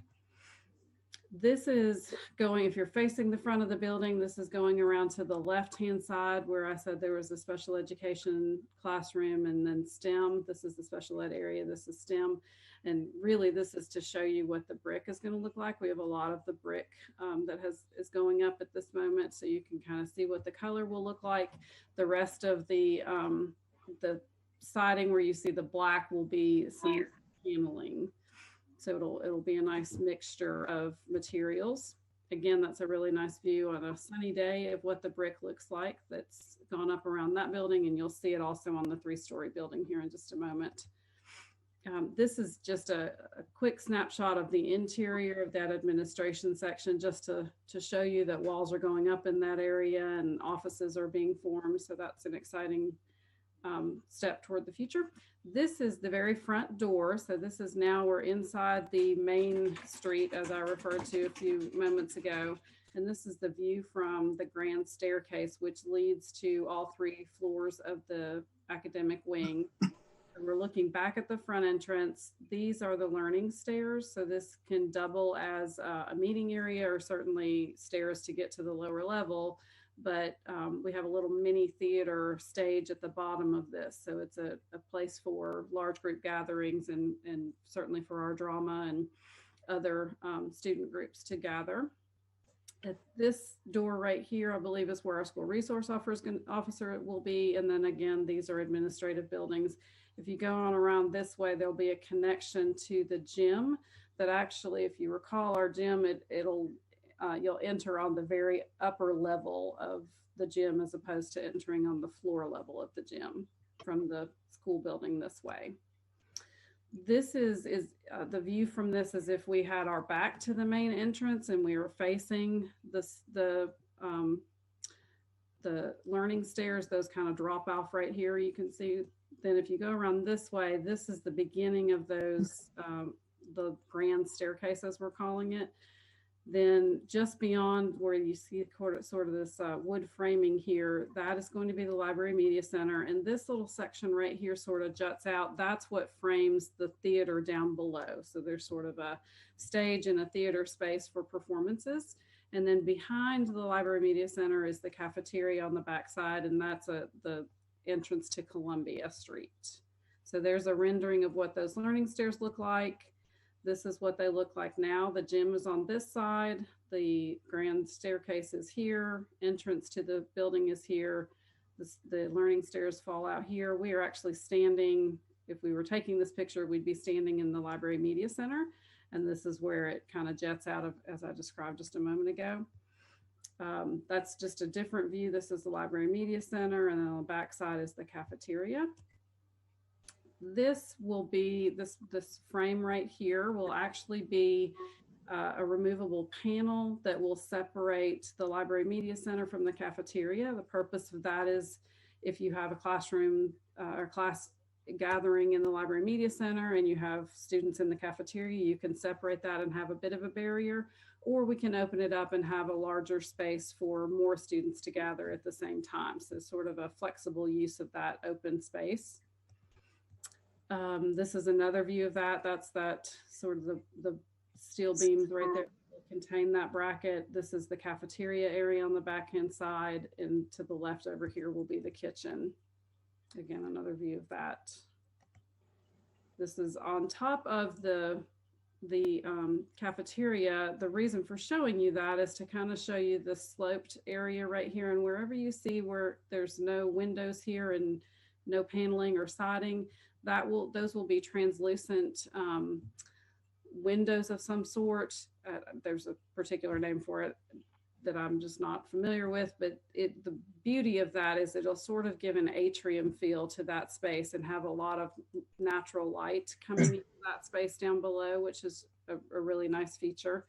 Speaker 17: This is going, if you're facing the front of the building, this is going around to the left-hand side where I said there was a special education classroom and then STEM. This is the special ed area. This is STEM. And really this is to show you what the brick is going to look like. We have a lot of the brick that is going up at this moment. So you can kind of see what the color will look like. The rest of the siding where you see the black will be some paneling. So it'll be a nice mixture of materials. Again, that's a really nice view on a sunny day of what the brick looks like that's gone up around that building, and you'll see it also on the 3-story building here in just a moment. This is just a quick snapshot of the interior of that administration section, just to show you that walls are going up in that area and offices are being formed. So that's an exciting step toward the future. This is the very front door. So this is now we're inside the main street, as I referred to a few moments ago. And this is the view from the grand staircase, which leads to all 3 floors of the academic wing. We're looking back at the front entrance. These are the learning stairs. So this can double as a meeting area or certainly stairs to get to the lower level. But we have a little mini theater stage at the bottom of this. So it's a place for large group gatherings and certainly for our drama and other student groups to gather. At this door right here, I believe is where our school resource officer will be. And then again, these are administrative buildings. If you go on around this way, there'll be a connection to the gym that actually, if you recall our gym, you'll enter on the very upper level of the gym as opposed to entering on the floor level of the gym from the school building this way. This is the view from this as if we had our back to the main entrance and we were facing the learning stairs. Those kind of drop off right here. You can see. Then if you go around this way, this is the beginning of those the grand staircase, as we're calling it. Then just beyond where you see sort of this wood framing here, that is going to be the Library Media Center. And this little section right here sort of juts out. That's what frames the theater down below. So there's sort of a stage and a theater space for performances. And then behind the Library Media Center is the cafeteria on the backside, and that's the entrance to Columbia Street. So there's a rendering of what those learning stairs look like. This is what they look like now. The gym is on this side. The grand staircase is here. Entrance to the building is here. The learning stairs fall out here. We are actually standing, if we were taking this picture, we'd be standing in the Library Media Center. And this is where it kind of jets out of, as I described just a moment ago. That's just a different view. This is the Library Media Center, and then on the back side is the cafeteria. This will be, this frame right here will actually be a removable panel that will separate the Library Media Center from the cafeteria. The purpose of that is if you have a classroom or class gathering in the Library Media Center and you have students in the cafeteria, you can separate that and have a bit of a barrier, or we can open it up and have a larger space for more students to gather at the same time. So sort of a flexible use of that open space. This is another view of that. That's that sort of the steel beams right there that contain that bracket. This is the cafeteria area on the backhand side, and to the left over here will be the kitchen. Again, another view of that. This is on top of the cafeteria. The reason for showing you that is to kind of show you the sloped area right here, and wherever you see where there's no windows here and no paneling or siding, those will be translucent windows of some sort. There's a particular name for it that I'm just not familiar with, but the beauty of that is it'll sort of give an atrium feel to that space and have a lot of natural light coming into that space down below, which is a really nice feature.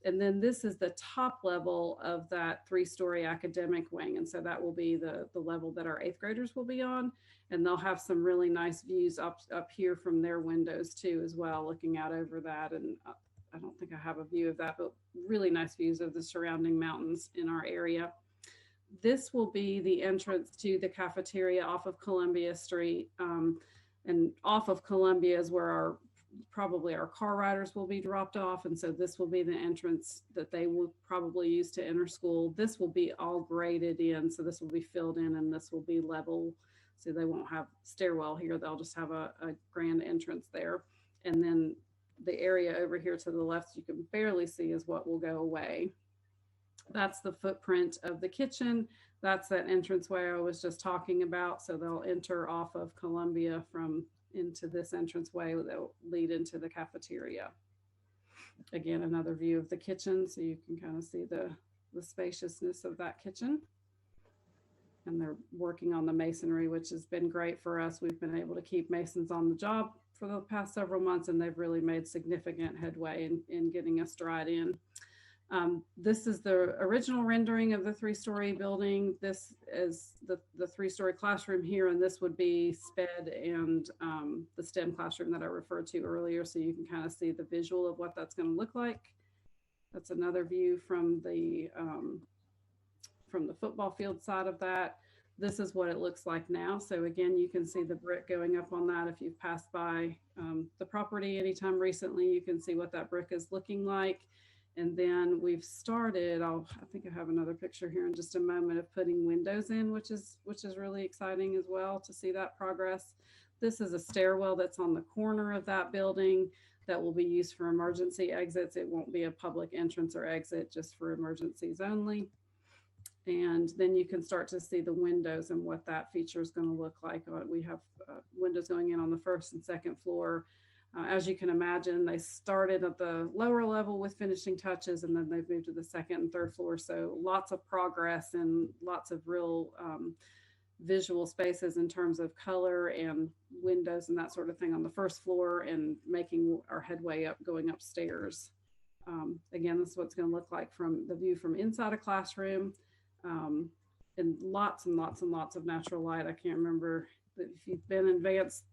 Speaker 17: And then this is the top level of that 3-story academic wing. And so that will be the level that our 8th graders will be on. And they'll have some really nice views up here from their windows too, as well, looking out over that. And I don't think I have a view of that, but really nice views of the surrounding mountains in our area. This will be the entrance to the cafeteria off of Columbia Street. And off of Columbia is where our probably our car riders will be dropped off. And so this will be the entrance that they will probably use to enter school. This will be all graded in. So this will be filled in and this will be level. So they won't have stairwell here. They'll just have a grand entrance there. And then the area over here to the left, you can barely see, is what will go away. That's the footprint of the kitchen. That's that entranceway I was just talking about. So they'll enter off of Columbia from into this entranceway that will lead into the cafeteria. Again, another view of the kitchen, so you can kind of see the spaciousness of that kitchen. And they're working on the masonry, which has been great for us. We've been able to keep masons on the job for the past several months, and they've really made significant headway in getting us dried in. This is the original rendering of the 3-story building. This is the 3-story classroom here, and this would be SPED and the STEM classroom that I referred to earlier, so you can kind of see the visual of what that's going to look like. That's another view from the football field side of that. This is what it looks like now. So again, you can see the brick going up on that. If you've passed by the property anytime recently, you can see what that brick is looking like. And then we've started, I think I have another picture here in just a moment, of putting windows in, which is really exciting as well to see that progress. This is a stairwell that's on the corner of that building that will be used for emergency exits. It won't be a public entrance or exit, just for emergencies only. And then you can start to see the windows and what that feature is going to look like. We have windows going in on the 1st and 2nd floor. As you can imagine, they started at the lower level with finishing touches, and then they've moved to the 2nd and 3rd floor. So lots of progress and lots of real visual spaces in terms of color and windows and that sort of thing on the 1st floor, and making our headway up going upstairs. Again, this is what it's going to look like from the view from inside a classroom, and lots and lots and lots of natural light. I can't remember, but if you've been in Vance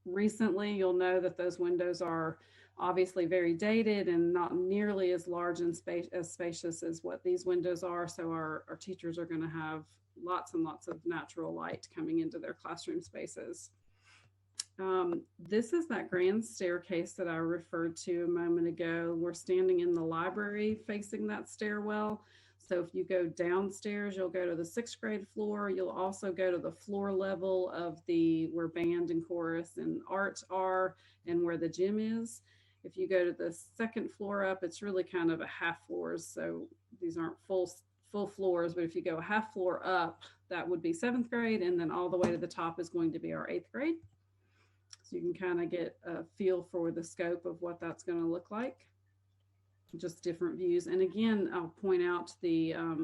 Speaker 17: recently, you'll know that those windows are obviously very dated and not nearly as large and spacious as what these windows are. So our teachers are going to have lots and lots of natural light coming into their classroom spaces. This is that grand staircase that I referred to a moment ago. We're standing in the library facing that stairwell. So if you go downstairs, you'll go to the 6th grade floor. You'll also go to the floor level of where band and chorus and art are, and where the gym is. If you go to the 2nd floor up, it's really kind of a half floors. So these aren't full floors, but if you go a half floor up, that would be 7th grade. And then all the way to the top is going to be our 8th grade. So you can kind of get a feel for the scope of what that's going to look like. Just different views. And again, I'll point out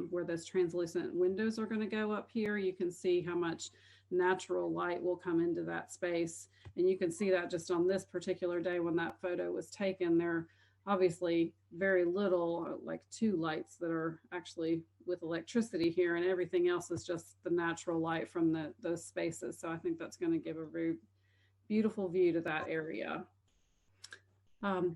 Speaker 17: where those translucent windows are going to go up here. You can see how much natural light will come into that space. And you can see that just on this particular day when that photo was taken. There are obviously very little, like 2 lights that are actually with electricity here, and everything else is just the natural light from those spaces. So I think that's going to give a very beautiful view to that area.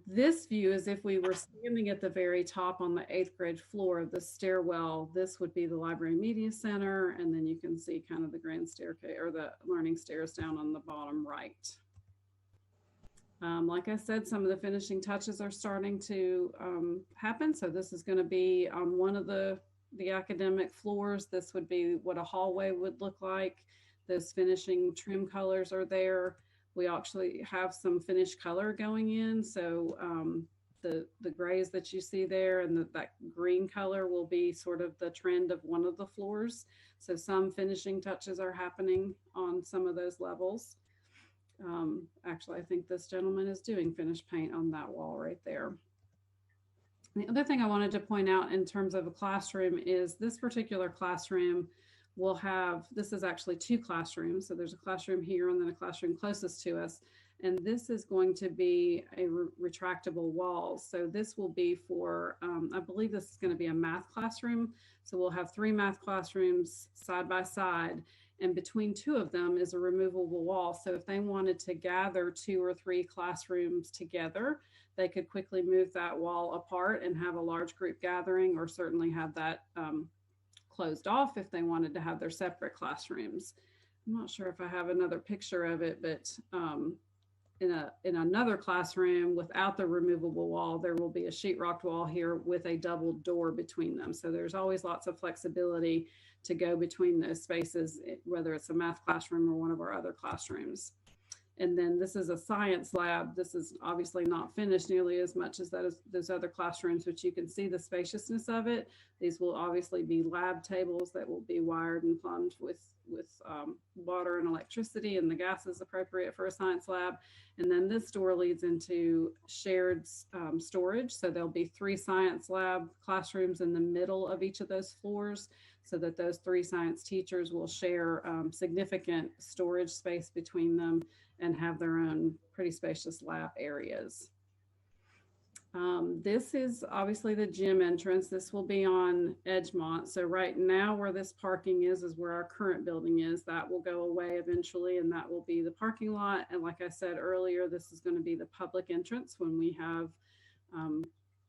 Speaker 17: This view is if we were standing at the very top on the 8th grade floor of the stairwell. This would be the Library Media Center, and then you can see kind of the grand staircase or the learning stairs down on the bottom right. Like I said, some of the finishing touches are starting to happen. So this is going to be on one of the academic floors. This would be what a hallway would look like. Those finishing trim colors are there. We actually have some finished color going in. So the grays that you see there and that green color will be sort of the trend of one of the floors. So some finishing touches are happening on some of those levels. Actually, I think this gentleman is doing finished paint on that wall right there. The other thing I wanted to point out in terms of a classroom is this particular classroom will have, this is actually 2 classrooms. So there's a classroom here and then a classroom closest to us. And this is going to be a retractable wall. So this will be for, I believe this is going to be a math classroom. So we'll have 3 math classrooms side by side, and between 2 of them is a removable wall. So if they wanted to gather 2 or 3 classrooms together, they could quickly move that wall apart and have a large group gathering, or certainly have that closed off if they wanted to have their separate classrooms. I'm not sure if I have another picture of it, but in another classroom without the removable wall, there will be a sheetrocked wall here with a double door between them. So there's always lots of flexibility to go between those spaces, whether it's a math classroom or one of our other classrooms. And then this is a science lab. This is obviously not finished nearly as much as those other classrooms, but you can see the spaciousness of it. These will obviously be lab tables that will be wired and plumbed with water and electricity, and the gas is appropriate for a science lab. And then this door leads into shared storage. So there'll be 3 science lab classrooms in the middle of each of those floors, so that those 3 science teachers will share significant storage space between them and have their own pretty spacious lab areas. This is obviously the gym entrance. This will be on Edgemont. So right now where this parking is where our current building is. That will go away eventually, and that will be the parking lot. And like I said earlier, this is going to be the public entrance when we have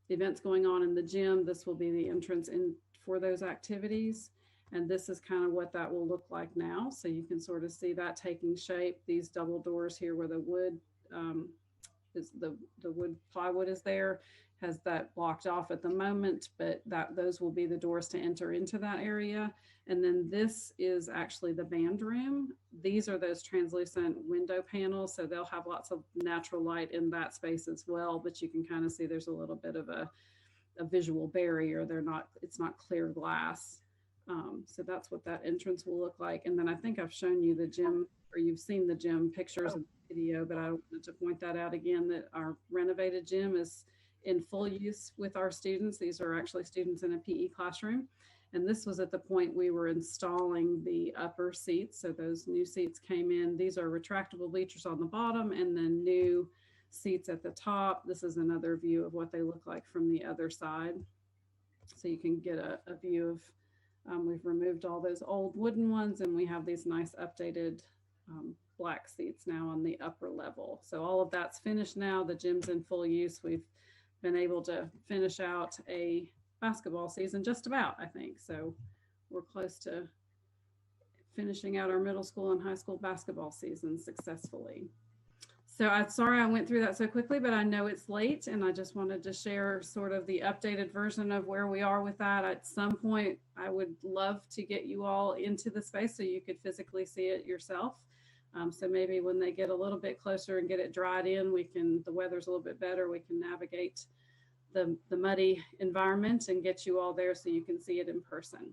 Speaker 17: events going on in the gym. This will be the entrance in for those activities. And this is kind of what that will look like now. So you can sort of see that taking shape. These double doors here where the wood is the wood plywood is there, has that blocked off at the moment, but those will be the doors to enter into that area. And then this is actually the band room. These are those translucent window panels, so they'll have lots of natural light in that space as well, but you can kind of see there's a little bit of a visual barrier. It's not clear glass. So that's what that entrance will look like. And then I think I've shown you the gym, or you've seen the gym pictures and video, but I wanted to point that out again, that our renovated gym is in full use with our students. These are actually students in a PE classroom. And this was at the point we were installing the upper seats. So those new seats came in. These are retractable bleachers on the bottom and then new seats at the top. This is another view of what they look like from the other side. So you can get a view of, we've removed all those old wooden ones, and we have these nice updated black seats now on the upper level. So all of that's finished now. The gym's in full use. We've been able to finish out a basketball season just about, I think. So we're close to finishing out our middle school and high school basketball season successfully. So I'm sorry I went through that so quickly, but I know it's late, and I just wanted to share sort of the updated version of where we are with that. At some point, I would love to get you all into the space so you could physically see it yourself. So maybe when they get a little bit closer and get it dried in, the weather's a little bit better, we can navigate the muddy environment and get you all there so you can see it in person.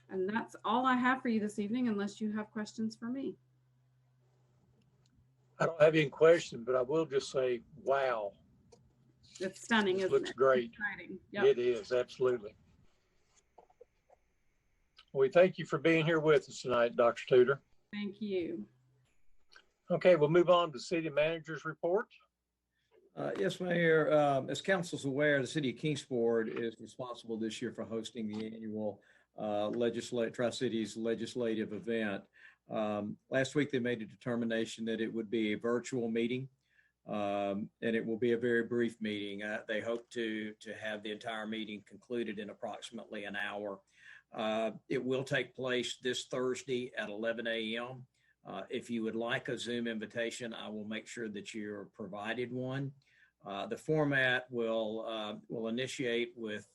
Speaker 17: And that's all I have for you this evening, unless you have questions for me.
Speaker 1: I don't have any question, but I will just say, wow.
Speaker 17: It's stunning, isn't it?
Speaker 1: Looks great.
Speaker 17: Yep.
Speaker 1: It is, absolutely. We thank you for being here with us tonight, Dr. Tudor.
Speaker 17: Thank you.
Speaker 1: Okay, we'll move on to City Manager's report.
Speaker 9: Yes, Mayor. As council's aware, the City of Kingsport is responsible this year for hosting the annual Tri-Cities legislative event. Last week, they made a determination that it would be a virtual meeting, and it will be a very brief meeting. They hope to have the entire meeting concluded in approximately an hour. It will take place this Thursday at 11 a.m. If you would like a Zoom invitation, I will make sure that you're provided one. The format will initiate with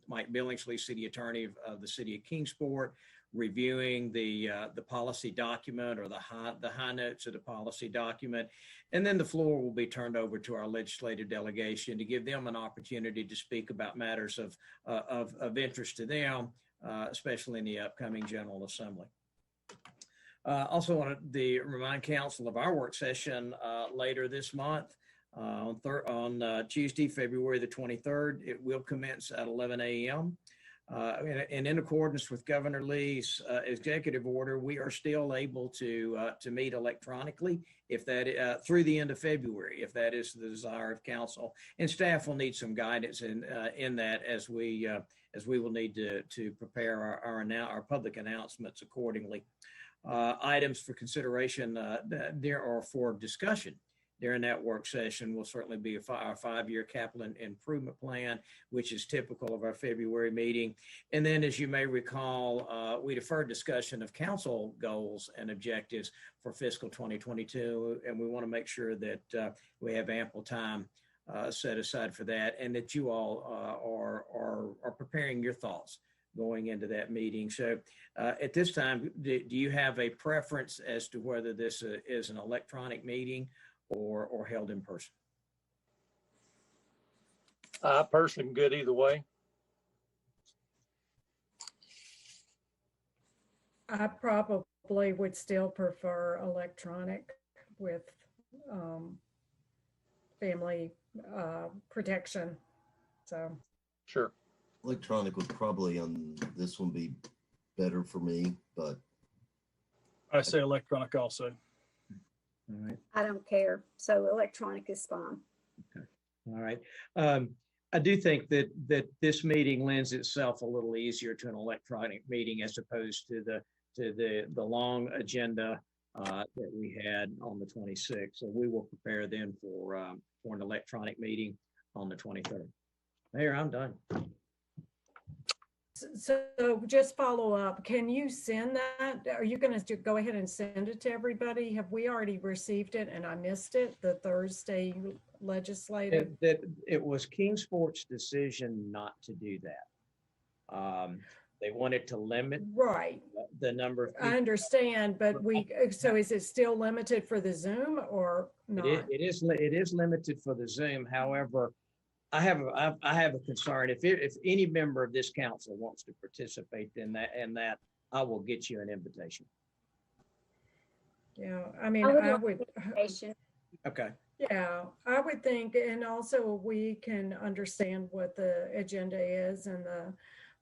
Speaker 9: Mike Billingsley, City Attorney of the City of Kingsport, reviewing the policy document, or the high notes of the policy document, and then the floor will be turned over to our legislative delegation to give them an opportunity to speak about matters of interest to them, especially in the upcoming General Assembly. Also wanted to remind Council of our work session later this month. On Tuesday, February the 23rd, it will commence at 11 a.m. And in accordance with Governor Lee's executive order, we are still able to meet electronically if that through the end of February, if that is the desire of council. And staff will need some guidance in that as we will need to prepare our public announcements accordingly. Items for consideration or for discussion during that work session will certainly be our 5-year capital improvement plan, which is typical of our February meeting. And then, as you may recall, we deferred discussion of council goals and objectives for fiscal 2022, and we want to make sure that we have ample time set aside for that, and that you all are preparing your thoughts going into that meeting. So at this time, do you have a preference as to whether this is an electronic meeting or held in person?
Speaker 1: I personally am good either way.
Speaker 11: I probably would still prefer electronic with family protection. So
Speaker 1: sure,
Speaker 8: electronic would probably on this one be better for me, but
Speaker 7: I say electronic also.
Speaker 9: All right.
Speaker 3: I don't care. So electronic is fine.
Speaker 9: Okay. All right. I do think that this meeting lends itself a little easier to an electronic meeting as opposed to the long agenda that we had on the 26th. So we will prepare then for an electronic meeting on the 23rd. Mayor, I'm done.
Speaker 11: So just follow up. Can you send that? Are you going to go ahead and send it to everybody? Have we already received it and I missed it? The Thursday legislative?
Speaker 9: It was Kingsport's decision not to do that. They wanted to limit the number of people.
Speaker 11: I understand, but so is it still limited for the Zoom or not?
Speaker 9: It is limited for the Zoom. However, I have a concern. If any member of this council wants to participate in that, I will get you an invitation.
Speaker 11: Yeah, I mean, I would.
Speaker 9: Okay.
Speaker 11: Yeah, I would think, and also we can understand what the agenda is and the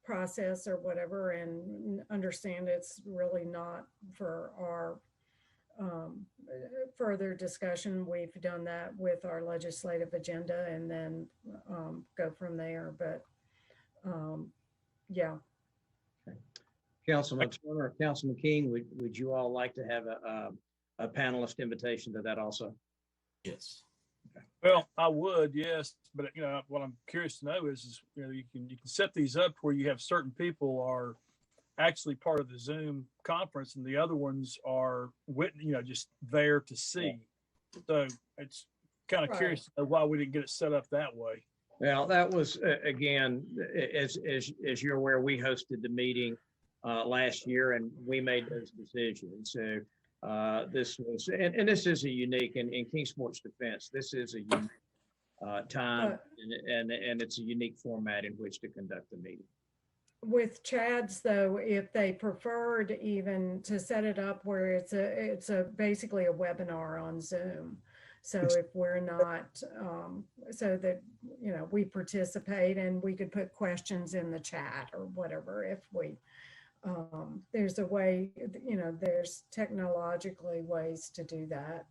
Speaker 11: process or whatever, and understand it's really not for our further discussion. We've done that with our legislative agenda and then go from there. But yeah.
Speaker 9: Okay. Councilman Turner, Councilman King, would you all like to have a panelist invitation to that also?
Speaker 8: Yes.
Speaker 9: Okay.
Speaker 7: Well, I would, yes, but what I'm curious to know is you can set these up where you have certain people are actually part of the Zoom conference and the other ones are just there to see. So it's kind of curious to know why we didn't get it set up that way.
Speaker 9: Well, that was again, as you're aware, we hosted the meeting last year and we made those decisions. So this was, and this is a unique, in Kingsport's defense, this is a unique time and it's a unique format in which to conduct the meeting.
Speaker 11: With Chad's though, if they preferred even to set it up where it's basically a webinar on Zoom. So if we're not, so that, we participate and we could put questions in the chat or whatever, if we, there's a way, there's technologically ways to do that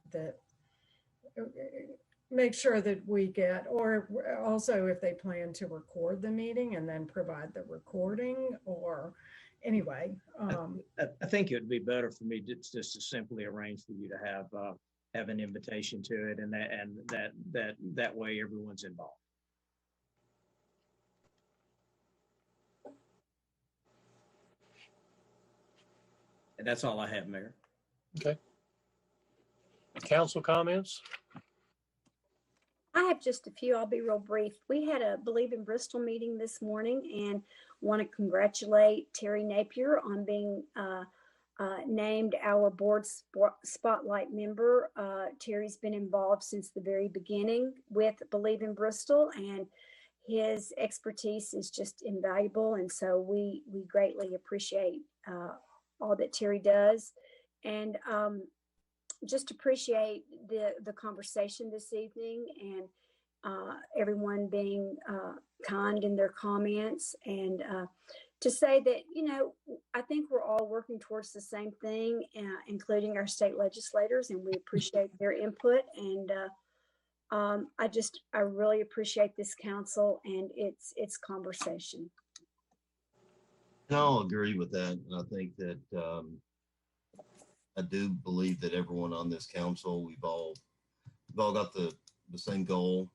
Speaker 11: make sure that we get, or also if they plan to record the meeting and then provide the recording, or anyway.
Speaker 9: I think it would be better for me just to simply arrange for you to have an invitation to it, and that way everyone's involved. And that's all I have, Mayor.
Speaker 1: Okay. Council comments?
Speaker 3: I have just a few. I'll be real brief. We had a Believe in Bristol meeting this morning and want to congratulate Terry Napier on being named our board spotlight member. Terry's been involved since the very beginning with Believe in Bristol, and his expertise is just invaluable. And so we greatly appreciate all that Terry does. And just appreciate the conversation this evening and everyone being kind in their comments, and to say that, I think we're all working towards the same thing, including our state legislators, and we appreciate their input. And I really appreciate this council and its conversation.
Speaker 8: And I'll agree with that. And I think that I do believe that everyone on this council, we've all we've all got the same goal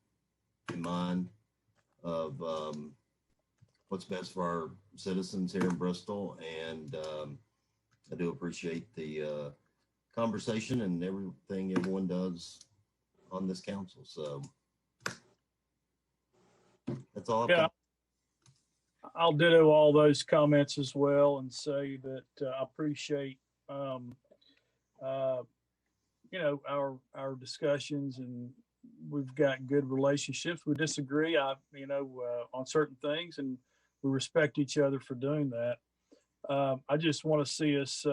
Speaker 8: in mind of what's best for our citizens here in Bristol. And I do appreciate the conversation and everything everyone does on this council. So that's all I've
Speaker 7: Yeah,
Speaker 8: got.
Speaker 7: I'll ditto all those comments as well and say that I appreciate, our discussions, and we've got good relationships. We disagree, on certain things, and we respect each other for doing that. I just want to see us,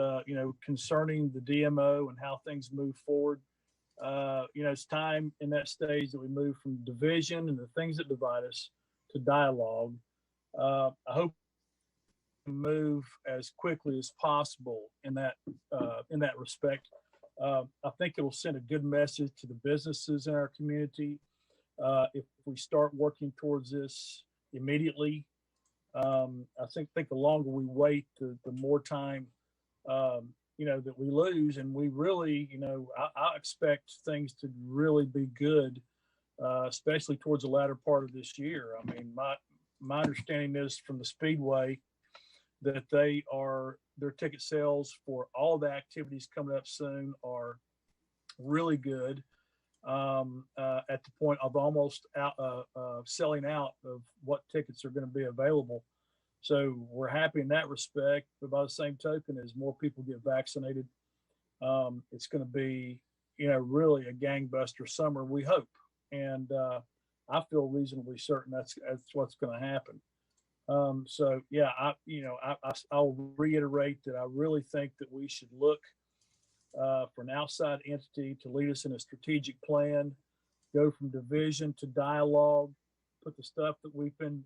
Speaker 7: concerning the DMO and how things move forward. It's time in that stage that we move from division and the things that divide us to dialogue. I hope we move as quickly as possible in that respect. I think it will send a good message to the businesses in our community if we start working towards this immediately. I think the longer we wait, the more time that we lose, and we really, I expect things to really be good, especially towards the latter part of this year. I mean, my understanding is from the Speedway that their ticket sales for all the activities coming up soon are really good, at the point of almost selling out of what tickets are going to be available. So we're happy in that respect, but by the same token, as more people get vaccinated, it's going to be, really a gangbuster summer, we hope. And I feel reasonably certain that's what's going to happen. So yeah, I'll reiterate that I really think that we should look for an outside entity to lead us in a strategic plan, go from division to dialogue, put the stuff that we've been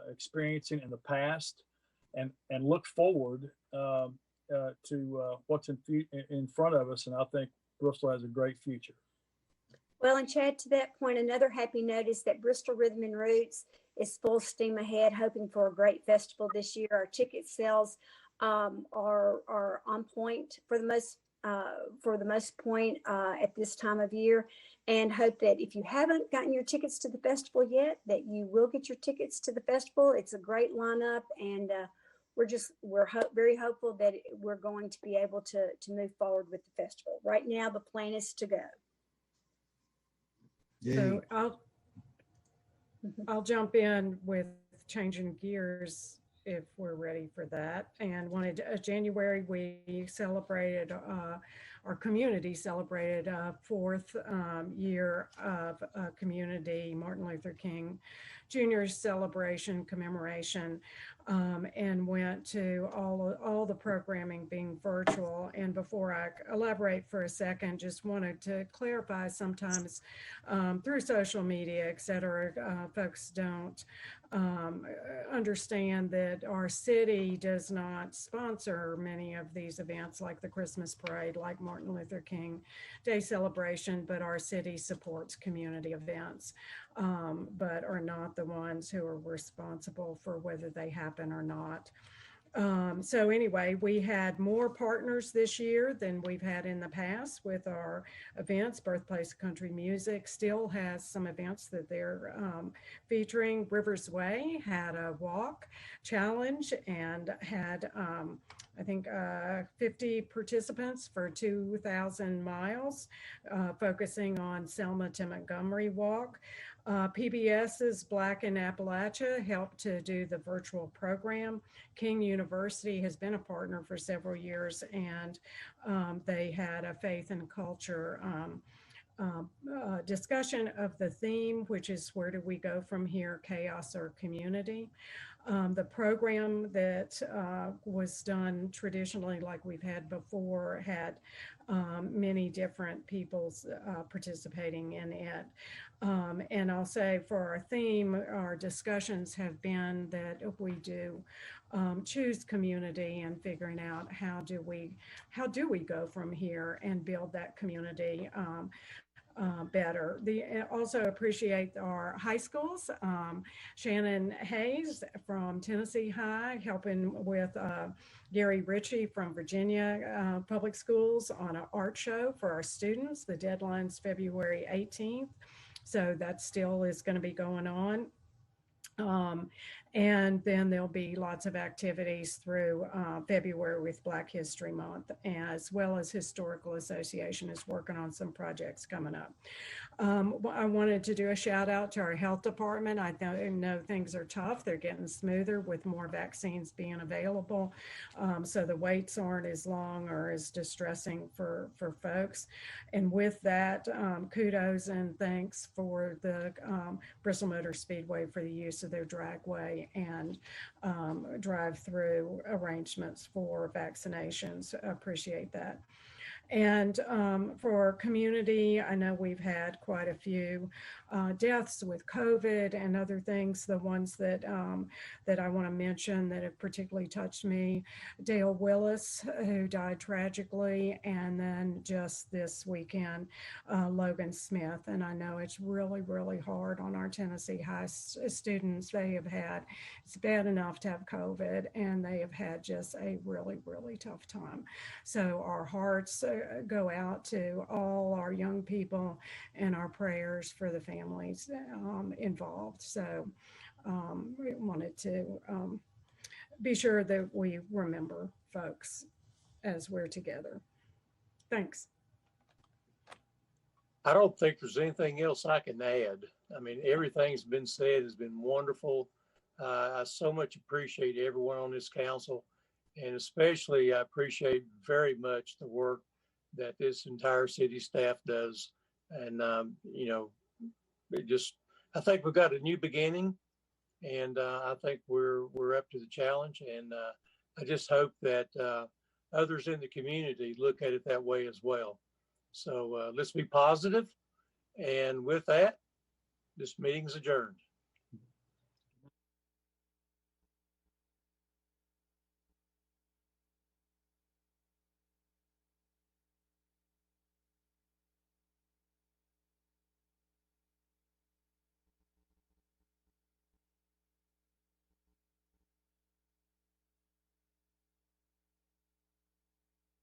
Speaker 7: experiencing in the past, and look forward to what's in front of us. And I think Bristol has a great future.
Speaker 3: Well, and Chad, to that point, another happy note is that Bristol Rhythm and Roots is full steam ahead, hoping for a great festival this year. Our ticket sales are on point for the most point at this time of year, and hope that if you haven't gotten your tickets to the festival yet, that you will get your tickets to the festival. It's a great lineup, and we're very hopeful that we're going to be able to move forward with the festival. Right now, the plan is to go.
Speaker 11: So I'll jump in with changing gears if we're ready for that. And January, we celebrated, our community celebrated a fourth year of community Martin Luther King Jr. celebration commemoration, and went to all the programming being virtual. And before I elaborate for a second, just wanted to clarify, sometimes through social media, et cetera, folks don't understand that our city does not sponsor many of these events like the Christmas parade, like Martin Luther King Day celebration, but our city supports community events, but are not the ones who are responsible for whether they happen or not. So anyway, we had more partners this year than we've had in the past with our events. Birthplace of Country Music still has some events that they're featuring. Rivers Way had a walk challenge and had, I think, 50 participants for 2,000 miles, focusing on Selma to Montgomery walk. PBS's Black in Appalachia helped to do the virtual program. King University has been a partner for several years, and they had a faith and culture discussion of the theme, which is where do we go from here, chaos or community. The program that was done traditionally like we've had before had many different people's participating in it. And I'll say for our theme, our discussions have been that if we do choose community and figuring out how do we go from here and build that community. better. Also appreciate our high schools. Shannon Hayes from Tennessee High helping with Gary Ritchie from Virginia Public Schools on an art show for our students. The deadline's February 18th. So that still is going to be going on. And then there'll be lots of activities through February with Black History Month, as well as Historical Association is working on some projects coming up. I wanted to do a shout out to our health department. I know things are tough. They're getting smoother with more vaccines being available. So the waits aren't as long or as distressing for folks. And with that, kudos and thanks for the Bristol Motor Speedway for the use of their dragway and drive-through arrangements for vaccinations. I appreciate that. And for community, I know we've had quite a few deaths with COVID and other things. The ones that that I want to mention that have particularly touched me: Dale Willis, who died tragically, and then just this weekend, Logan Smith. And I know it's really, really hard on our Tennessee High students. They have had, it's bad enough to have COVID, and they have had just a really, really tough time. So our hearts go out to all our young people and our prayers for the families involved. So we wanted to be sure that we remember folks as we're together. Thanks.
Speaker 1: I don't think there's anything else I can add. I mean, everything's been said has been wonderful. I so much appreciate everyone on this council, and especially I appreciate very much the work that this entire city staff does. And, you know, I think we've got a new beginning, and I think we're up to the challenge. And I just hope that others in the community look at it that way as well. So let's be positive. And with that, this meeting's adjourned.